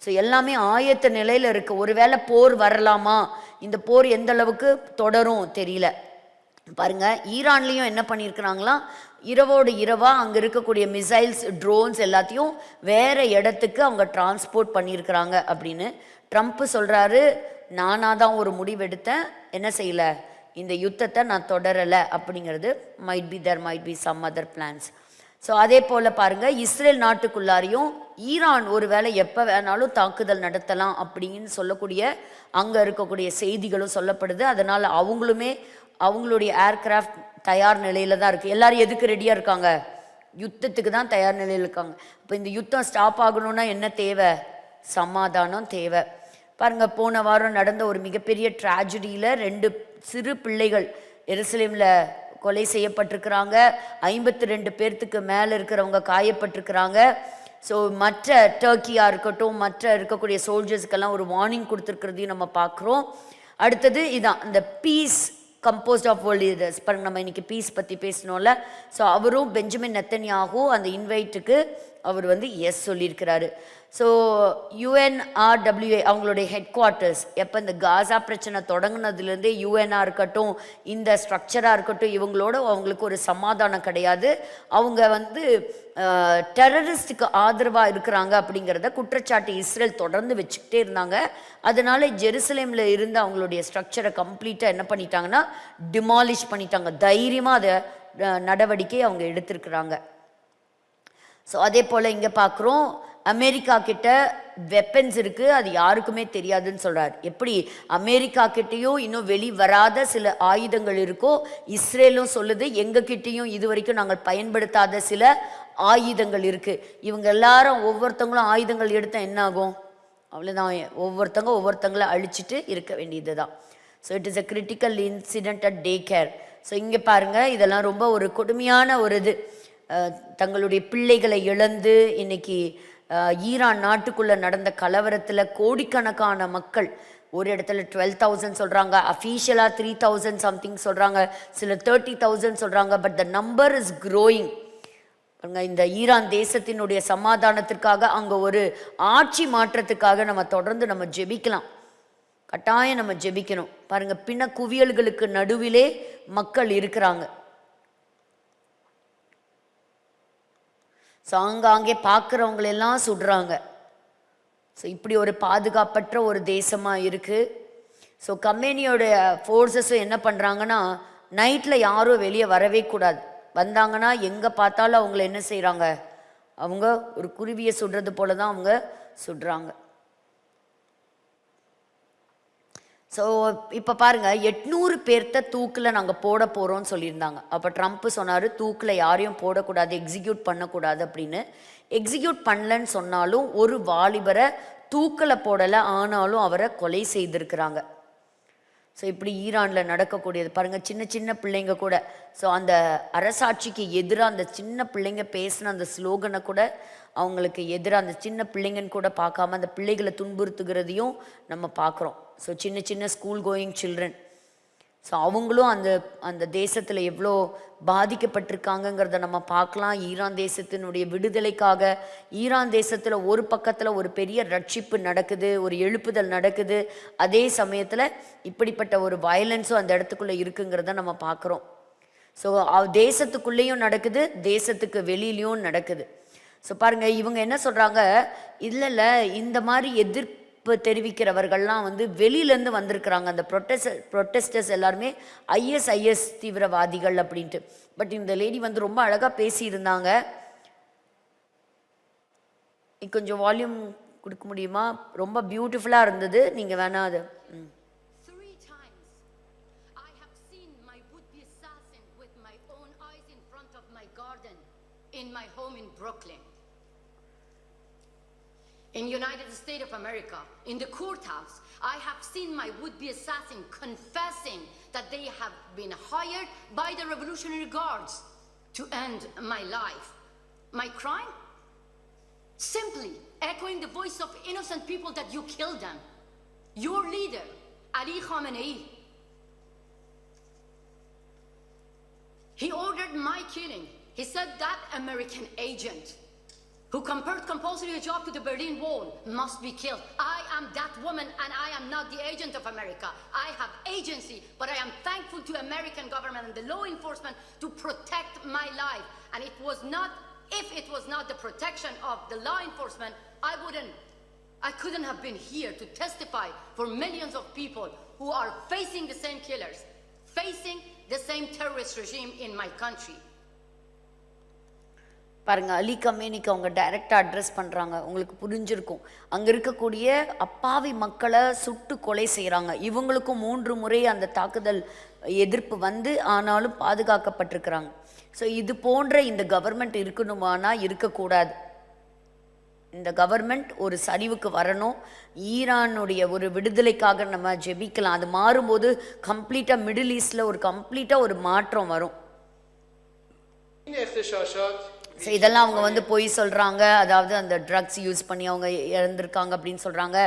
ஸோ எல்லாமே ஆயத்த நிலையில் இருக்குது. ஒருவேளை போர் வரலாமா, இந்த போர் எந்த அளவுக்கு தொடரும் தெரியல. பாருங்க, ஈரான்லேயும் என்ன பண்ணியிருக்கிறாங்களாம், இரவோடு இரவாக அங்கே இருக்கக்கூடிய மிசைல்ஸ், ட்ரோன்ஸ் எல்லாத்தையும் வேற இடத்துக்கு அவங்க டிரான்ஸ்போர்ட் பண்ணியிருக்கிறாங்க அப்படின்னு ட்ரம்ப் சொல்கிறாரு. நானாக தான் ஒரு முடிவெடுத்தேன், என்ன செய்யலை, இந்த யுத்தத்தை நான் தொடரலை அப்படிங்கிறது. Might be some other plans. So அதே போல் பாருங்கள், இஸ்ரேல் நாட்டுக்குள்ளாரையும் ஈரான் ஒரு வேளை எப்போ வேணாலும் தாக்குதல் நடத்தலாம் அப்படின்னு சொல்லக்கூடிய அங்கே இருக்கக்கூடிய செய்திகளும் சொல்லப்படுது. அதனால் அவங்களுமே அவங்களுடைய ஏர்கிராஃப்ட் தயார் நிலையில் தான் இருக்குது. எல்லாரும் எதுக்கு ரெடியாக இருக்காங்க, யுத்தத்துக்கு தான் தயார் நிலையில் இருக்காங்க. இப்போ இந்த யுத்தம் ஸ்டாப் ஆகணும்னா என்ன தேவை, சமாதானம் தேவை. பாருங்கள், போன வாரம் நடந்த ஒரு மிகப்பெரிய ட்ராஜடியில் 2 சிறு பிள்ளைகள் எருசலேமில் கொலை செய்யப்பட்டிருக்கிறாங்க. 52 பேர்த்துக்கு மேலே இருக்கிறவங்க காயப்பட்டிருக்கிறாங்க. ஸோ மற்ற டர்க்கியாக இருக்கட்டும், மற்ற இருக்கக்கூடிய சோல்ஜர்ஸுக்கெல்லாம் ஒரு வார்னிங் கொடுத்துருக்கிறதையும் நம்ம பார்க்குறோம். அடுத்தது இதான் இந்த peace composed of world leaders. பாருங்க, நம்ம இன்னைக்கு பீஸ் பற்றி பேசணும்ல. ஸோ அவரும் பெஞ்சமின் நெத்தன்யாஹூ அந்த இன்வைட்டுக்கு அவர் எஸ் சொல்லியிருக்கிறாரு. ஸோ UNRWA அவங்களுடைய ஹெட் குவார்ட்டர்ஸ் எப்போ இந்த காசா பிரச்சனை தொடங்கினதுலேருந்தே யூஎன்னாக இருக்கட்டும், இந்த ஸ்ட்ரக்சராக இருக்கட்டும், இவங்களோட அவங்களுக்கு ஒரு சமாதானம் கிடையாது. அவங்க டெரரிஸ்டுக்கு ஆதரவாக இருக்கிறாங்க அப்படிங்கிறத குற்றச்சாட்டு இஸ்ரேல் தொடர்ந்து வச்சுக்கிட்டே இருந்தாங்க. அதனால ஜெருசலேமில் இருந்து அவங்களுடைய ஸ்ட்ரக்சரை கம்ப்ளீட்டாக என்ன பண்ணிட்டாங்கன்னா டிமாலிஷ் பண்ணிட்டாங்க. தைரியமாக அதை நடவடிக்கை அவங்க எடுத்திருக்கிறாங்க. ஸோ அதே போல் இங்கே பார்க்குறோம், அமெரிக்கா கிட்ட வெப்பன்ஸ் இருக்குது, அது யாருக்குமே தெரியாதுன்னு சொல்கிறார். எப்படி அமெரிக்கா கிட்டேயும் இன்னும் வெளிவராத சில ஆயுதங்கள் இருக்கோ, இஸ்ரேலும் சொல்லுது எங்ககிட்டையும் இது வரைக்கும் நாங்கள் பயன்படுத்தாத சில ஆயுதங்கள் இருக்குது. இவங்க எல்லாரும் ஒவ்வொருத்தவங்களும் ஆயுதங்கள் எடுத்தால் என்ன ஆகும், அவ்வளோதான், ஒவ்வொருத்தங்களை அழிச்சிட்டு இருக்க வேண்டியது தான். So it is a critical incident at day care. So இங்கே பாருங்கள், இதெல்லாம் ரொம்ப ஒரு கொடுமையான ஒரு இது. தங்களுடைய பிள்ளைகளை இழந்து இன்னைக்கு ஈரான் நாட்டுக்குள்ளே நடந்த கலவரத்தில் கோடிக்கணக்கான மக்கள், ஒரு இடத்துல 12,000 சொல்கிறாங்க, அஃபீஷியலாக 3,000 சம்திங் சொல்கிறாங்க, சில 30,000 சொல்கிறாங்க. But the number is growing. இந்த ஈரான் தேசத்தினுடைய சமாதானத்திற்காக, அங்கே ஒரு ஆட்சி மாற்றத்துக்காக நம்ம தொடர்ந்து நம்ம ஜெபிக்கலாம், கட்டாயம் நம்ம ஜெபிக்கணும். பாருங்கள், பின்ன குவியல்களுக்கு நடுவிலே மக்கள் இருக்கிறாங்க. ஸோ அங்கே பார்க்குறவங்களெல்லாம் சுடுறாங்க. ஸோ இப்படி ஒரு பாதுகாப்பற்ற ஒரு தேசமாக இருக்குது. ஸோ கம்பெனியோடைய ஃபோர்ஸஸும் என்ன பண்ணுறாங்கன்னா, நைட்டில் யாரும் வெளியே வரவே கூடாது. வந்தாங்கன்னா எங்கே பார்த்தாலும் அவங்கள என்ன செய்கிறாங்க, அவங்க ஒரு குருவியை சுடுறது போல தான் அவங்க சுடுறாங்க. ஸோ இப்போ பாருங்கள், 800 பேர்த்த தூக்கில் நாங்கள் போட போகிறோம்னு சொல்லியிருந்தாங்க. அப்போ ட்ரம்ப் சொன்னார், தூக்கில் யாரையும் போடக்கூடாது, எக்ஸிக்யூட் பண்ணக்கூடாது அப்படின்னு. எக்ஸிக்யூட் பண்ணலன்னு சொன்னாலும் ஒரு வாலிபரை தூக்கில் போடலை, ஆனாலும் அவரை கொலை செய்திருக்கிறாங்க. ஸோ இப்படி ஈரானில் நடக்கக்கூடியது பாருங்கள், சின்ன சின்ன பிள்ளைங்க கூட. ஸோ அந்த அரசாட்சிக்கு எதிராக அந்த சின்ன பிள்ளைங்க பேசின அந்த ஸ்லோகனை கூட அவங்களுக்கு எதிராக அந்த சின்ன பிள்ளைங்கன்னு கூட பார்க்காம அந்த பிள்ளைகளை துன்புறுத்துகிறதையும் நம்ம பார்க்குறோம். ஸோ சின்ன சின்ன ஸ்கூல் கோயிங் சில்ட்ரன், ஸோ அவங்களும் அந்த தேசத்தில் எவ்வளோ பாதிக்கப்பட்டிருக்காங்கங்கிறத நம்ம பார்க்கலாம். ஈரான் தேசத்தினுடைய விடுதலைக்காக ஈரான் தேசத்தில் ஒரு பக்கத்தில் ஒரு பெரிய ரட்சிப்பு நடக்குது, ஒரு எழுப்புதல் நடக்குது. அதே சமயத்தில் இப்படிப்பட்ட ஒரு வயலன்ஸும் அந்த இடத்துக்குள்ளே இருக்குங்கிறத நம்ம பார்க்குறோம். ஸோ தேசத்துக்குள்ளேயும் நடக்குது, தேசத்துக்கு வெளியிலையும் நடக்குது. ஸோ பாருங்கள், இவங்க என்ன சொல்கிறாங்க, இல்லை இந்த மாதிரி எதிர்ப்பு தெரிவிக்கிறவர்கள்லாம் வெளியிலேருந்து வந்திருக்கிறாங்க. அந்த ப்ரொட்டஸ்டர்ஸ் எல்லாருமே ஐஎஸ் தீவிரவாதிகள் அப்படின்ட்டு. பட் இந்த லேடி ரொம்ப அழகாக பேசியிருந்தாங்க. கொஞ்சம் வால்யூம் கொடுக்க முடியுமா? ரொம்ப பியூட்டிஃபுல்லாக இருந்தது. நீங்கள் வேணா அது in my home in Brooklyn. In United States of America, in the courthouse, I have seen my would-be assassin confessing that they have been hired by the Revolutionary Guards to end my life. My crime? Simply echoing the voice of innocent people that you killed them. Your leader, Ali Khamenei, he ordered my killing. He said that American agent who compared compulsory hijab to the Berlin Wall must be killed. I am that woman and I am not the agent of America. I have agency, but I am thankful to American government and the law enforcement to protect my life. And it was not, if it was not the protection of the law enforcement, I couldn't have been here to testify for millions of people who are facing the same killers, facing the same terrorist regime in my country. பாருங்க, அலி கமேனிக்கு அவங்க டைரக்டா அட்ரஸ் பண்றாங்க. உங்களுக்கு புரிஞ்சிருக்கும், அங்க இருக்கக்கூடிய அப்பாவி மக்களை சுட்டு கொலை செய்யறாங்க. இவங்களுக்கும் 3 முறை அந்த தாக்குதல் எதிர்ப்பு வந்து ஆனாலும் பாதுகாக்கப்பட்டிருக்கிறாங்க. ஸோ இது போன்ற இந்த கவர்மெண்ட் இருக்கணுமானா இருக்கக்கூடாது. இந்த கவர்மெண்ட் ஒரு சரிவுக்கு வரணும். ஈரானுடைய ஒரு விடுதலைக்காக நம்ம ஜெபிக்கலாம். அது மாறும்போது கம்ப்ளீட்டா மிடில் ஈஸ்ட்ல ஒரு மாற்றம் வரும். ஸோ இதெல்லாம் அவங்க வந்து பொய் சொல்கிறாங்க. அதாவது அந்த ட்ரக்ஸ் யூஸ் பண்ணி அவங்க இறந்துருக்காங்க அப்படின்னு சொல்கிறாங்க.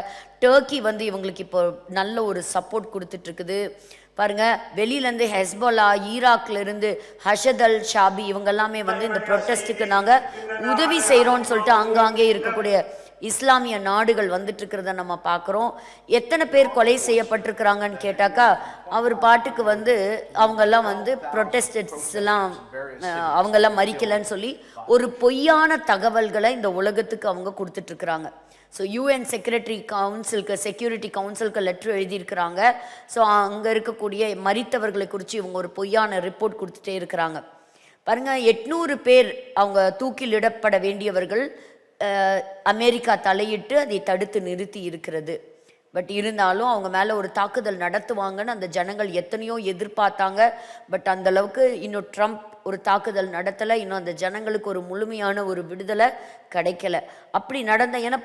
டர்க்கி வந்து இவங்களுக்கு இப்போ நல்ல ஒரு சப்போர்ட் கொடுத்துட்ருக்குது. பாருங்கள், வெளியிலேருந்து ஹெஸ்போலா, ஈராக்லேருந்து ஹஷத் அல் ஷாபி இவங்க எல்லாமே வந்து இந்த ப்ரொட்டஸ்ட்டுக்கு நாங்கள் உதவி செய்கிறோன்னு சொல்லிட்டு ஆங்காங்கே இருக்கக்கூடிய இஸ்லாமிய நாடுகள் வந்துட்டு இருக்கிறத நம்ம பார்க்குறோம். எத்தனை பேர் கொலை செய்யப்பட்டிருக்கிறாங்கன்னு கேட்டாக்கா, அவர் பாட்டுக்கு வந்து அவங்கெல்லாம் வந்து ப்ரொட்டஸ்டர்ஸ் எல்லாம் அவங்கெல்லாம் மறிக்கலைன்னு சொல்லி ஒரு பொய்யான தகவல்களை இந்த உலகத்துக்கு அவங்க கொடுத்துட்ருக்குறாங்க. ஸோ யூஎன் செக்யூரிட்டி கவுன்சிலுக்கு லெட்ரு எழுதியிருக்கிறாங்க. ஸோ அங்கே இருக்கக்கூடிய மரித்தவர்களை குறித்து இவங்க ஒரு பொய்யான ரிப்போர்ட் கொடுத்துட்டே இருக்கிறாங்க. பாருங்கள், 800 பேர் அவங்க தூக்கிலிடப்பட வேண்டியவர்கள் அமெரிக்கா தலையிட்டு அதை தடுத்து நிறுத்தி இருக்கிறது. பட் இருந்தாலும் அவங்க மேலே ஒரு தாக்குதல் நடத்துவாங்கன்னு அந்த ஜனங்கள் எத்தனையோ எதிர்பார்த்தாங்க. பட் அந்த அளவுக்கு இன்னும் ட்ரம்ப் ஒரு தாக்குதல் நடத்தலை. இன்னும் அந்த ஜனங்களுக்கு ஒரு முழுமையான ஒரு விடுதலை கிடைக்கல. அப்படி நடந்த, ஏன்னா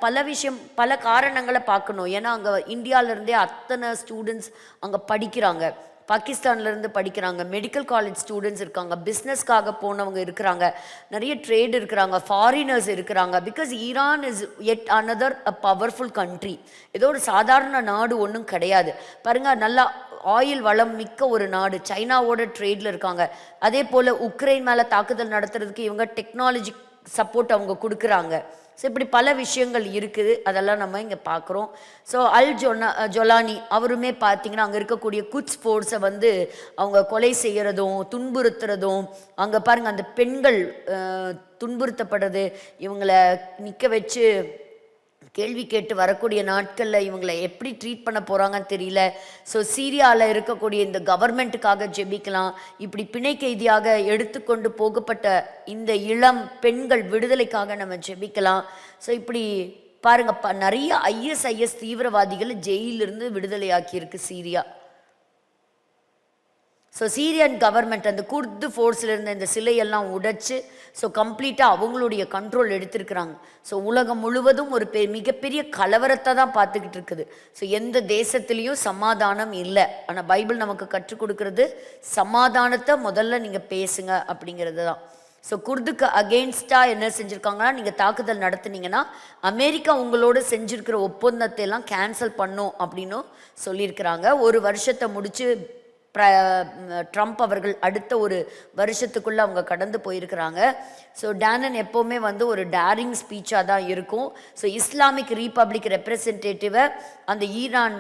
பல காரணங்களை பார்க்கணும். ஏன்னா அங்கே இந்தியாவிலேருந்தே அத்தனை ஸ்டூடெண்ட்ஸ் அங்கே படிக்கிறாங்க, பாகிஸ்தான்லேருந்து படிக்கிறாங்க, மெடிக்கல் காலேஜ் ஸ்டூடெண்ட்ஸ் இருக்காங்க, பிஸ்னஸ்க்காக போனவங்க இருக்கிறாங்க, நிறைய ட்ரேட் இருக்கிறாங்க, ஃபாரினர்ஸ் இருக்கிறாங்க. Because Iran is yet another a powerful country. ஏதோ ஒரு சாதாரண நாடு ஒன்றும் கிடையாது. பாருங்கள், நல்லா ஆயில் வளம் மிக்க ஒரு நாடு. சைனாவோட ட்ரேடில் இருக்காங்க. அதே போல் உக்ரைன் மேலே தாக்குதல் நடத்துறதுக்கு இவங்க டெக்னாலஜி சப்போர்ட் அவங்க கொடுக்குறாங்க. ஸோ இப்படி பல விஷயங்கள் இருக்குது, அதெல்லாம் நம்ம இங்கே பார்க்குறோம். ஸோ ஜொலானி அவருமே பார்த்தீங்கன்னா அங்கே இருக்கக்கூடிய குட்ஸ் ஃபோர்ஸை வந்து அவங்க கொலை செய்கிறதும் துன்புறுத்துறதும், அங்கே பாருங்கள் அந்த பெண்கள் துன்புறுத்தப்படுறது, இவங்களை நிற்க வச்சு கேள்வி கேட்டு வரக்கூடிய நாட்களில் இவங்களை எப்படி ட்ரீட் பண்ண போகிறாங்கன்னு தெரியல. ஸோ சீரியாவில் இருக்கக்கூடிய இந்த கவர்மெண்ட்டுக்காக ஜெபிக்கலாம். இப்படி பிணை கைதியாக எடுத்துக்கொண்டு போகப்பட்ட இந்த இளம் பெண்கள் விடுதலைக்காக நம்ம ஜெபிக்கலாம். ஸோ இப்படி பாருங்க, நிறைய ISIS தீவிரவாதிகள் ஜெயிலிருந்து விடுதலையாக்கியிருக்கு சீரியா. ஸோ சீரியன் கவர்மெண்ட் அந்த குர்து ஃபோர்ஸில் இருந்த இந்த சிலையெல்லாம் உடைச்சு ஸோ கம்ப்ளீட்டாக அவங்களுடைய கண்ட்ரோல் எடுத்திருக்கிறாங்க. ஸோ உலகம் முழுவதும் ஒரு மிகப்பெரிய கலவரத்தை தான் பார்த்துக்கிட்டு இருக்குது. ஸோ எந்த தேசத்துலேயும் சமாதானம் இல்லை. ஆனால் பைபிள் நமக்கு கற்றுக் கொடுக்கறது சமாதானத்தை முதல்ல நீங்கள் பேசுங்க அப்படிங்கிறது தான். ஸோ குர்துக்கு அகெயின்ஸ்டாக என்ன செஞ்சுருக்காங்கன்னா, நீங்கள் தாக்குதல் நடத்துனீங்கன்னா அமெரிக்கா உங்களோட செஞ்சுருக்கிற ஒப்பந்தத்தை எல்லாம் கேன்சல் பண்ணும் அப்படின்னு சொல்லியிருக்கிறாங்க. ஒரு வருஷத்தை முடித்து ட்ரம்ப் அவர்கள் அடுத்த ஒரு வருஷத்துக்குள்ளே அவங்க கடந்து போயிருக்கிறாங்க. ஸோ டேனன் எப்போவுமே வந்து ஒரு டேரிங் ஸ்பீச்சாக தான் இருக்கும். ஸோ இஸ்லாமிக் ரீபப்ளிக் ரெப்ரசன்டேட்டிவை அந்த ஈரான்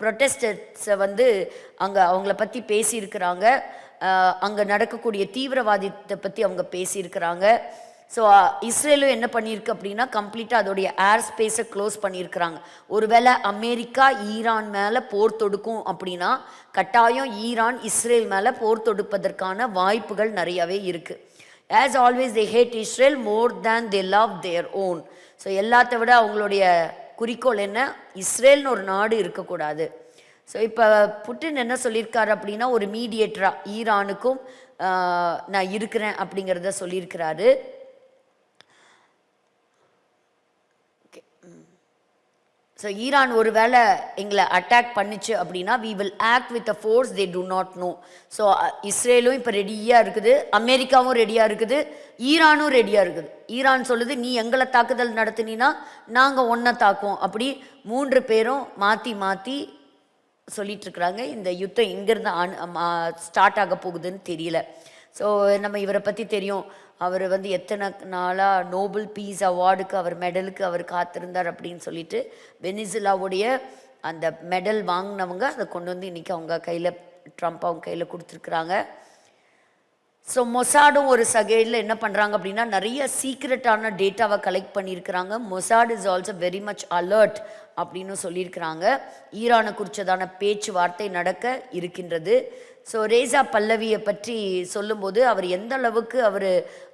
ப்ரொட்டஸ்டர்ஸை வந்து அங்கே அவங்கள பற்றி பேசியிருக்கிறாங்க. அங்கே நடக்கக்கூடிய தீவிரவாதத்தை பற்றி அவங்க பேசியிருக்கிறாங்க. ஸோ இஸ்ரேலும் என்ன பண்ணியிருக்கு அப்படின்னா, கம்ப்ளீட்டாக அதோடைய ஏர் ஸ்பேஸை க்ளோஸ் பண்ணியிருக்கிறாங்க. ஒருவேளை அமெரிக்கா ஈரான் மேலே போர் தொடுக்கும் அப்படின்னா கட்டாயம் ஈரான் இஸ்ரேல் மேலே போர் தொடுப்பதற்கான வாய்ப்புகள் நிறையாவே இருக்குது. As always they hate Israel more than they love their own. So எல்லாத்த விட அவங்களுடைய குறிக்கோள் என்ன, இஸ்ரேல்னு ஒரு நாடு இருக்கக்கூடாது. ஸோ இப்போ புட்டின் என்ன சொல்லியிருக்காரு அப்படின்னா, ஒரு மீடியேட்டராக ஈரானுக்கும் நான் இருக்கிறேன் அப்படிங்கிறத சொல்லியிருக்கிறாரு. ஸோ ஈரான் ஒரு வேளை எங்களை அட்டாக் பண்ணிச்சு அப்படின்னா we will act with a force they do not know. So இஸ்ரேலும் இப்போ ரெடியாக இருக்குது, அமெரிக்காவும் ரெடியாக இருக்குது, ஈரானும் ரெடியாக இருக்குது. ஈரான் சொல்லுது நீ எங்களை தாக்குதல் நடத்தினா நாங்கள் ஒன்றை தாக்குவோம். அப்படி 3 பேரும் மாற்றி மாற்றி சொல்லிட்டு இருக்கிறாங்க. இந்த யுத்தம் எங்கேருந்து ஸ்டார்ட் ஆக போகுதுன்னு தெரியல. ஸோ நம்ம இவரை பற்றி தெரியும், அவர் வந்து எத்தனை நாளாக நோபல் பீஸ் அவார்டுக்கு அவர் மெடலுக்கு அவர் காத்திருந்தார் அப்படின்னு சொல்லிட்டு வெனிசுலாவுடைய அந்த மெடல் வாங்கினவங்க அதை கொண்டு வந்து இன்றைக்கி அவங்க கையில், ட்ரம்ப் அவங்க கையில் கொடுத்துருக்குறாங்க. ஸோ மொசாடும் ஒரு சகையில் என்ன பண்ணுறாங்க அப்படின்னா நிறைய சீக்ரெட்டான டேட்டாவை கலெக்ட் பண்ணியிருக்கிறாங்க. Mossad is also very much alert அப்படின்னு சொல்லியிருக்கிறாங்க. ஈரானை குறித்ததான பேச்சுவார்த்தை நடக்க இருக்கின்றது. ஸோ ரேசா பல்லவியை பற்றி சொல்லும்போது அவர் எந்த அளவுக்கு அவர்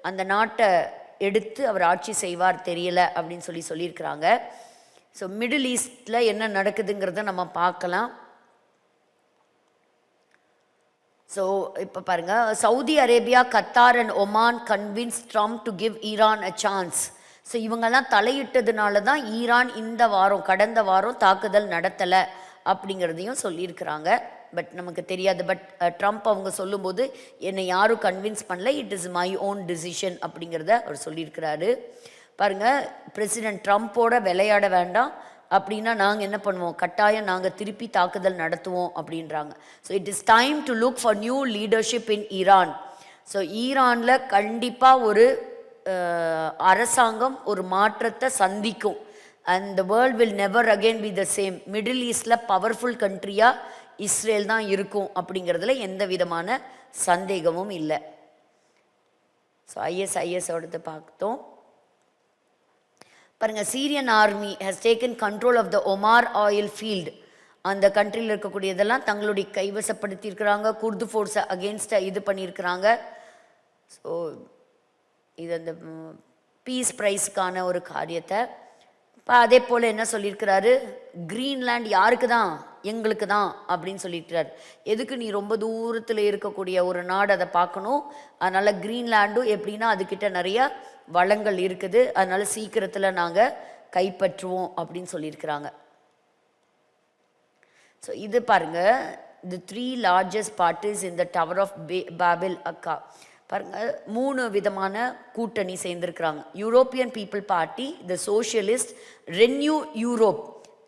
அந்த நாட்டை எடுத்து அவர் ஆட்சி செய்வார் தெரியல அப்படின்னு சொல்லியிருக்கிறாங்க. ஸோ மிடில் ஈஸ்டில் என்ன நடக்குதுங்கிறத நம்ம பார்க்கலாம். ஸோ இப்போ பாருங்கள், Saudi Arabia, Qatar and Oman convince Trump to give Iran a chance. So இவங்கெல்லாம் தலையிட்டதுனால தான் ஈரான் கடந்த வாரம் தாக்குதல் நடத்தலை அப்படிங்கிறதையும் சொல்லியிருக்கிறாங்க. பட் நமக்கு தெரியாது. பட் ட்ரம்ப் அவங்க சொல்லும்போது என்னை யாரும் கன்வின்ஸ் பண்ணல, it is my own decision அப்படிங்கிறத அவர் சொல்லியிருக்கிறாரு. பாருங்கள், பிரசிடென்ட் ட்ரம்ப்போட விளையாட வேண்டாம் அப்படின்னா நாங்கள் என்ன பண்ணுவோம், கட்டாயம் நாங்கள் திருப்பி தாக்குதல் நடத்துவோம் அப்படின்றாங்க. So it is time to look for new leadership in Iran. So ஈரானில் கண்டிப்பாக ஒரு அரசாங்கம் ஒரு மாற்றத்தை சந்திக்கும். And the world will never again be the same. Middle ஈஸ்டில் பவர்ஃபுல் கண்ட்ரியாக இஸ்ரேல் தான் இருக்கும் அப்படிங்கிறதுல எந்த விதமான சந்தேகமும் இல்லை. ஸோ ஐஎஸ்ஐஎஸோடது பார்த்தோம். பாருங்கள், Syrian army has taken control of the Omar oil field. அந்த கண்ட்ரியில் இருக்கக்கூடியதெல்லாம் தங்களுடைய கைவசப்படுத்தி இருக்கிறாங்க. குர்து ஃபோர்ஸை அகெயின்ஸ்டாக இது பண்ணியிருக்கிறாங்க. ஸோ இது அந்த பீஸ் ப்ரைஸுக்கான ஒரு காரியத்தை. இப்போ அதே போல் என்ன சொல்லியிருக்கிறாரு, கிரீன்லேண்ட் யாருக்கு தான், எங்களுக்கு தான் அப்படின்னு சொல்லியிருக்கிறார். எதுக்கு நீ ரொம்ப தூரத்தில் இருக்கக்கூடிய ஒரு நாடு அதை பார்க்கணும், அதனால் கிரீன்லேண்டும் எப்படின்னா அதுக்கிட்ட நிறைய வளங்கள் இருக்குது, அதனால் சீக்கிரத்தில் நாங்கள் கைப்பற்றுவோம் அப்படின்னு சொல்லியிருக்கிறாங்க. ஸோ இது பாருங்கள், தி 3 largest parties in the Tower of Babel அக்கா. பாருங்கள், 3 விதமான கூட்டணி சேர்ந்துருக்கிறாங்க. யூரோப்பியன் பீப்புள் பார்ட்டி, த சோஷியலிஸ்ட், ரென்யூ யூரோப்.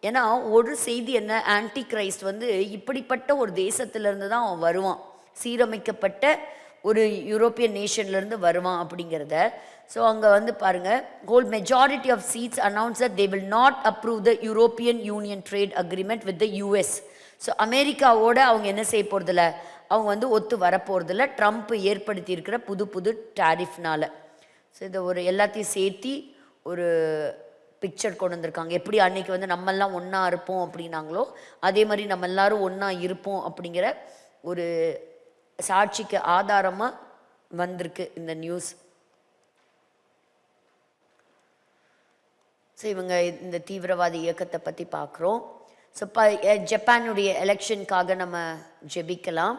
ஏன்னா ஒரு செய்தி என்ன, ஆன்டி கிரைஸ்ட் வந்து இப்படிப்பட்ட ஒரு தேசத்திலேருந்து தான் அவன் வருவான், சீரமைக்கப்பட்ட ஒரு யூரோப்பியன் நேஷன்லேருந்து வருவான் அப்படிங்கிறத. ஸோ அங்கே வந்து பாருங்கள், whole majority of seats announce that they will not approve the European Union trade agreement with the US. So அமெரிக்காவோட அவங்க என்ன செய்ய போகிறதில்ல, அவங்க வந்து ஒத்து வரப்போகிறதில்ல, ட்ரம்ப் ஏற்படுத்தி இருக்கிற புது டேரிஃப்னால. ஸோ இதை ஒரு எல்லாத்தையும் சேர்த்தி ஒரு பிக்சர் கொண்டு வந்திருக்காங்க. எப்படி அன்னைக்கு வந்து நம்மெல்லாம் ஒன்றா இருப்போம் அப்படின்னாங்களோ அதே மாதிரி நம்ம எல்லாரும் ஒன்றா இருப்போம் அப்படிங்கிற ஒரு சாட்சிக்கு ஆதாரமாக வந்திருக்கு இந்த நியூஸ். ஸோ இவங்க இந்த தீவிரவாதி இயக்கத்தை பற்றி பார்க்குறோம். ஸோ ஜப்பானுடைய எலெக்ஷனுக்காக நம்ம ஜெபிக்கலாம்.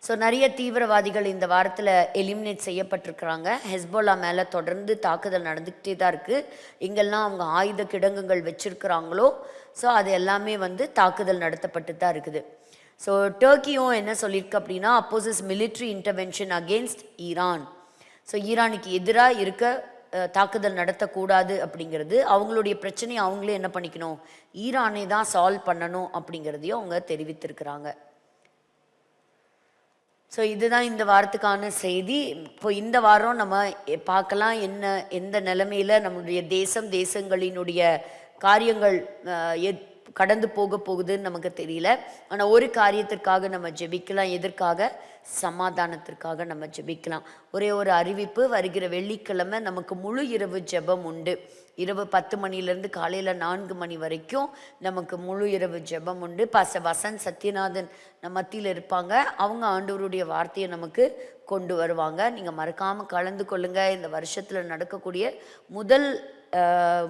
ஸோ நிறைய தீவிரவாதிகள் இந்த வாரத்தில் எலிமினேட் செய்யப்பட்டிருக்கிறாங்க. ஹெஸ்போலா மேலே தொடர்ந்து தாக்குதல் நடந்துக்கிட்டே தான் இருக்குது. எங்கெல்லாம் அவங்க ஆயுத கிடங்குகள் வச்சுருக்கிறாங்களோ ஸோ அது எல்லாமே வந்து தாக்குதல் நடத்தப்பட்டு தான் இருக்குது. ஸோ டர்க்கியும் என்ன சொல்லியிருக்கு அப்படின்னா, opposes military intervention against Iran. So ஈரானுக்கு எதிராக இருக்க தாக்குதல் நடத்தக்கூடாது அப்படிங்கிறது, அவங்களுடைய பிரச்சனையை அவங்களே என்ன பண்ணிக்கணும், ஈரானை தான் சால்வ் பண்ணணும் அப்படிங்கிறதையும் அவங்க தெரிவித்திருக்கிறாங்க. ஸோ இதுதான் இந்த வாரத்துக்கான செய்தி. இப்போ இந்த வாரம் நம்ம பார்க்கலாம் எந்த நிலைமையில் நம்மளுடைய தேசங்களினுடைய காரியங்கள் கடந்து போகுதுன்னு நமக்கு தெரியல. ஆனால் ஒரு காரியத்திற்காக நம்ம ஜெபிக்கலாம். எதற்காக? சமாதானத்திற்காக நம்ம ஜெபிக்கலாம். ஒரே ஒரு அறிவிப்பு, வருகிற வெள்ளிக்கிழமை நமக்கு முழு இரவு ஜெபம் உண்டு. இரவு 10 மணிலேருந்து காலையில் 4 மணி வரைக்கும் நமக்கு முழு இரவு ஜெபம் உண்டு. பாஸ்டர் வசந்த் சத்யநாதன் நம்ம மத்தியில் இருப்பாங்க. அவங்க ஆண்டவருடைய வார்த்தையை நமக்கு கொண்டு வருவாங்க. நீங்கள் மறக்காமல் கலந்து கொள்ளுங்கள். இந்த வருஷத்தில் நடக்கக்கூடிய முதல்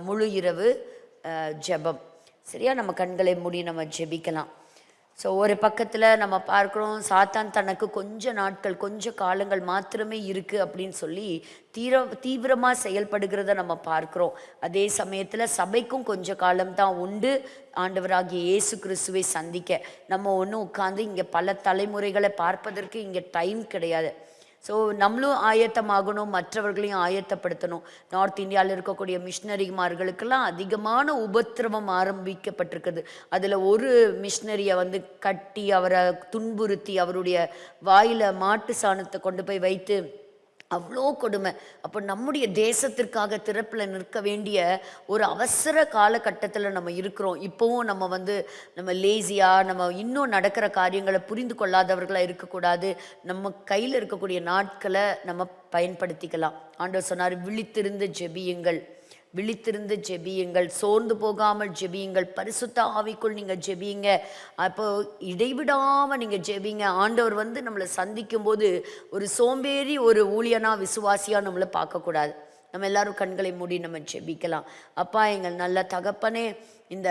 முழு இரவு ஜெபம். சரியா? நம்ம கண்களை மூடி நம்ம ஜெபிக்கலாம். ஸோ ஒரு பக்கத்தில் நம்ம பார்க்குறோம் சாத்தான் தனக்கு கொஞ்ச நாட்கள் கொஞ்ச காலங்கள் மாத்திரமே இருக்குது அப்படின்னு சொல்லி தீவிரமாக செயல்படுகிறத நம்ம பார்க்குறோம். அதே சமயத்தில் சபைக்கும் கொஞ்ச காலம்தான் உண்டு ஆண்டவராகிய இயேசு கிறிஸ்துவை சந்திக்க. நம்ம ஒன்றும் உட்காந்து இங்கே பல தலைமுறைகளை பார்ப்பதற்கு இங்கே டைம் கிடையாது. ஸோ நம்மளும் ஆயத்தமாகணும், மற்றவர்களையும் ஆயத்தப்படுத்தணும். நார்த் இந்தியாவில் இருக்கக்கூடிய மிஷினரிமார்களுக்கெல்லாம் அதிகமான உபத்திரவம் ஆரம்பிக்கப்பட்டிருக்குது. அதில் ஒரு மிஷினரியை கட்டி அவரை துன்புறுத்தி அவருடைய வாயில் மாட்டு சாணத்தை கொண்டு போய் வைத்து அவ்வளோ கொடுமை. அப்போ நம்முடைய தேசத்திற்காக திறப்பில் நிற்க வேண்டிய ஒரு அவசர காலகட்டத்தில் நம்ம இருக்கிறோம். இப்போவும் நம்ம லேசியாக நம்ம இன்னும் நடக்கிற காரியங்களை புரிந்து கொள்ளாதவர்களாக இருக்கக்கூடாது. நம்ம கையில் இருக்கக்கூடிய நாட்களை நம்ம பயன்படுத்திக்கலாம். ஆண்டவர் சொன்னார், விழித்திருந்து ஜெபியுங்கள், விழித்திருந்து ஜெபியுங்கள், சோர்ந்து போகாமல் ஜெபியுங்கள், பரிசுத்த ஆவிக்குள் நீங்கள் ஜெபியுங்க. அப்போ இடைவிடாமல் நீங்கள் ஜெபிங்க. ஆண்டவர் நம்மளை சந்திக்கும் போது ஒரு சோம்பேறி ஒரு ஊழியனா விசுவாசியாக நம்மளை பார்க்கக்கூடாது. நம்ம எல்லாரும் கண்களை மூடி நம்ம ஜெபிக்கலாம். அப்பா, எங்கள் நல்ல தகப்பனே, இந்த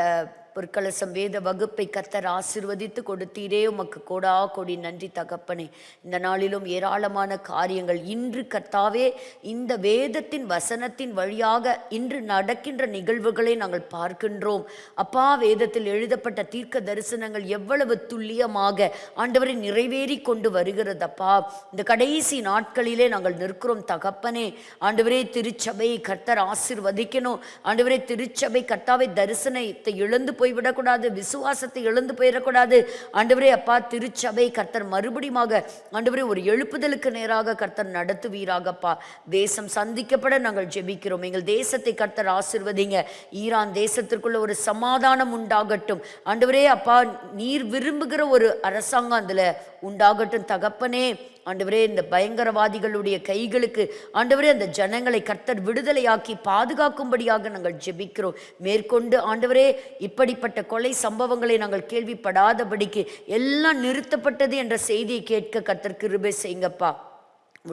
பொற்கலசம் வேத வகுப்பை கர்த்தர் ஆசீர்வதித்து கொடுத்தீரே, உமக்கு கோடா கோடி நன்றி தகப்பனே. இந்த நாளிலும் ஏராளமான காரியங்கள் இன்று கர்த்தாவே இந்த வேதத்தின் வசனத்தின் வழியாக இன்று நடக்கின்ற நிகழ்வுகளை நாங்கள் பார்க்கின்றோம். அப்பா, வேதத்தில் எழுதப்பட்ட தீர்க்க தரிசனங்கள் எவ்வளவு துல்லியமாக ஆண்டவரை நிறைவேறி கொண்டு வருகிறதப்பா. இந்த கடைசி நாட்களிலே நாங்கள் நிற்கிறோம் தகப்பனே. ஆண்டவரே, திருச்சபை கர்த்தர் ஆசீர்வதிக்கணும். ஆண்டவரே, திருச்சபை கர்த்தாவை தரிசனத்தை இழந்து போய்விடக்கூடாது, விசுவாசத்தை இழந்து போயிடக்கூடாது. ஆண்டவரே அப்பா, திருச்சபை கர்த்தர் மறுபடியுமாக ஆண்டவரே ஒரு எழுப்புதலுக்கு நேராக கர்த்தர் நடத்துவீராகப்பா. தேசம் சந்திக்கப்பட நாங்கள் ஜெபிக்கிறோம். எங்கள் தேசத்தை கர்த்தர் ஆசீர்வதிங்க. ஈரான் தேசத்திற்குள்ள ஒரு சமாதானம் உண்டாகட்டும். ஆண்டவரே அப்பா, நீர் விரும்புகிற ஒரு அரசாங்கம் அதில் உண்டாகட்டும் தகப்பனே. ஆண்டவரே, இந்த பயங்கரவாதிகளுடைய கைகளுக்கு ஆண்டவரே அந்த ஜனங்களை கர்த்தர் விடுதலையாக்கி பாதுகாக்கும்படியாக நாங்கள் ஜெபிக்கிறோம். மேற்கொண்டு ஆண்டவரே இப்படிப்பட்ட கொலை சம்பவங்களை நாங்கள் கேள்விப்படாதபடிக்கு எல்லாம் நிறுத்தப்பட்டது என்ற செய்தியை கேட்க கர்த்தர் கிருபை செய்யுங்கப்பா.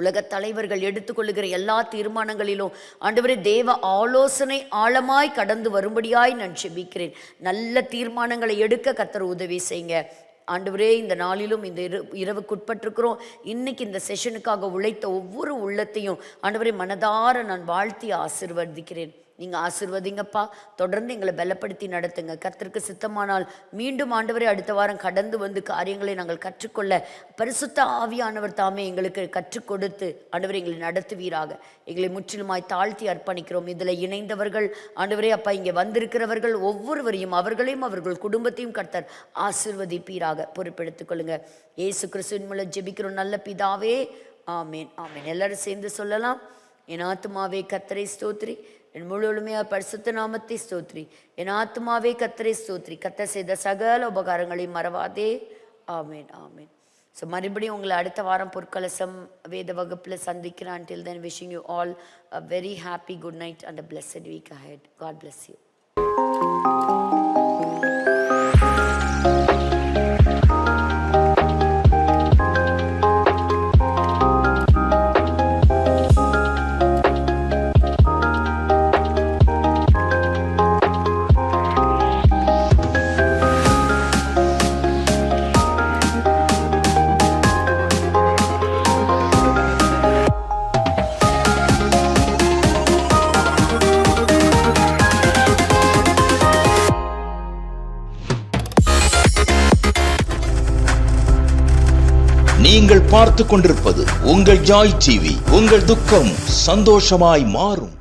உலக தலைவர்கள் எடுத்துக்கொள்ளுகிற எல்லா தீர்மானங்களிலும் ஆண்டவரே தேவ ஆலோசனை ஆழமாய் கடந்து வரும்படியாய் நான் ஜெபிக்கிறேன். நல்ல தீர்மானங்களை எடுக்க கர்த்தர் உதவி செய்யுங்க. ஆண்டவரே, இந்த நாளிலும் இந்த இரவுக்குட்பட்டிருக்கிறோம். இன்னைக்கு இந்த செஷனுக்காக உழைத்த ஒவ்வொரு உள்ளத்தையும் ஆண்டவரே மனதார நான் வாழ்த்தி ஆசீர்வதிக்கிறேன். நீங்கள் ஆசீர்வதிங்கப்பா. தொடர்ந்து எங்களை பலப்படுத்தி நடத்துங்க. கர்த்தருக்கு சித்தமானால் மீண்டும் ஆண்டவரே அடுத்த வாரம் கடந்து காரியங்களை நாங்கள் கற்றுக்கொள்ள பரிசுத்த ஆவியானவர் தாமே எங்களுக்கு கற்றுக் கொடுத்து ஆண்டவரே எங்களை நடத்துவீராக. எங்களை முற்றிலுமாய் தாழ்த்தி அர்ப்பணிக்கிறோம். இதில் இணைந்தவர்கள் ஆண்டவரே அப்பா, இங்கே வந்திருக்கிறவர்கள் ஒவ்வொருவரையும் அவர்களையும் அவர்கள் குடும்பத்தையும் கர்த்தர் ஆசீர்வதிப்பீராக. பொறுப்பெடுத்துக் கொள்ளுங்க. இயேசு கிறிஸ்துவின் மூலம் ஜெபிக்கிறோம் நல்ல பிதாவே, ஆமேன் ஆமேன். எல்லாரும் சேர்ந்து சொல்லலாம். என் ஆத்துமாவே கர்த்தரை ஸ்தோத்திரி, என் முழுவதுமே பரிசுத்த நாமத்தை ஸ்தோத்ரி. என் ஆத்மாவே கர்த்தரை ஸ்தோத்ரி, கர்த்தர் செய்த சகல உபகாரங்களையும் மறவாதே. ஆமேன் ஆமேன். ஸோ மறுபடியும் உங்களை அடுத்த வாரம் பொற்கலசம் வேத வகுப்பில் சந்திக்கிறேன். Until then, wishing you all a very happy good night and a blessed week ahead. God bless you. நீங்கள் பார்த்துக் கொண்டிருப்பது உங்கள் ஜாய் டிவி. உங்கள் துக்கம் சந்தோஷமாய் மாறும்.